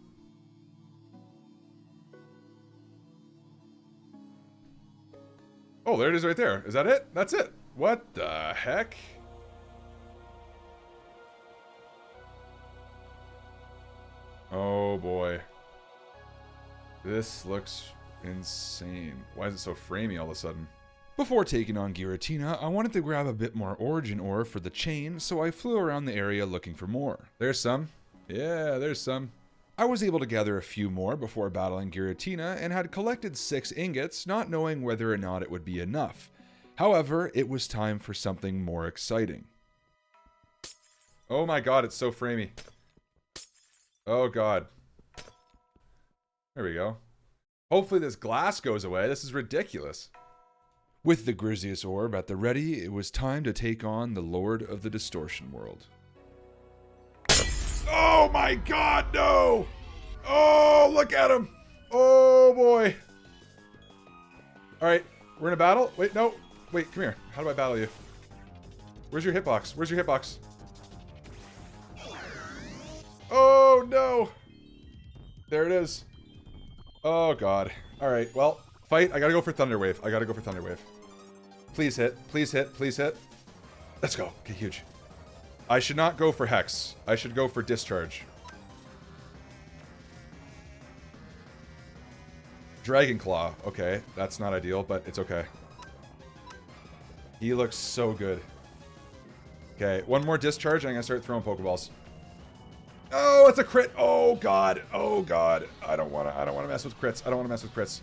Oh, there it is right there. Is that it? That's it. What the heck? Oh boy. This looks insane. Why is it so framey all of a sudden? Before taking on Giratina, I wanted to grab a bit more Origin Ore for the chain, so I flew around the area looking for more. There's some. Yeah, there's some. I was able to gather a few more before battling Giratina and had collected 6 ingots, not knowing whether or not it would be enough. However, it was time for something more exciting. Oh my god, it's so framey. Oh god. There we go. Hopefully this glass goes away. This is ridiculous. With the Griseous Orb at the ready, it was time to take on the Lord of the Distortion world. Oh my god, no! Oh, look at him! Oh boy! Alright, we're in a battle? Wait, no. Wait, come here. How do I battle you? Where's your hitbox? Where's your hitbox? Oh no! There it is. Oh god. Alright, well, fight. I gotta go for Thunder Wave. I gotta go for Thunder Wave. Please hit. Please hit. Please hit. Let's go. Okay, huge. I should not go for Hex. I should go for Discharge. Dragon Claw. Okay, that's not ideal, but it's okay. He looks so good. Okay, one more Discharge and I'm gonna start throwing Pokeballs. Oh, it's a crit! Oh god! Oh god! I don't wanna mess with crits. I don't wanna mess with crits.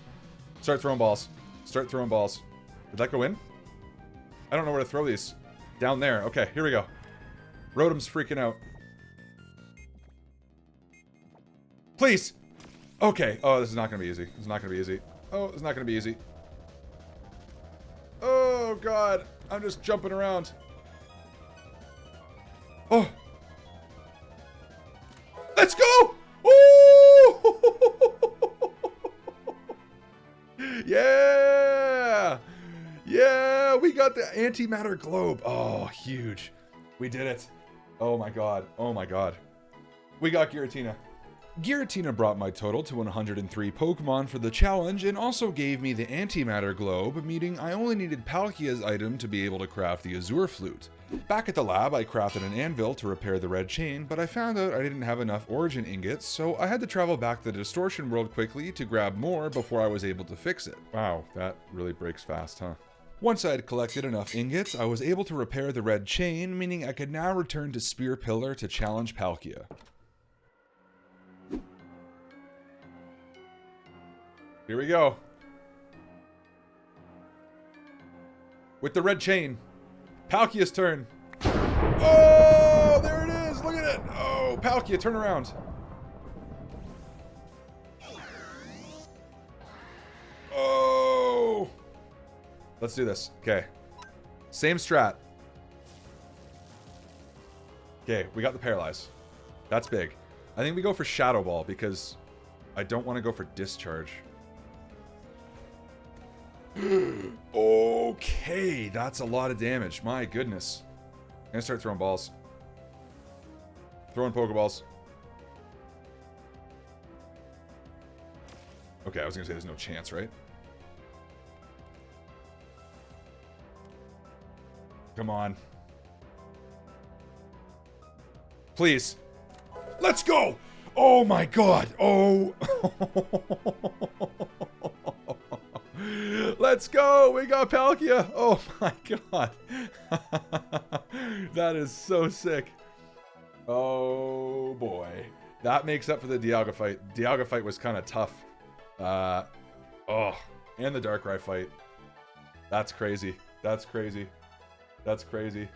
Start throwing balls. Start throwing balls. Did that go in? I don't know where to throw these. Down there. Okay, here we go. Rotom's freaking out. Please! Okay. Oh, this is not gonna be easy. This is not gonna be easy. Oh, this is not gonna be easy. Oh, God. I'm just jumping around. Oh! Let's go! Ooh! Yeah! Yeah! We got the antimatter globe. Oh, huge. We did it. Oh my god. Oh my god. We got Giratina. Giratina brought my total to 103 Pokemon for the challenge and also gave me the Antimatter Globe, meaning I only needed Palkia's item to be able to craft the Azure Flute. Back at the lab, I crafted an anvil to repair the red chain, but I found out I didn't have enough Origin ingots, so I had to travel back to the Distortion world quickly to grab more before I was able to fix it. Wow, that really breaks fast, huh? Once I had collected enough ingots, I was able to repair the red chain, meaning I could now return to Spear Pillar to challenge Palkia. Here we go. With the red chain. Palkia's turn. Oh, there it is. Look at it. Oh, Palkia, turn around. Oh. Let's do this. Okay. Same strat. Okay, we got the Paralyze. That's big. I think we go for Shadow Ball because I don't want to go for Discharge. Okay, that's a lot of damage. My goodness. I'm gonna start throwing balls. Throwing Pokeballs. Okay, I was gonna say there's no chance, right? Come on. Please. Let's go! Oh my god! Oh! Let's go! We got Palkia! Oh my god! That is so sick. Oh boy. That makes up for the Dialga fight. Dialga fight was kind of tough. And the Darkrai fight. That's crazy. That's crazy. That's crazy.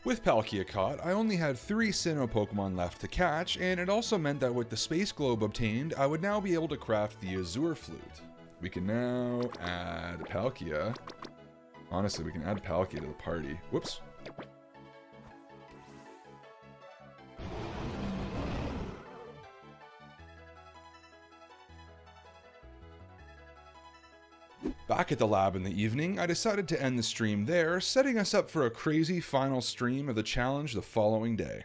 With Palkia caught, I only had 3 Sinnoh Pokemon left to catch, and it also meant that with the Space Globe obtained, I would now be able to craft the Azure Flute. We can now add Palkia. Honestly, we can add Palkia to the party. Whoops. Back at the lab in the evening, I decided to end the stream there, setting us up for a crazy final stream of the challenge the following day.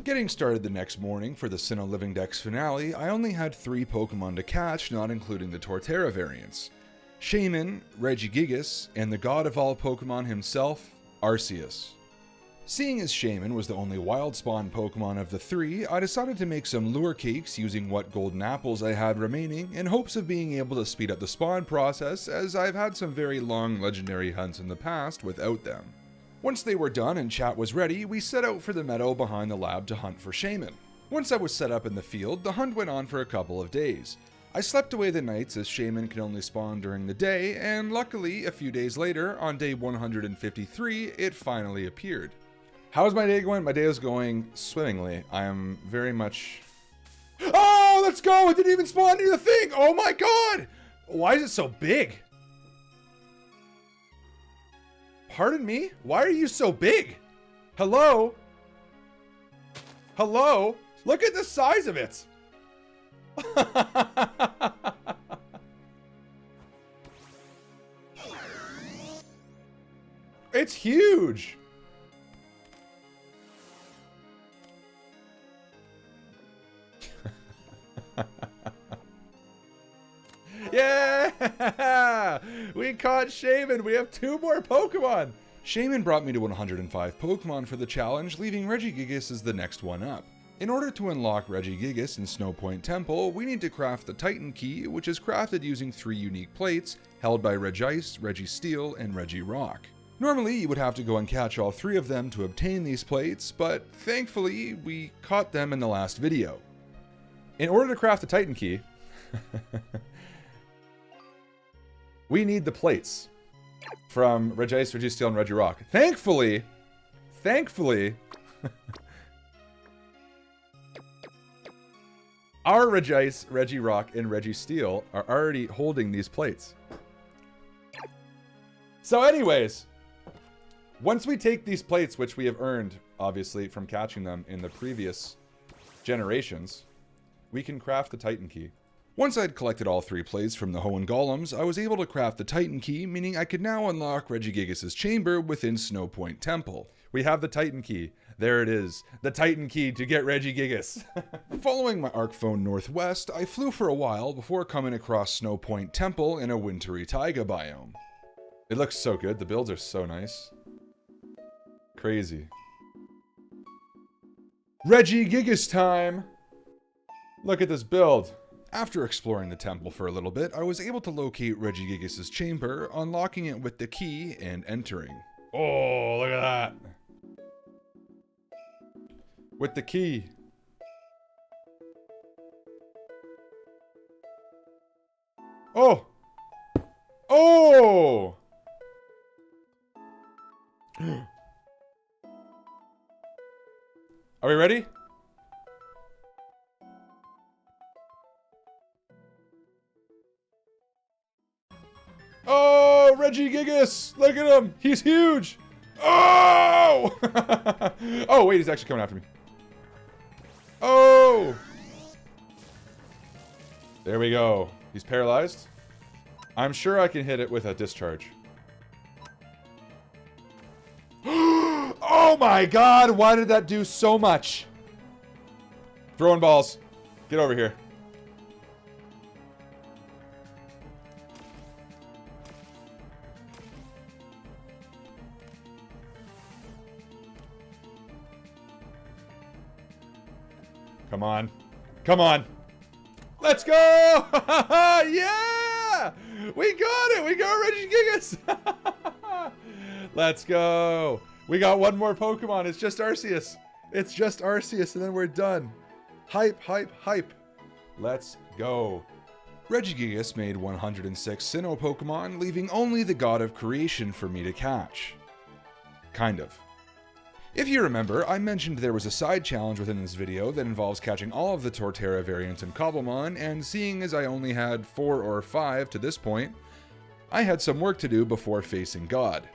Getting started the next morning for the Sinnoh Living Dex finale, I only had 3 Pokemon to catch, not including the Torterra variants. Shaman, Regigigas, and the god of all Pokemon himself, Arceus. Seeing as Shaman was the only wild spawn Pokemon of the 3, I decided to make some lure cakes using what golden apples I had remaining in hopes of being able to speed up the spawn process, as I've had some very long legendary hunts in the past without them. Once they were done and chat was ready, we set out for the meadow behind the lab to hunt for Shaman. Once I was set up in the field, the hunt went on for a couple of days. I slept away the nights as Shaman can only spawn during the day, and luckily, a few days later, on day 153, it finally appeared. How's my day going? My day is going swimmingly. I am very much... Oh, let's go! It didn't even spawn near the thing! Oh my god! Why is it so big? Pardon me? Why are you so big? Hello? Hello? Look at the size of it! It's huge! Yeah! We caught Shaman! We have 2 more Pokemon! Shaman brought me to 105 Pokemon for the challenge, leaving Regigigas as the next one up. In order to unlock Regigigas in Snow Point Temple, we need to craft the Titan Key, which is crafted using 3 unique plates, held by Regice, Registeel, and Regirock. Normally, you would have to go and catch all 3 of them to obtain these plates, but thankfully, we caught them in the last video. In order to craft the Titan Key, we need the plates from Regice, Registeel, and Regirock. Thankfully, our Regice, Regirock, and Registeel are already holding these plates. So anyways, once we take these plates, which we have earned, obviously, from catching them in the previous generations, we can craft the Titan Key. Once I'd collected all 3 plates from the Hoenn Golems, I was able to craft the Titan Key, meaning I could now unlock Regigigas' chamber within Snow Point Temple. We have the Titan Key. There it is. The Titan Key to get Regigigas. Following my arc phone northwest, I flew for a while before coming across Snow Point Temple in a wintry taiga biome. It looks so good. The builds are so nice. Crazy. Regigigas time! Look at this build. After exploring the temple for a little bit, I was able to locate Regigigas' chamber, unlocking it with the key and entering. Oh, look at that! With the key. Oh! Oh! Are we ready? Oh, Regigigas! Look at him! He's huge! Oh! Oh, wait, he's actually coming after me. Oh! There we go. He's paralyzed. I'm sure I can hit it with a discharge. Oh my god, why did that do so much? Throwing balls. Get over here. Come on. Come on. Let's go! Yeah! We got it! We got Regigigas! Let's go! We got one more Pokemon. It's just Arceus. It's just Arceus, and then we're done. Hype, hype, hype. Let's go. Regigigas made 106 Sinnoh Pokemon, leaving only the God of Creation for me to catch. Kind of. If you remember, I mentioned there was a side challenge within this video that involves catching all of the Torterra variants in Cobblemon, and seeing as I only had 4 or 5 to this point, I had some work to do before facing God.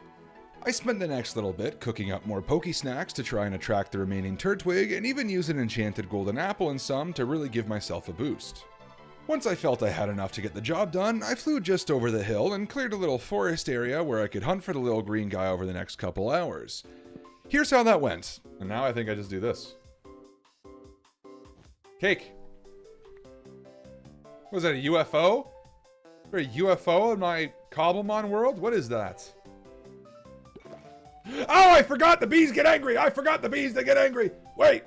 I spent the next little bit cooking up more Pokesnacks to try and attract the remaining Turtwig, and even use an enchanted golden apple in some to really give myself a boost. Once I felt I had enough to get the job done, I flew just over the hill and cleared a little forest area where I could hunt for the little green guy over the next couple hours. Here's how that went. And now I think I just do this. Cake. Was that a UFO? Is there a UFO in my Cobblemon world? What is that? Oh, I forgot the bees get angry! I forgot the bees, they get angry! Wait!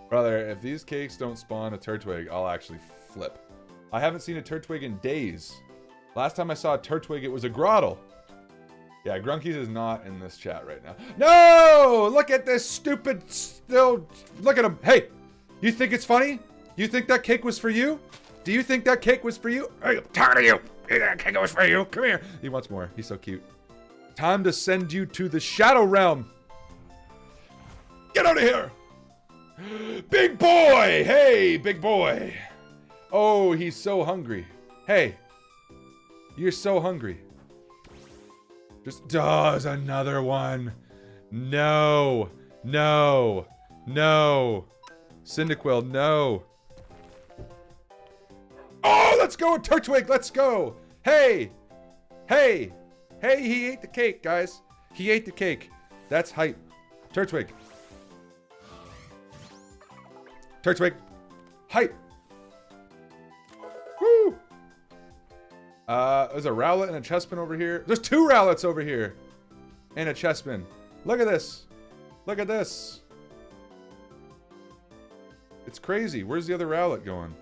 Brother, if these cakes don't spawn a Turtwig, I'll actually flip. I haven't seen a Turtwig in days. Last time I saw a Turtwig, it was a Grottle. Yeah, Grunkies is not in this chat right now. No! Look at this stupid still. Look at him. Hey, you think it's funny? You think that cake was for you? Do you think that cake was for you? Hey, I'm tired of you. That cake was for you. Come here. He wants more. He's so cute. Time to send you to the Shadow Realm. Get out of here. Big boy. Hey, big boy. Oh, he's so hungry. Hey, you're so hungry. Just does another one. No. No. No. Cyndaquil, no. Oh, let's go, Turtwig, let's go. Hey. Hey. Hey, he ate the cake, guys. He ate the cake. That's hype. Turtwig. Turtwig. Hype. Woo. There's a Rowlet and a Chespin over here. There's 2 Rowlets over here. And a Chespin. Look at this. Look at this. It's crazy. Where's the other Rowlet going?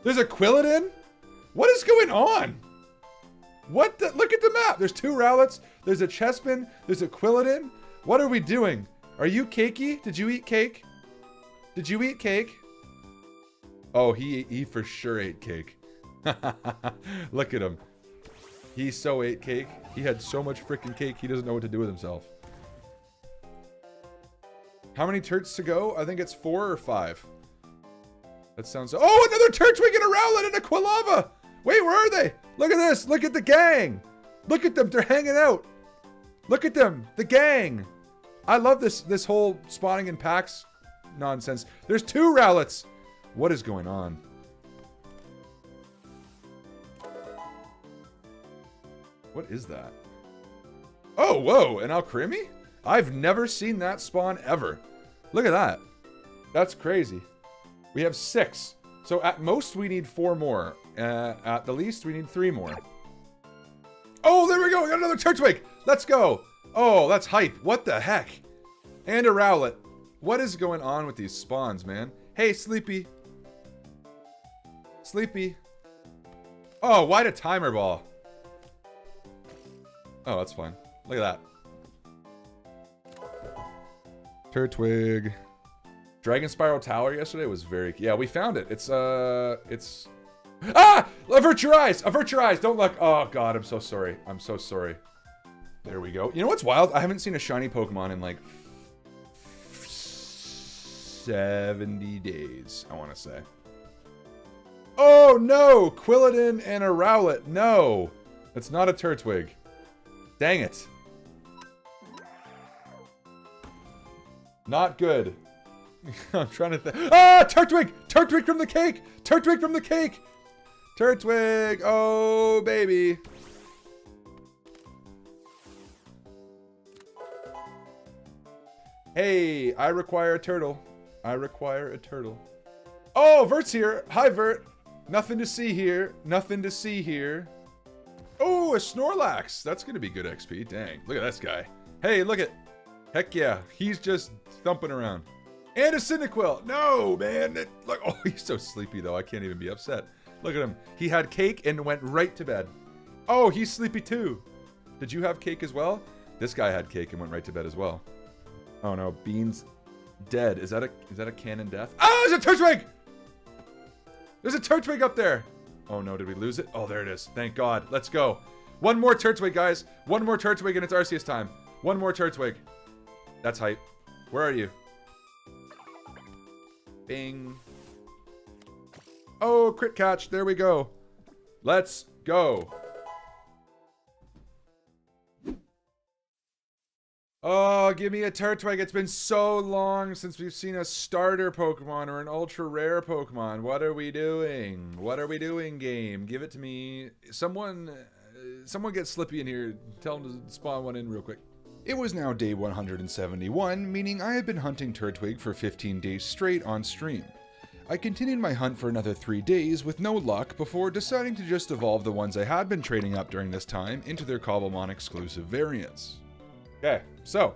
There's a Quilladin? What is going on? What the? Look at the map. There's 2 Rowlets. There's a Chespin. There's a Quilladin. What are we doing? Are you cakey? Did you eat cake? Did you eat cake? Oh, he for sure ate cake. Look at him. He so ate cake. He had so much freaking cake, he doesn't know what to do with himself. How many turts to go? I think it's 4 or 5. That sounds... Oh, another Turtwig and a Rowlet and a Quilava! Wait, where are they? Look at this. Look at the gang. Look at them. They're hanging out. Look at them. The gang. I love this whole spawning in packs nonsense. There's 2 Rowlets. What is going on? What is that? Oh, whoa, an Alcremie? I've never seen that spawn ever. Look at that. That's crazy. We have 6. So at most we need 4 more. At the least we need 3 more. Oh, there we go. We got another Turtwig. Let's go. Oh, that's hype. What the heck? And a Rowlet. What is going on with these spawns, man? Hey, Sleepy. Sleepy. Oh, why'd a timer ball? Oh, that's fine. Look at that. Turtwig. Dragon Spiral Tower yesterday was very... Yeah, we found it. It's... Ah! Avert your eyes! Avert your eyes! Don't look! Oh, God, I'm so sorry. I'm so sorry. There we go. You know what's wild? I haven't seen a shiny Pokemon in, like... 70 days, I want to say. Oh, no! Quilladin and a Rowlet. No! It's not a Turtwig. Dang it. Not good. I'm trying to think. Ah! Turtwig! Turtwig from the cake! Turtwig from the cake! Turtwig! Oh, baby. Hey, I require a turtle. I require a turtle. Oh, Vert's here. Hi, Vert. Nothing to see here. Nothing to see here. Oh, a Snorlax. That's going to be good XP. Dang. Look at this guy. Hey, look at. Heck yeah. He's just thumping around. And a Cyndaquil. No, man. Look. Oh, he's so sleepy, though. I can't even be upset. Look at him. He had cake and went right to bed. Oh, he's sleepy, too. Did you have cake as well? This guy had cake and went right to bed as well. Oh, no. Bean's dead. Is that a canon death? Oh, there's a Turtwig! There's a Turtwig up there. Oh no, did we lose it? Oh, there it is. Thank God. Let's go. One more Turtwig, guys. One more Turtwig and it's Arceus time. One more Turtwig. That's hype. Where are you? Bing. Oh, crit catch. There we go. Let's go. Oh, give me a Turtwig. It's been so long since we've seen a starter Pokemon or an ultra rare Pokemon. What are we doing? What are we doing, game? Give it to me. Someone get Slippy in here. Tell him to spawn one in real quick. It was now day 171, meaning I had been hunting Turtwig for 15 days straight on stream. I continued my hunt for another 3 days with no luck before deciding to just evolve the ones I had been trading up during this time into their Cobblemon exclusive variants. Okay, so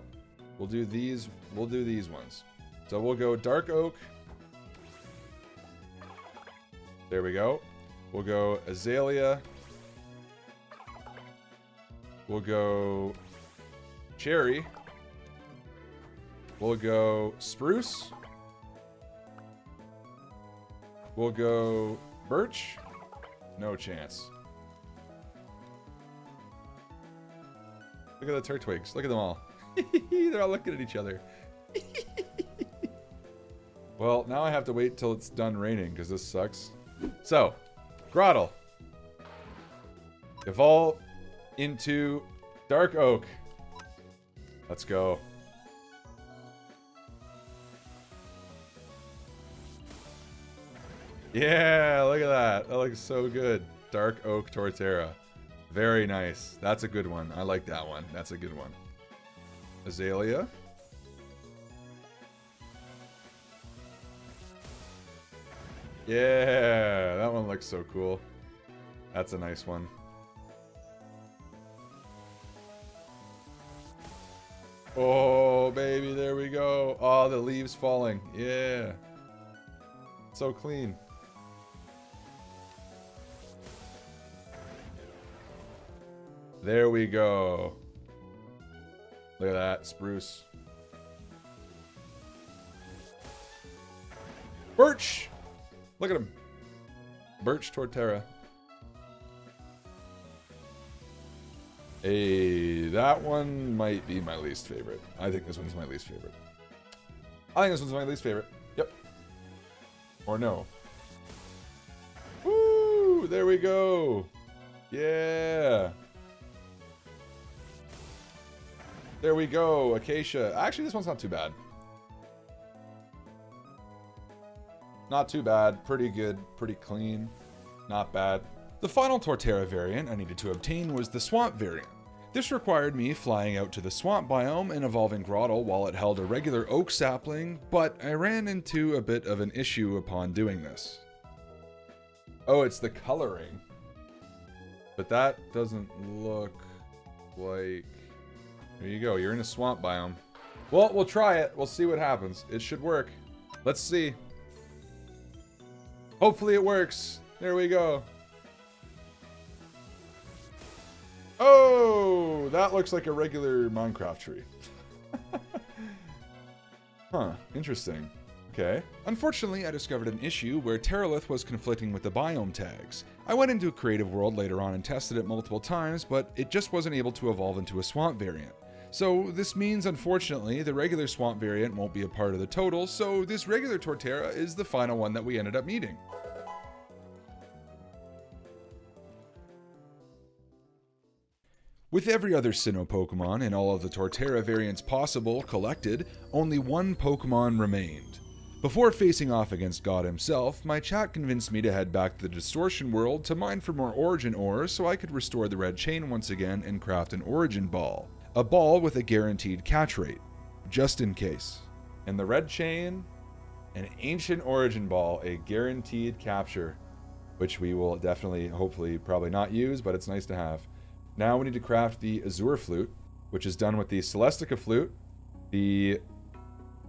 we'll do these ones. So we'll go Dark Oak. There we go. We'll go Azalea. We'll go Cherry. We'll go Spruce. We'll go Birch. No chance. Look at the Turtwigs. Look at them all. They're all looking at each other. Well, now I have to wait till it's done raining because this sucks. So, Grottle. Evolve into Dark Oak. Let's go. Yeah, look at that. That looks so good. Dark Oak Torterra. Very nice. That's a good one. I like that one. That's a good one. Azalea. Yeah, that one looks so cool. That's a nice one. Oh, baby, there we go. Oh, the leaves falling. Yeah. So clean. There we go. Look at that, Spruce. Birch! Look at him. Birch Torterra. Hey, that one might be my least favorite. I think this one's my least favorite. I think this one's my least favorite. Yep. Or no. Woo! There we go. Yeah. There we go, Acacia. Actually, this one's not too bad. Not too bad. Pretty good. Pretty clean. Not bad. The final Torterra variant I needed to obtain was the Swamp variant. This required me flying out to the swamp biome and evolving Grottle while it held a regular oak sapling, but I ran into a bit of an issue upon doing this. Oh, it's the coloring. But that doesn't look like... There you go, you're in a swamp biome. Well, we'll try it. We'll see what happens. It should work. Let's see. Hopefully it works. There we go. Oh, that looks like a regular Minecraft tree. Huh, interesting. Okay. Unfortunately, I discovered an issue where Terralith was conflicting with the biome tags. I went into a creative world later on and tested it multiple times, but it just wasn't able to evolve into a swamp variant. So this means, unfortunately, the regular swamp variant won't be a part of the total, so this regular Torterra is the final one that we ended up needing. With every other Sinnoh Pokemon and all of the Torterra variants possible collected, only one Pokemon remained. Before facing off against God himself, my chat convinced me to head back to the Distortion world to mine for more Origin ores so I could restore the red chain once again and craft an Origin Ball. A ball with a guaranteed catch rate. just in case. And the red chain, an ancient origin ball, a guaranteed capture, which we will definitely, hopefully, probably not use, but it's nice to have. Now we need to craft the Azure Flute, which is done with the Celestica Flute, the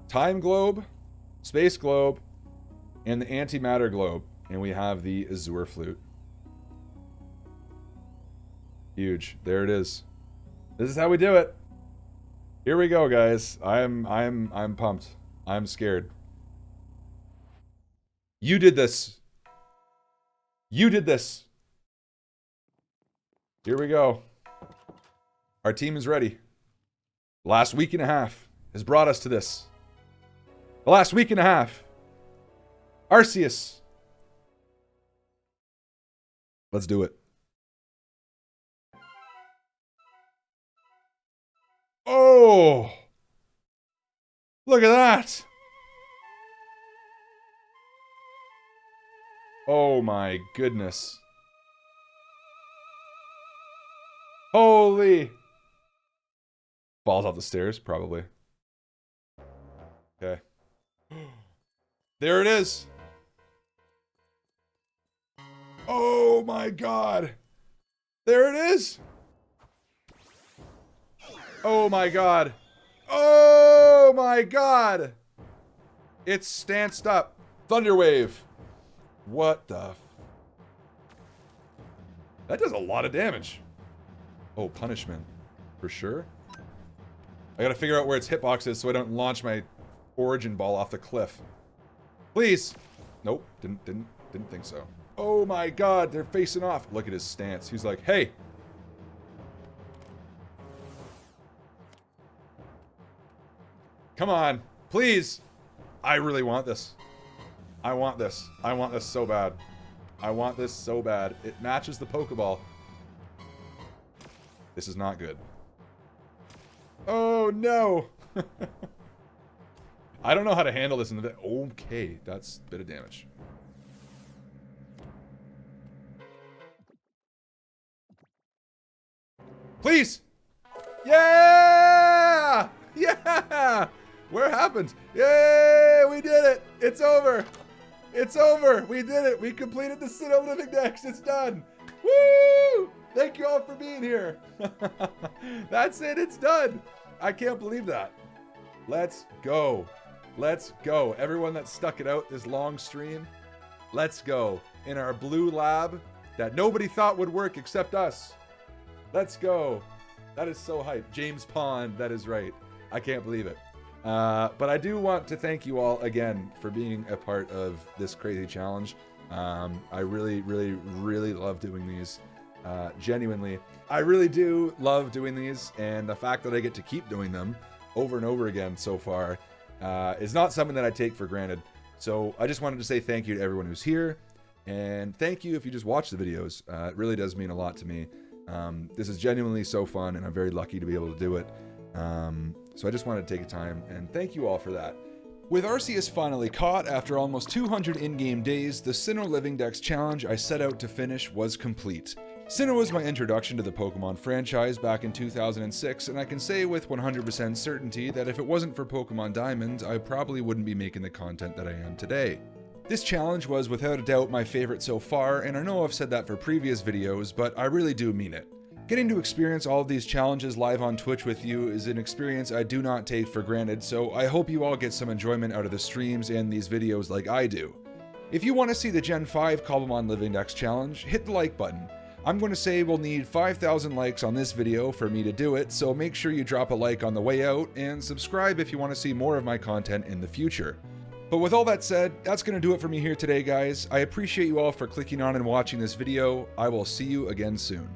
Time Globe, Space Globe, and the Antimatter Globe. And we have the Azure Flute. Huge. There it is. This is how we do it. Here we go, guys. I'm pumped. I'm scared. You did this. You did this. Here we go. Our team is ready. The last week and a half has brought us to this. The last week and a half. Arceus. Let's do it. Oh! Look at that! Oh my goodness. Holy! Falls off the stairs, probably. Okay. There it is! Oh my god! There it is! Oh my god! Oh my god! It's stanced up. Thunderwave. What the... That does a lot of damage. Oh, punishment. For sure. I gotta figure out where its hitbox is so I don't launch my origin ball off the cliff. Please! Nope, didn't think so. Oh my god, they're facing off. Look at his stance. He's like, hey! Come on, please! I really want this. I want this. I want this so bad. I want this so bad. It matches the Pokeball. This is not good. Oh no! I don't know how to handle this in the... Okay, that's a bit of damage. Please! Yeah! Yeah! Where happened? Yay! We did it! It's over! It's over! We did it! We completed the Sinnoh Living Dex! It's done! Woo! Thank you all for being here! That's it! It's done! I can't believe that. Let's go. Let's go. Everyone that stuck it out this long stream, let's go. In our blue lab that nobody thought would work except us. Let's go. That is so hype. James Pond, that is right. I can't believe it. But I do want to thank you all again for being a part of this crazy challenge. I really, really, really love doing these. Genuinely. I really do love doing these, and the fact that I get to keep doing them over and over again so far is not something that I take for granted. So I just wanted to say thank you to everyone who's here, and thank you if you just watch the videos. It really does mean a lot to me. This is genuinely so fun, and I'm very lucky to be able to do it. So I just wanted to take a time, and thank you all for that. With Arceus finally caught after almost 200 in-game days, the Sinnoh Living Dex challenge I set out to finish was complete. Sinnoh was my introduction to the Pokemon franchise back in 2006, and I can say with 100% certainty that if it wasn't for Pokemon Diamond, I probably wouldn't be making the content that I am today. This challenge was without a doubt my favorite so far, and I know I've said that for previous videos, but I really do mean it. Getting to experience all of these challenges live on Twitch with you is an experience I do not take for granted, so I hope you all get some enjoyment out of the streams and these videos like I do. If you want to see the Gen 5 Cobblemon Living Dex challenge, hit the like button. I'm going to say we'll need 5,000 likes on this video for me to do it, so make sure you drop a like on the way out, and subscribe if you want to see more of my content in the future. But with all that said, that's going to do it for me here today, guys. I appreciate you all for clicking on and watching this video. I will see you again soon.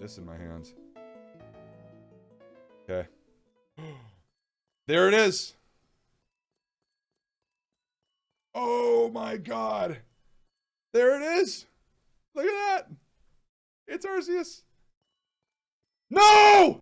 This in my hands. Okay. There it is! Oh my god! There it is! Look at that! It's Arceus! No!